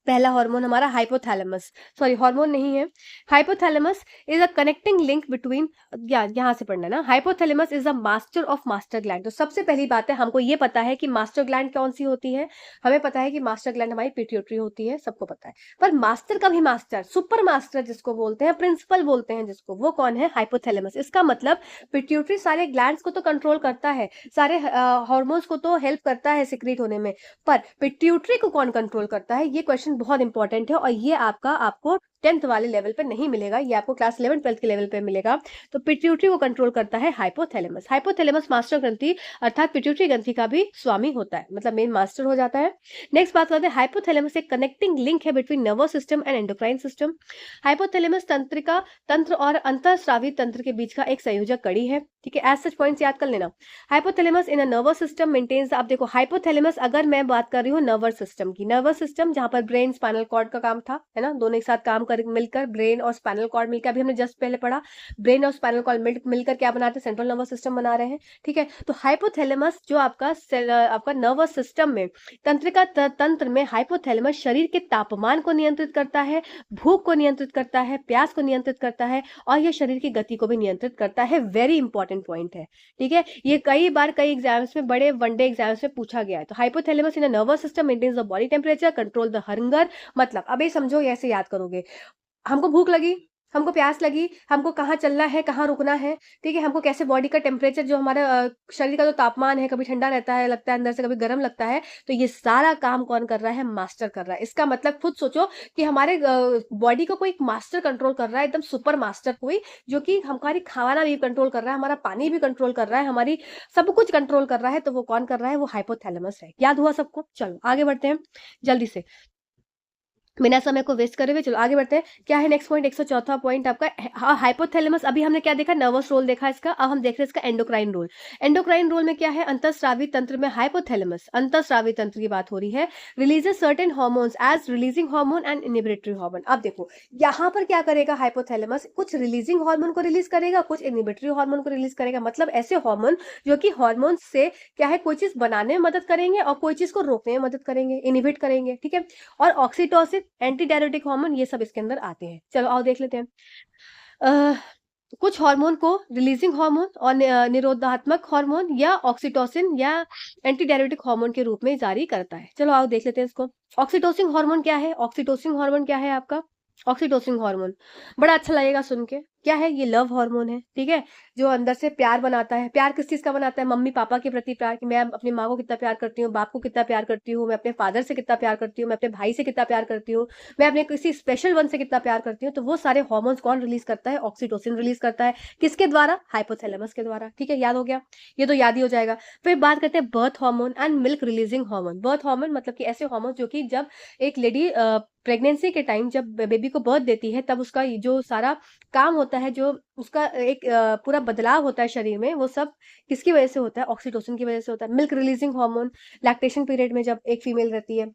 पहला हार्मोन हमारा हाइपोथैलेमस, सॉरी हार्मोन नहीं है, hypothalamus is a connecting link between, यहाँ से पढ़ना है ना, hypothalamus is a master of master gland. तो सबसे पहली बात है, हमको ये पता है कि मास्टर ग्लैंड कौन सी होती है, हमें पता है कि मास्टर ग्लैंड हमारी पिट्यूटरी होती है, सबको पता है। पर मास्टर का भी मास्टर, सुपर मास्टर जिसको बोलते हैं, प्रिंसिपल बोलते हैं जिसको, वो कौन है, हाइपोथैलेमस। इसका मतलब पिट्यूटरी सारे ग्लैंड्स को तो कंट्रोल करता है, सारे हार्मोन्स को तो हेल्प करता है सिक्रीट होने में, पर पिट्यूटरी को कौन कंट्रोल करता है, ये क्वेश्चन बहुत इंपॉर्टेंट है, और ये आपको 10th वाले लेवल पे नहीं मिलेगा, ये आपको क्लास 11 12th के लेवल पे मिलेगा। तो पिट्यूटरी को कंट्रोल करता है हाइपोथैलेमस। हाइपोथैलेमस मास्टर ग्रंथि अर्थात पिट्यूटरी ग्रंथि का भी स्वामी होता है, मतलब मेन मास्टर हो जाता है। नेक्स्ट बात करते हैं, हाइपोथैलेमस एक कनेक्टिंग लिंक है between nervous system and endocrine system. Hypothalamus तंत्र और अंतःस्रावी तंत्र के बीच का एक संयोजक कड़ी है। ठीक है। एज सच पॉइंट्स याद कर लेना। Hypothalamus in a nervous system maintains, आप देखो हाइपोथैलेमस, अगर मैं बात कर रही हूँ नर्वस सिस्टम की, नर्वस सिस्टम जहां पर ब्रेन स्पाइनल कॉर्ड का काम था, है ना, दोनों एक साथ काम कर मिलकर, ब्रेन और स्पाइनल कॉर्ड मिलकर, अभी हमने जस्ट पहले पढ़ा, ब्रेन और स्पाइनल कॉर्ड मिलकर क्या बनाते हैं, सेंट्रल नर्वस सिस्टम बना रहे हैं। ठीक है। तो हाइपोथैलेमस जो आपका नर्वस सिस्टम में तंत्रिका तंत्र में, हाइपोथैलेमस शरीर के तापमान को नियंत्रित करता है, भूख को नियंत्रित करता है, प्यास को नियंत्रित करता है, और यह शरीर की गति को भी नियंत्रित करता है। वेरी इंपॉर्टेंट पॉइंट है। ठीक है। ये कई बार कई एग्जाम्स में, बड़े वनडे एग्जाम्स में पूछा गया है। तो hypothalamus in the nervous system maintains the body temperature, control the hunger. मतलब अब ये समझो, ऐसे याद करोगे, हमको भूख लगी, हमको प्यास लगी, हमको कहाँ चलना है, कहाँ रुकना है, ठीक है, हमको कैसे बॉडी का टेम्परेचर, जो हमारा शरीर का जो तापमान है, कभी ठंडा रहता है, लगता है अंदर से, कभी गर्म लगता है, तो ये सारा काम कौन कर रहा है? मास्टर कर रहा है। इसका मतलब खुद सोचो कि हमारे बॉडी को कोई एक मास्टर कंट्रोल कर रहा है, एकदम सुपर मास्टर कोई, जो कि हमारी खाना भी कंट्रोल कर रहा है, हमारा पानी भी कंट्रोल कर रहा है, हमारी सब कुछ कंट्रोल कर रहा है। तो वो कौन कर रहा है? वो हाइपोथैलेमस है। याद हुआ सबको? चलो आगे बढ़ते हैं जल्दी से, बिना समय को वेस्ट करे हुए। चलो आगे बढ़ते हैं। क्या है नेक्स्ट पॉइंट? 104वां पॉइंट आपका हाइपोथैलेमस। अभी हमने क्या देखा? नर्वस रोल देखा इसका। अब हम देख रहे हैं इसका एंडोक्राइन रोल। एंडोक्राइन रोल में क्या है? अंतःस्रावी तंत्र में हाइपोथैलेमस, अंतःस्रावी तंत्र की बात हो रही है, releases certain hormones as releasing hormone and inhibitory hormone. अब देखो यहाँ पर क्या करेगा हाइपोथैलेमस? कुछ रिलीजिंग हार्मोन को रिलीज करेगा, कुछ इनिबिटरी हार्मोन को रिलीज करेगा। मतलब ऐसे हार्मोन जो कि हार्मोन से क्या है, कोई चीज बनाने में मदद करेंगे और कोई चीज को रोकने में मदद करेंगे, इनिबिट करेंगे, ठीक है। और ऑक्सीटोसिन, एंटी डायरेटिक हार्मोन, ये सब इसके अंदर आते हैं। चलो आओ देख लेते हैं। कुछ हार्मोन को रिलीजिंग हार्मोन और निरोधात्मक हार्मोन या ऑक्सीटोसिन या एंटी डायरेटिक हार्मोन के रूप में जारी करता है। चलो आओ देख लेते हैं इसको। ऑक्सीटोसिन हार्मोन क्या है? ऑक्सीटोसिन हार्मोन क्या है आपका? ऑक्सीटोसिन हार्मोन बड़ा अच्छा लगेगा सुन के। क्या है? ये लव हार्मोन है, ठीक है, जो अंदर से प्यार बनाता है। प्यार किस चीज का बनाता है? मम्मी पापा के प्रति प्यार, कि मैं अपनी माँ को कितना प्यार करती हूँ, बाप को कितना प्यार करती हूँ, मैं अपने फादर से कितना प्यार करती हूँ, मैं अपने भाई से कितना प्यार करती हूँ, मैं अपने किसी स्पेशल वन से कितना प्यार करती हूँ। तो वो सारे हार्मोन्स कौन रिलीज करता है? ऑक्सीटोसिन रिलीज करता है। किसके द्वारा? हाइपोथैलेमस के द्वारा, ठीक है। याद हो गया? ये तो याद ही हो जाएगा। फिर बात करते हैं birth hormone and milk releasing hormone. Birth hormone मतलब कि ऐसे हार्मोन जो कि जब एक लेडी प्रेगनेंसी के टाइम जब बेबी को बर्थ देती है, तब उसका जो सारा काम होता है, जो उसका एक पूरा बदलाव होता है शरीर में, वो सब किसकी वजह से होता है? ऑक्सीटोसिन की वजह से होता है। Milk releasing hormone lactation period में जब एक फीमेल रहती है,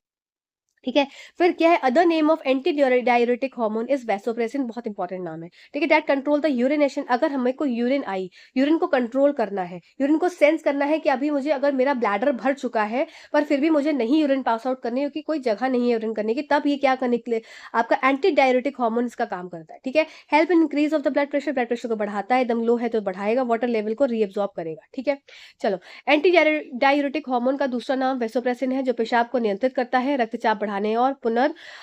ठीक है। फिर क्या है? Other name of anti diuretic hormone is vasopressin. बहुत इंपॉर्टेंट नाम है, ठीक है। That control the urination. अगर हमें को यूरिन आई, यूरिन को कंट्रोल करना है, यूरिन को सेंस करना है कि अभी मुझे, अगर मेरा ब्लैडर भर चुका है पर फिर भी मुझे नहीं यूरिन पास आउट करनी, क्योंकि कोई जगह नहीं है यूरिन करने की, तब ये क्या करने के लिए? आपका एंटी डाययूरेटिक हार्मोन इसका काम करता है, ठीक है। Help in increase of the blood pressure. Blood pressure को बढ़ाता है, एकदम लो है तो बढ़ाएगा, वाटर लेवल को रीअब्सॉर्ब करेगा, ठीक है। चलो, एंटी डाययूरेटिक हार्मोन का दूसरा नाम वैसोप्रेसिन है, जो पेशाब को नियंत्रित करता है, रक्तचाप बढ़ाने और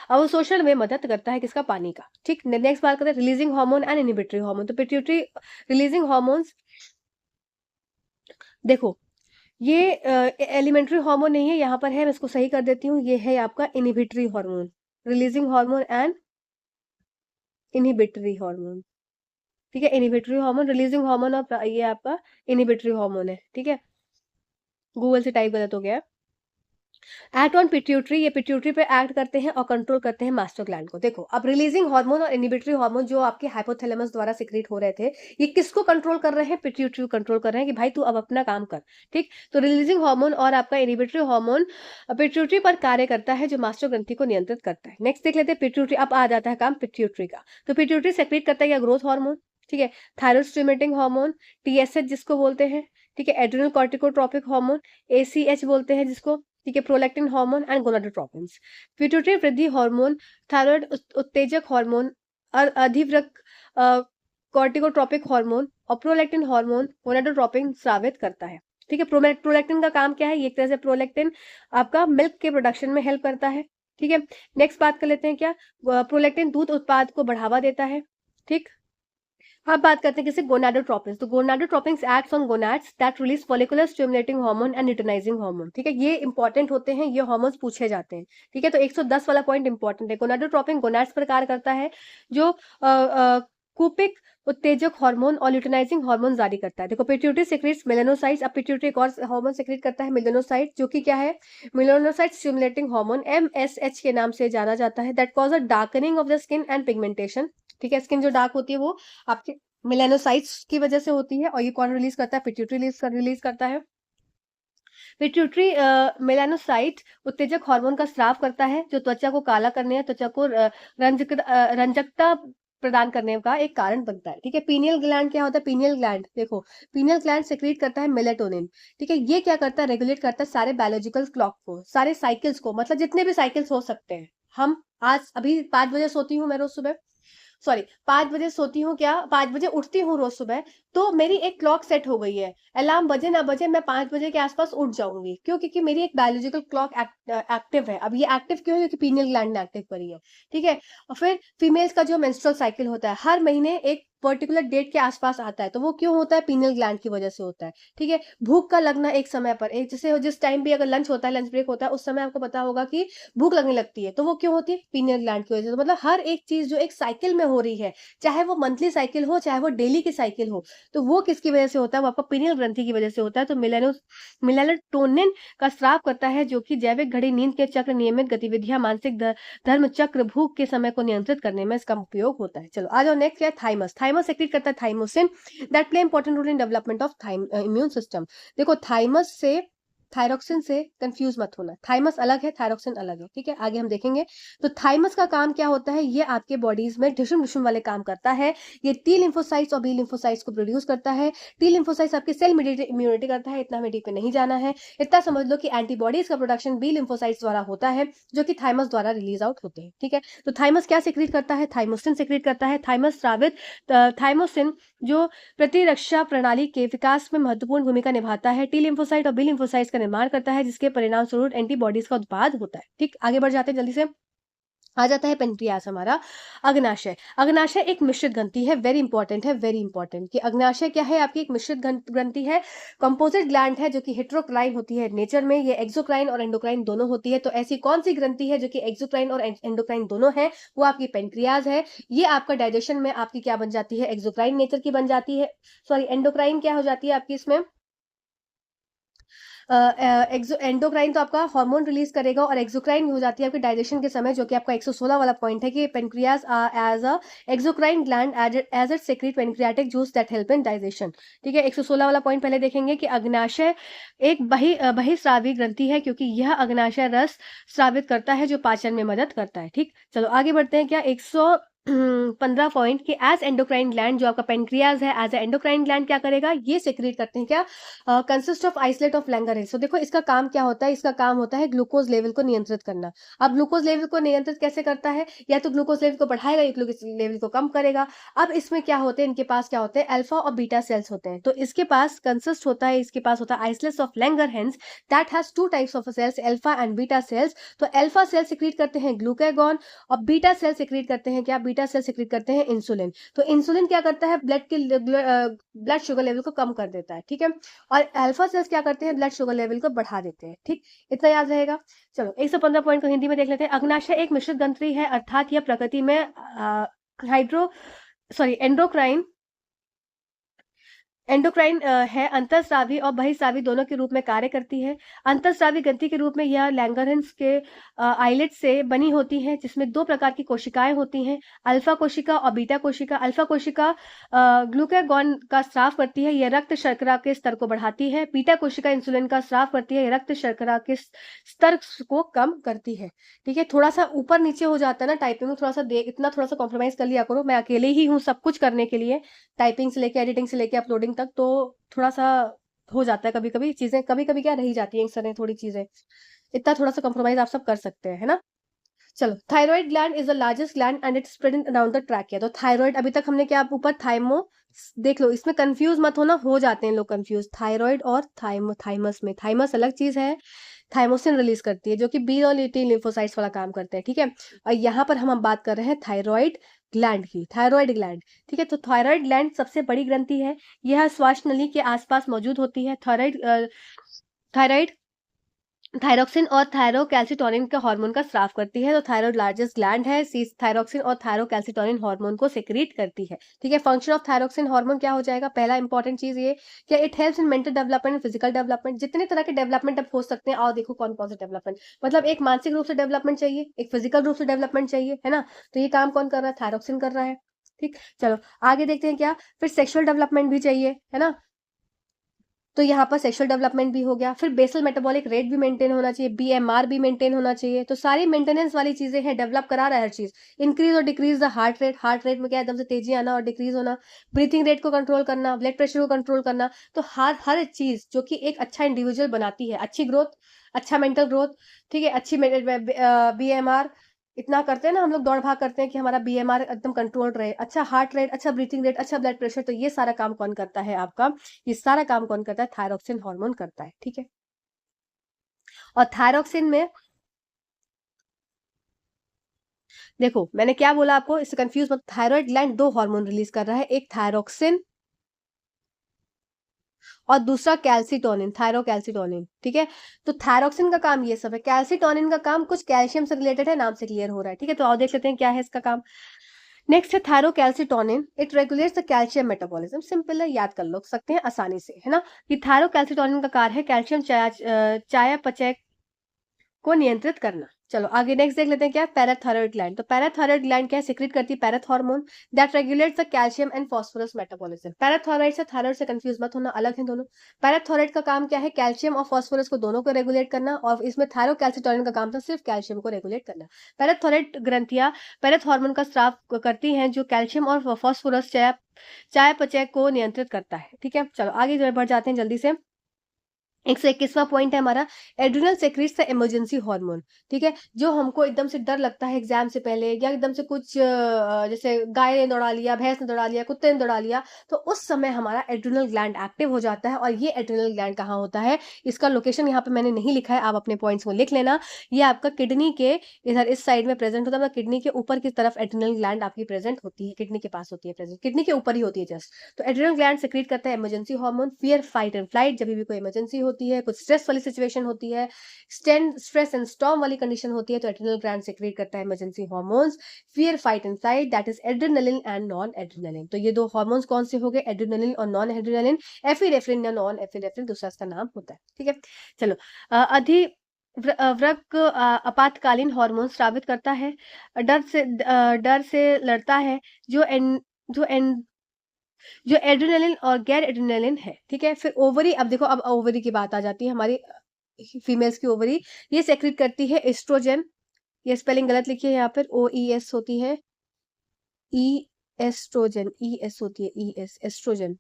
अवशोषण में मदद करता है। किसका? पानी का, ठीक। नेक्स्ट बात करते हैं releasing hormone and inhibitory hormone. तो पिट्यूटरी रिलीजिंग हार्मोन्स, देखो ये एलिमेंट्री हार्मोन नहीं है, यहाँ पर है, मैं इसको सही कर देती हूँ, ये है आपका inhibitory hormone, releasing hormone and inhibitory hormone, ठीक है। इनिबिटरी हार्मोन, रिलीजिंग हार्मोन और ये आपका इनिबिटरी हार्मोन है, ठीक है। गूगल से टाइप गलत हो गया। एक्ट ऑन पिट्यूटरी, ये पिट्यूटरी पे एक्ट करते हैं और कंट्रोल करते हैं मास्टर ग्लैंड को। देखो अब रिलीजिंग हार्मोन और इनिबिटरी हार्मोन जो आपके हाइपोथैलेमस द्वारा सिक्रीट हो रहे थे, ये किसको कंट्रोल कर रहे हैं? पिट्यूटरी को कंट्रोल कर रहे हैं कि भाई तू अब अपना काम कर, ठीक। तो रिलीजिंग हार्मोन और आपका इनिबिटरी हार्मोन पिट्यूटरी पर कार्य करता है, जो मास्टर ग्रंथि को नियंत्रित करता है। नेक्स्ट देख लेते हैं पिट्यूटरी। अब आ जाता है काम पिट्यूटरी का। तो पिट्यूटरी सेक्रेट करता है क्या? ग्रोथ हार्मोन, ठीक है, थायराइड स्टिमुलेटिंग हार्मोन, टीएसएच जिसको बोलते हैं, ठीक है, एड्रेनल कॉर्टिकोट्रोपिक हार्मोन, एसीएच बोलते हैं जिसको, ठीक है, prolactin hormone and gonadotropins. Pituitary वृद्धि हार्मोन, थायराइड उत्तेजक हार्मोन और अधिवृक्क कॉर्टिकोट्रोपिक हार्मोन और प्रोलैक्टिन हार्मोन गोनाडोट्रोपिन स्रावित करता है, ठीक है। प्रोलैक्टिन का काम क्या है? ये एक तरह से प्रोलैक्टिन आपका मिल्क के प्रोडक्शन में हेल्प करता है, ठीक है। नेक्स्ट बात कर लेते हैं क्या? प्रोलैक्टिन दूध उत्पाद को बढ़ावा देता है, ठीक। अब बात करते हैं किसी गोनाडोट्रोपिन्स। तो gonadotropins acts on gonads that release follicular stimulating hormone and luteinizing hormone, ठीक है। ये इंपॉर्टेंट होते हैं, ये हार्मोन्स पूछे जाते हैं, ठीक है। तो 110 वाला पॉइंट इंपॉर्टेंट है। गोनाडोट्रोपिन गोनाड्स पर कार्य करता है, जो कूपिक उत्तेजक हार्मोन और ल्यूटिनाइजिंग हार्मोन जारी करता है। देखो पिट्यूटरी सिक्रीट्स मेलानोसाइट्स। अब पिट्यूटरी एक और हार्मोन सिक्रीट करता है, मेलानोसाइट, जो कि क्या है? मेलानोसाइट स्टिमुलेटिंग हार्मोन, एमएसएच के नाम से जाना जाता है। That cause a darkening of the skin and pigmentation, ठीक है। स्किन जो डार्क होती है वो आपके मेलानोसाइट्स की वजह से होती है, और ये कौन रिलीज करता है? पिट्यूटरी रिलीज करता है। पिट्यूटरी मेलानोसाइट उत्तेजक हार्मोन का स्राव करता है, जो त्वचा को काला करने या त्वचा को रंजकता प्रदान करने का एक कारण बनता है, ठीक है। पीनियल ग्लैंड क्या होता है? पीनियल ग्लैंड, देखो पीनियल ग्लैंड सेक्रेट करता है मेलेटोनिन, ठीक है। ये क्या करता है? रेगुलेट करता है सारे बायोलॉजिकल क्लॉक को, सारे साइकिल्स को, मतलब जितने भी साइकिल्स हो सकते हैं। हम आज अभी 5 बजे सोती हूँ मैं रोज सुबह, सॉरी 5 बजे सोती हूँ, क्या 5 बजे उठती हूँ रोज सुबह, तो मेरी एक क्लॉक सेट हो गई है, अलार्म बजे ना बजे मैं 5 बजे के आसपास उठ जाऊंगी। क्यों? क्योंकि मेरी एक बायोलॉजिकल क्लॉक एक्टिव है। अब ये एक्टिव क्यों है? क्योंकि पीनियल ग्लैंड ने एक्टिव करी है, ठीक है। और फिर फीमेल्स का जो मेंस्ट्रुअल साइकिल होता है हर महीने एक पर्टिकुलर डेट के आसपास आता है, तो वो क्यों होता है? पीनियल ग्लैंड की वजह से होता है, ठीक है। भूख का लगना एक समय पर, एक जैसे जिस टाइम भी अगर लंच होता है, लंच ब्रेक होता है, उस समय आपको पता होगा कि भूख लगने लगती है, तो वो क्यों होती है? पीनियल ग्लैंड की वजह से। तो मतलब हर एक चीज जो एक साइकिल में हो रही है, चाहे वो मंथली साइकिल हो, चाहे वो डेली की साइकिल हो, तो वो किसकी वजह से होता है? वो आपका पीनियल ग्रंथि की वजह से होता है। तो मेलाटोनिन का स्राव करता है, जो कि जैविक घड़ी, नींद के चक्र, नियमित गतिविधियां, मानसिक धर्म चक्र, भूख के समय को नियंत्रित करने में इसका उपयोग होता है। चलो आ जाओ, नेक्स्ट क्या है? थाइमस। थाइमस सेक्रेट करता है thymosin that play important role in development of immune system. देखो थाइमस से, थायरोक्सिन से कंफ्यूज मत होना, थाइमस अलग है, थायरोक्सिन अलग है, ठीक है। आगे हम देखेंगे। तो थाइमस का काम क्या होता है? ये आपके बॉडीज में ढिशुम ढिशुम वाले काम करता है। ये टी लिम्फोसाइट्स और बी लिम्फोसाइट्स को प्रोड्यूस करता है। टी लिम्फोसाइट्स आपके सेल मेडिएटेड इम्यूनिटी करता है, इतना हमें डीप पे नहीं जाना है। इतना समझ लो कि एंटीबॉडीज का प्रोडक्शन बी लिम्फोसाइट्स द्वारा होता है, जो कि थाइमस द्वारा रिलीज आउट होते हैं, ठीक है। तो थाइमस क्या सिक्रीट करता है? थाइमोसिन सिक्रीट करता है। थाइमस स्रावित थाइमोसिन जो प्रतिरक्षा प्रणाली के विकास में महत्वपूर्ण भूमिका निभाता है, टी लिम्फोसाइट और बी लिम्फोसाइट्स का निर्माण करता है, जिसके परिणाम स्वरूप एंटीबॉडीज का उत्पाद होता है, ठीक। आगे बढ़ जाते हैं जल्दी से। आ जाता है पेनक्रियास हमारा। अग्नाशय। अग्नाशय एक मिश्रित ग्रंथि है, वेरी इंपॉर्टेंट है, वेरी इंपॉर्टेंट कि अग्नाशय क्या है? आपकी एक मिश्रित ग्रंथि है, कंपोजिट ग्लैंड है, जो कि हेट्रोक्राइन होती है नेचर में। ये एक्सोक्राइन और एंडोक्राइन दोनों होती है। तो ऐसी कौन सी ग्रंथि है जो कि एक्सोक्राइन और एंडोक्राइन दोनों है? वो आपकी पेनक्रियाज है। ये आपका डाइजेशन में आपकी क्या बन जाती है? एक्सोक्राइन नेचर की बन जाती है। सॉरी, एंडोक्राइन क्या हो जाती है आपकी इसमें? एंडोक्राइन तो आपका हार्मोन रिलीज करेगा, और एक्सोक्राइन हो जाती है आपके डाइजेशन के समय, जो कि आपका 116 वाला पॉइंट है कि pancreas as a exocrine gland as it secrete pancreatic juice that help in digestion, ठीक है। 116 वाला पॉइंट पहले देखेंगे कि अग्नाशय एक बहिस्रावी ग्रंथि है, क्योंकि यह अग्नाशय रस स्रावित करता है, जो पाचन में मदद करता है, ठीक। चलो आगे बढ़ते हैं। क्या 115 पॉइंट कि एज एंडोक्राइन ग्लैंड, जो आपका पेनक्रियाज है एज ए एंडोक्राइन ग्लैंड क्या करेगा? ये सेक्रेट करते हैं क्या? Consist of islet of Langerhans. तो देखो इसका काम क्या होता है? इसका काम होता है ग्लूकोज लेवल को नियंत्रित करना। अब ग्लूकोज लेवल को नियंत्रित कैसे करता है? या तो ग्लूकोज लेवल को बढ़ाएगा या ग्लूकोज लेवल को कम करेगा। अब इसमें क्या होते हैं? इनके पास क्या होते हैं? अल्फा और बीटा सेल्स होते हैं। तो इसके पास कंसिस्ट होता है, इसके पास होता है islets of Langerhans that has two types of cells, alpha and beta cells. तो अल्फा सेल सिक्रीट करते हैं ग्लूकागॉन, और बीटा सेल सिक्रीट करते हैं क्या? बीटा सेल सिक्रीट करते हैं इंसुलिन। तो इंसुलिन क्या करता है? ब्लड शुगर लेवल को कम कर देता है, ठीक है। और अल्फा सेल्स क्या करते हैं? ब्लड शुगर लेवल को बढ़ा देते हैं, ठीक। इतना याद रहेगा। चलो 115 पॉइंट को हिंदी में देख लेते हैं। अग्नाशय एक मिश्रित ग्रंथि है, अर्थात यह प्रकृति में हाइड्रो सॉरी एंडोक्राइन है, अंतःस्रावी और बहिस्रावी दोनों के रूप में कार्य करती है। अंतःस्रावी ग्रंथि के रूप में यह लैंगरहेंस के आइलेट से बनी होती है, जिसमें दो प्रकार की कोशिकाएं होती हैं, अल्फा कोशिका और बीटा कोशिका। अल्फा कोशिका ग्लूकागॉन का स्राव करती है, यह रक्त शर्करा के स्तर को बढ़ाती है। बीटा कोशिका इंसुलिन का स्राव करती है, यह रक्त शर्करा के स्तर को कम करती है, ठीक है। थोड़ा सा ऊपर नीचे हो जाता है ना टाइपिंग में, थोड़ा सा इतना थोड़ा सा कॉम्प्रोमाइज कर लिया करो। मैं अकेले ही हूँ सब कुछ करने के लिए, टाइपिंग से लेके एडिटिंग से लेके अपलोडिंग तक, तो थोड़ा सा हो जाता है कभी कभी चीजें, कभी कभी क्या रही जाती है एक समय थोड़ी चीजें, इतना थोड़ा सा कॉम्प्रोमाइज आप सब कर सकते हैं, है ना। चलो, thyroid gland is the largest gland and it's spread around the trachea. तो थायराइड, अभी तक हमने क्या ऊपर थाइमो, देख लो इसमें कंफ्यूज मत होना, हो जाते हैं लोग कंफ्यूज। थायराइड और थाइमस में, थाइमस अलग चीज है, थाइमोसिन रिलीज करती है, जो कि बी और टी लिम्फोसाइट्स वाला काम करते हैं, ठीक है। और यहाँ पर हम बात कर रहे हैं थायराइड ग्लैंड की, थायराइड ग्लैंड, ठीक है। तो थायराइड ग्लैंड सबसे बड़ी ग्रंथि है, यह श्वास नली के आसपास मौजूद होती है। थायराइड थायरोक्सिन और थायरोकैल्सिटोनिन के हार्मोन का स्राव करती है। तो थायराइड लार्जेस्ट ग्लैंड है, थायरोक्सिन और थायरोकैल्सिटोनिन हार्मोन को सेक्रेट करती है, ठीक है। फंक्शन ऑफ थायरोक्सिन हार्मोन क्या हो जाएगा? पहला इंपॉर्टेंट चीज ये कि it helps in mental development, physical development. जितने तरह के डेवलपमेंट अब हो सकते हैं, आओ देखो कौन कौन से डेवलपमेंट, मतलब एक मानसिक रूप से डेवलपमेंट चाहिए, एक फिजिकल रूप से डेवलपमेंट चाहिए, है ना। तो ये काम कौन कर रहा है? थायरोक्सिन कर रहा है, ठीक। चलो आगे देखते हैं क्या, फिर सेक्सुअल डेवलपमेंट भी चाहिए, है ना। तो यहाँ पर सेक्सुअल डेवलपमेंट भी हो गया, फिर बेसल मेटाबॉलिक रेट भी मेंटेन होना चाहिए, बीएमआर भी मेंटेन होना चाहिए। तो सारी मेंटेनेंस वाली चीजें हैं, डेवलप करा रहा है हर चीज। इंक्रीज और decrease the heart rate, heart rate में क्या एकदम से तेजी आना और डिक्रीज होना, ब्रीथिंग रेट को कंट्रोल करना, ब्लड प्रेशर को कंट्रोल करना। तो हर चीज जो कि एक अच्छा इंडिविजुअल बनाती है, अच्छी ग्रोथ, अच्छा मेंटल ग्रोथ, ठीक है, अच्छी बीएमआर, इतना करते हैं ना हम लोग, दौड़ भाग करते हैं कि हमारा बीएमआर एकदम कंट्रोल रहे, अच्छा हार्ट रेट, अच्छा ब्रीथिंग रेट, अच्छा ब्लड प्रेशर, तो ये सारा काम कौन करता है आपका, ये सारा काम कौन करता है, थायरोक्सिन हार्मोन करता है, ठीक है। और थायरोक्सिन में देखो मैंने क्या बोला आपको, इससे कंफ्यूज मत, थायराइड ग्लैंड दो हार्मोन रिलीज कर रहा है, एक थायरोक्सिन और दूसरा कैल्सिटोनिन, थायरोकैल्सिटोनिन, ठीक है। तो थायरोक्सिन का काम ये सब है, कैल्सिटोनिन का काम कुछ कैल्शियम से रिलेटेड है, नाम से क्लियर हो रहा है, ठीक है। तो आओ देख लेते हैं क्या है इसका काम। नेक्स्ट है thyrocalcitonin, it regulates the calcium metabolism, simple है, याद कर लो सकते हैं आसानी से, है ना। कि थायरोकैल्सिटोनिन का कार्य है कैल्शियम चयापचय को नियंत्रित करना। चलो आगे नेक्स्ट देख लेते हैं क्या, पैराथायरॉइड ग्लैंड। तो पैराथायरॉइड ग्लैंड क्या सिक्रीट करती है, पैराथ hormone that regulates the calcium and phosphorus metabolism. Parathyroid से थायराइड से कंफ्यूज मत होना, अलग है दोनों। पैराथायरॉइड का काम क्या है, कैल्शियम और फास्फोरस को दोनों को रेगुलेट करना, और इसमें थायरोकैल्सिटोनिन का काम था सिर्फ कैल्शियम को रेगुलेट करना। पैराथायरॉइड ग्रंथियां पैराथ हार्मोन का स्राव करती हैं जो कैल्शियम और फास्फोरस चयापचय को नियंत्रित करता है, ठीक है। चलो आगे बढ़ जाते हैं जल्दी से। 121वां पॉइंट है हमारा, एड्रिनल सेक्रीट्स द इमरजेंसी हार्मोन, ठीक है। जो हमको एकदम से डर लगता है एग्जाम से पहले, या एकदम से कुछ जैसे गाय ने दौड़ा लिया, भैंस ने दौड़ा लिया, कुत्ते ने दौड़ा लिया, तो उस समय हमारा एड्रिनल ग्लैंड एक्टिव हो जाता है। और ये एड्रिनल ग्लैंड कहाँ होता है, इसका लोकेशन यहाँ पे मैंने नहीं लिखा है, आप अपने पॉइंट्स को लिख लेना। ये आपका किडनी के इधर इस साइड में प्रेजेंट होता है, मतलब किडनी के ऊपर की तरफ एड्रिनल ग्लैंड आपकी प्रेजेंट होती है, किडनी के पास होती है प्रेजेंट, किडनी के ऊपर ही होती है जस्ट। तो एड्रिनल ग्लैंड सेक्रेट करता है emergency hormone, fear fight and flight, जब भी कोई इमरजेंसी होती है, कुछ स्ट्रेस वाली सिचुएशन होती है, स्ट्रेस एंड स्टॉर्म वाली कंडीशन होती है, तो एड्रिनल ग्लैंड सेक्रेट करता है emergency hormones, fear fight and flight, that is adrenaline and non adrenaline. तो ये दो हार्मोन्स कौन से हो गए, एड्रेनलिन और नॉन एड्रेनलिन। एफिनेफ्रिन या नॉन एफिनेफ्रिन दूसरा इसका नाम होता है, ठीक है। चलो अधि व्रक आपातकालीन हार्मोन स्रावित करता है, डर से लड़ता है, जो एन जो एन जो एड्रेनलिन और गैर एड्रेनलिन है, ठीक है। फिर ओवरी, अब देखो अब ओवरी की बात आ जाती है हमारी, फीमेल्स की ओवरी, ये सेक्रेट करती है एस्ट्रोजन, ये स्पेलिंग गलत लिखी है यहाँ पर, ओ ई एस होती है, ई एस्ट्रोजन, ई एस होती है, ई एस एस्ट्रोजन,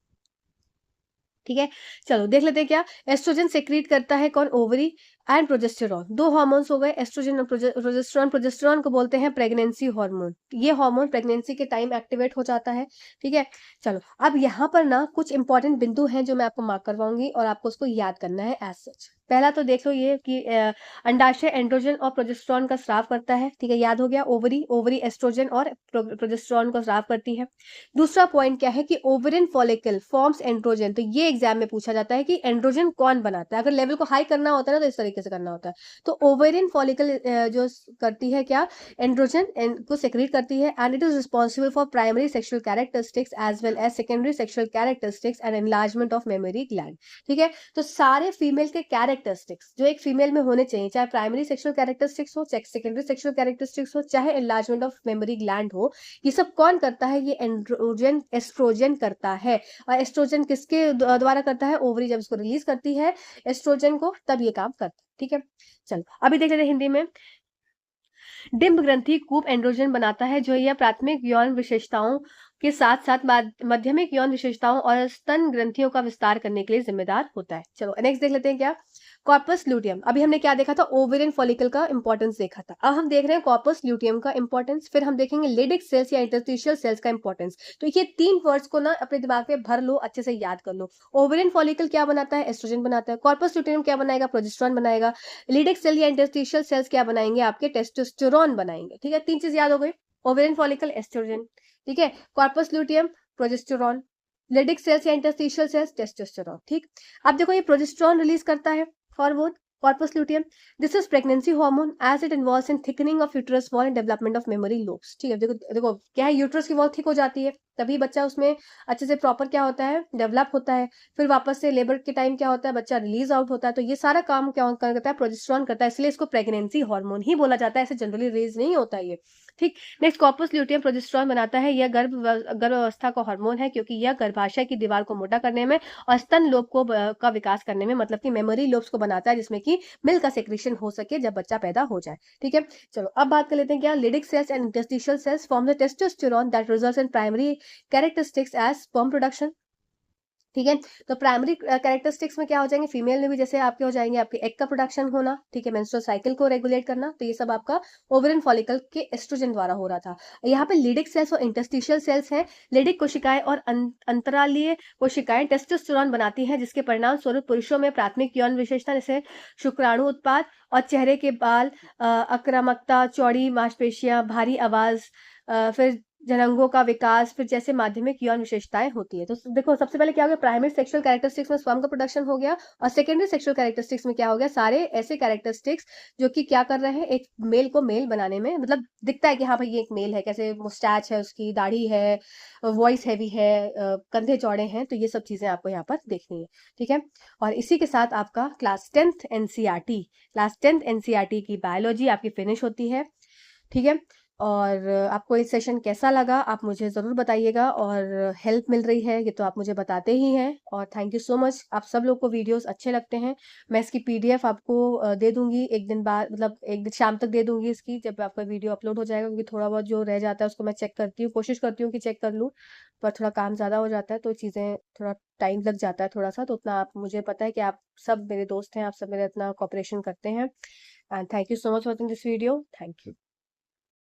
ठीक है। चलो देख लेते हैं क्या, एस्ट्रोजन सेक्रेट करता है कौन, ओवरी, एंड प्रोजेस्टेरॉन, दो हार्मोन्स हो गए एस्ट्रोजन और प्रोजेस्टेरॉन। प्रोजेस्टेरॉन को बोलते हैं प्रेगनेंसी हार्मोन, ये हार्मोन प्रेगनेंसी के टाइम एक्टिवेट हो जाता है, ठीक है। चलो अब यहाँ पर ना कुछ इंपॉर्टेंट बिंदु हैं जो मैं आपको मार्क करवाऊंगी और आपको उसको याद करना है एज सच। पहला तो देख लो ये कि अंडाशय एंड्रोजन और प्रोजेस्टेरॉन का स्राव करता है, ठीक है, याद हो गया। ओवरी ओवरी एस्ट्रोजन और प्रोजेस्टेरॉन को स्राव करती है। दूसरा पॉइंट क्या है कि ओवरिन फॉलिकल फॉर्म्स एंड्रोजन, तो ये एग्जाम में पूछा जाता है कि एंड्रोजन कौन बनाता है, अगर लेवल को हाई करना होता है ना तो इस तरीके से करना होता है। तो ओवरिन फॉलिकल जो करती है क्या, एंड्रोजन को सेक्रेट करती है, and it is responsible for primary sexual characteristics as well as secondary sexual characteristics and enlargement of memory gland, ठीक है। तो सारे फीमेल के कैरेक्टरिस्टिक्स जो एक फीमेल में होने चाहिए, चाहे प्राइमरी सेक्सुअल कैरेक्टरिस्टिक्स हो, सेकेंडरी सेक्सुअल कैरेक्टरिस्टिक्स हो, चाहे एनलार्जमेंट ऑफ मेमोरी ग्लैंड हो, ये सब कौन करता है, ये एस्ट्रोजन करता है। और एस्ट्रोजन किसके द्वारा करता है, ओवरी जब इसको रिलीज करती है एस्ट्रोजन को, तब ये काम करता है, ठीक है। चलो अभी देख लेते हैं हिंदी में। डिंब ग्रंथि कूप एंड्रोजन बनाता है, जो यह प्राथमिक यौन विशेषताओं के साथ साथ माध्यमिक यौन विशेषताओं और स्तन ग्रंथियों का विस्तार करने के लिए जिम्मेदार होता है। चलो नेक्स्ट देख लेते हैं क्या, कॉर्पस ल्यूटियम। अभी हमने क्या देखा था, ओवेरियन फॉलिकल का इंपॉर्टेंस देखा था, अब हम देख रहे हैं कॉर्पस ल्यूटियम का इंपॉर्टेंस, फिर हम देखेंगे लेडिक सेल्स या इंटरस्टिशियल सेल्स का इंपॉर्टेंस। तो ये तीन वर्ड्स को ना अपने दिमाग में भर लो, अच्छे से याद कर लो। ओवेरियन फॉलिकल क्या बनाता है, एस्ट्रोजन बनाता है। कॉर्पस ल्यूटियम क्या बनाएगा, प्रोजेस्टेरॉन बनाएगा। लीडिक सेल या इंटरस्टिशियल सेल्स क्या बनाएंगे, आपके टेस्टोस्टेरोन बनाएंगे, ठीक है। तीन चीज याद हो गई, ओवेरियन फॉलिकल, एस्ट्रोजन, ठीक है, corpus luteum, progesterone, Leydig cells या इंटरस्टिशियल सेल्स, टेस्टोस्टेरोन, ठीक। अब देखो ये प्रोजेस्टेरॉन रिलीज करता है hormone corpus luteum, this is pregnancy hormone as it involves in thickening of uterus wall and development of memory lobes, ठीक है। देखो देखो क्या है, यूट्रस की वॉल थिक हो जाती है, तभी बच्चा उसमें अच्छे से प्रॉपर क्या होता है, डेवलप होता है। फिर वापस से लेबर के टाइम क्या होता है, बच्चा रिलीज आउट होता है। तो ये सारा काम क्या करता है, प्रोजेस्टेरॉन करता है, इसलिए इसको प्रेगनेंसी हार्मोन ही बोला जाता है, ऐसे जनरली रिलीज नहीं होता ये, ठीक। नेक्स्ट, कॉर्पस ल्यूटियम प्रोजेस्टेरॉन बनाता है, यह गर्भावस्था का हार्मोन है, क्योंकि यह गर्भाशय की दीवार को मोटा करने में और स्तन लोब को का विकास करने में, मतलब कि मेमोरी लोब्स को बनाता है, जिसमें कि मिल्क का सेक्रेशन हो सके जब बच्चा पैदा हो जाए, ठीक है। चलो अब बात कर लेते हैं क्या, Leydig cells and interstitial cells form the testosterone that results in primary characteristics as sperm production, ठीक है। तो प्राइमरी कैरेक्टरिस्टिक्स में क्या हो जाएंगे, फीमेल में भी जैसे आपके हो जाएंगे आपके एग का प्रोडक्शन होना, ठीक है, मेंस्ट्रुअल साइकिल को रेगुलेट करना, तो ये सब आपका ओवरिन फॉलिकल के एस्ट्रोजन द्वारा हो रहा था। यहाँ पे लिडिक सेल्स और इंटरस्टिशियल सेल्स हैं। लिडिक कोशिकाएं और अंतरालीय कोशिकाएं टेस्टोस्टेरोन बनाती हैं, जिसके परिणाम स्वरूप पुरुषों में प्राथमिक यौन विशेषता जैसे शुक्राणु उत्पाद और चेहरे के बाल, आक्रामकता, चौड़ी मांसपेशियां, भारी आवाज, फिर जनांगों का विकास, फिर जैसे माध्यमिक यौन विशेषताएं होती है। तो देखो सबसे पहले क्या हो गया, प्राइमरी सेक्सुअल कैरेक्टरिस्टिक्स में स्पर्म का प्रोडक्शन हो गया, और सेकेंडरी सेक्सुअल कैरेक्टरिस्टिक्स में क्या हो गया, सारे ऐसे कैरेक्टरिस्टिक्स जो कि क्या कर रहे हैं, एक मेल को मेल बनाने में, मतलब दिखता है कि हाँ भाई ये एक मेल है, कैसे मुस्टैच है, उसकी दाढ़ी है, वॉइस हैवी है, कंधे चौड़े हैं, तो ये सब चीजें आपको यहाँ पर देखनी है। ठीक है। और इसी के साथ आपका क्लास 10th एनसीईआरटी की बायोलॉजी आपकी फिनिश होती है। ठीक है। और आपको ये सेशन कैसा लगा आप मुझे ज़रूर बताइएगा, और हेल्प मिल रही है ये तो आप मुझे बताते ही हैं, और थैंक यू सो मच। आप सब लोग को वीडियोस अच्छे लगते हैं। मैं इसकी पीडीएफ आपको दे दूंगी एक दिन बाद, मतलब एक दिन शाम तक दे दूंगी इसकी, जब आपका वीडियो अपलोड हो जाएगा, क्योंकि थोड़ा बहुत जो रह जाता है उसको मैं चेक करती हूँ, कोशिश करती हूँ कि चेक कर लूँ, पर थोड़ा काम ज़्यादा हो जाता है तो चीज़ें थोड़ा टाइम लग जाता है थोड़ा सा, तो उतना आप, मुझे पता है कि आप सब मेरे दोस्त हैं, आप सब मेरे इतना कॉपरेशन करते हैं, and thank you so much watching this video. Thank you.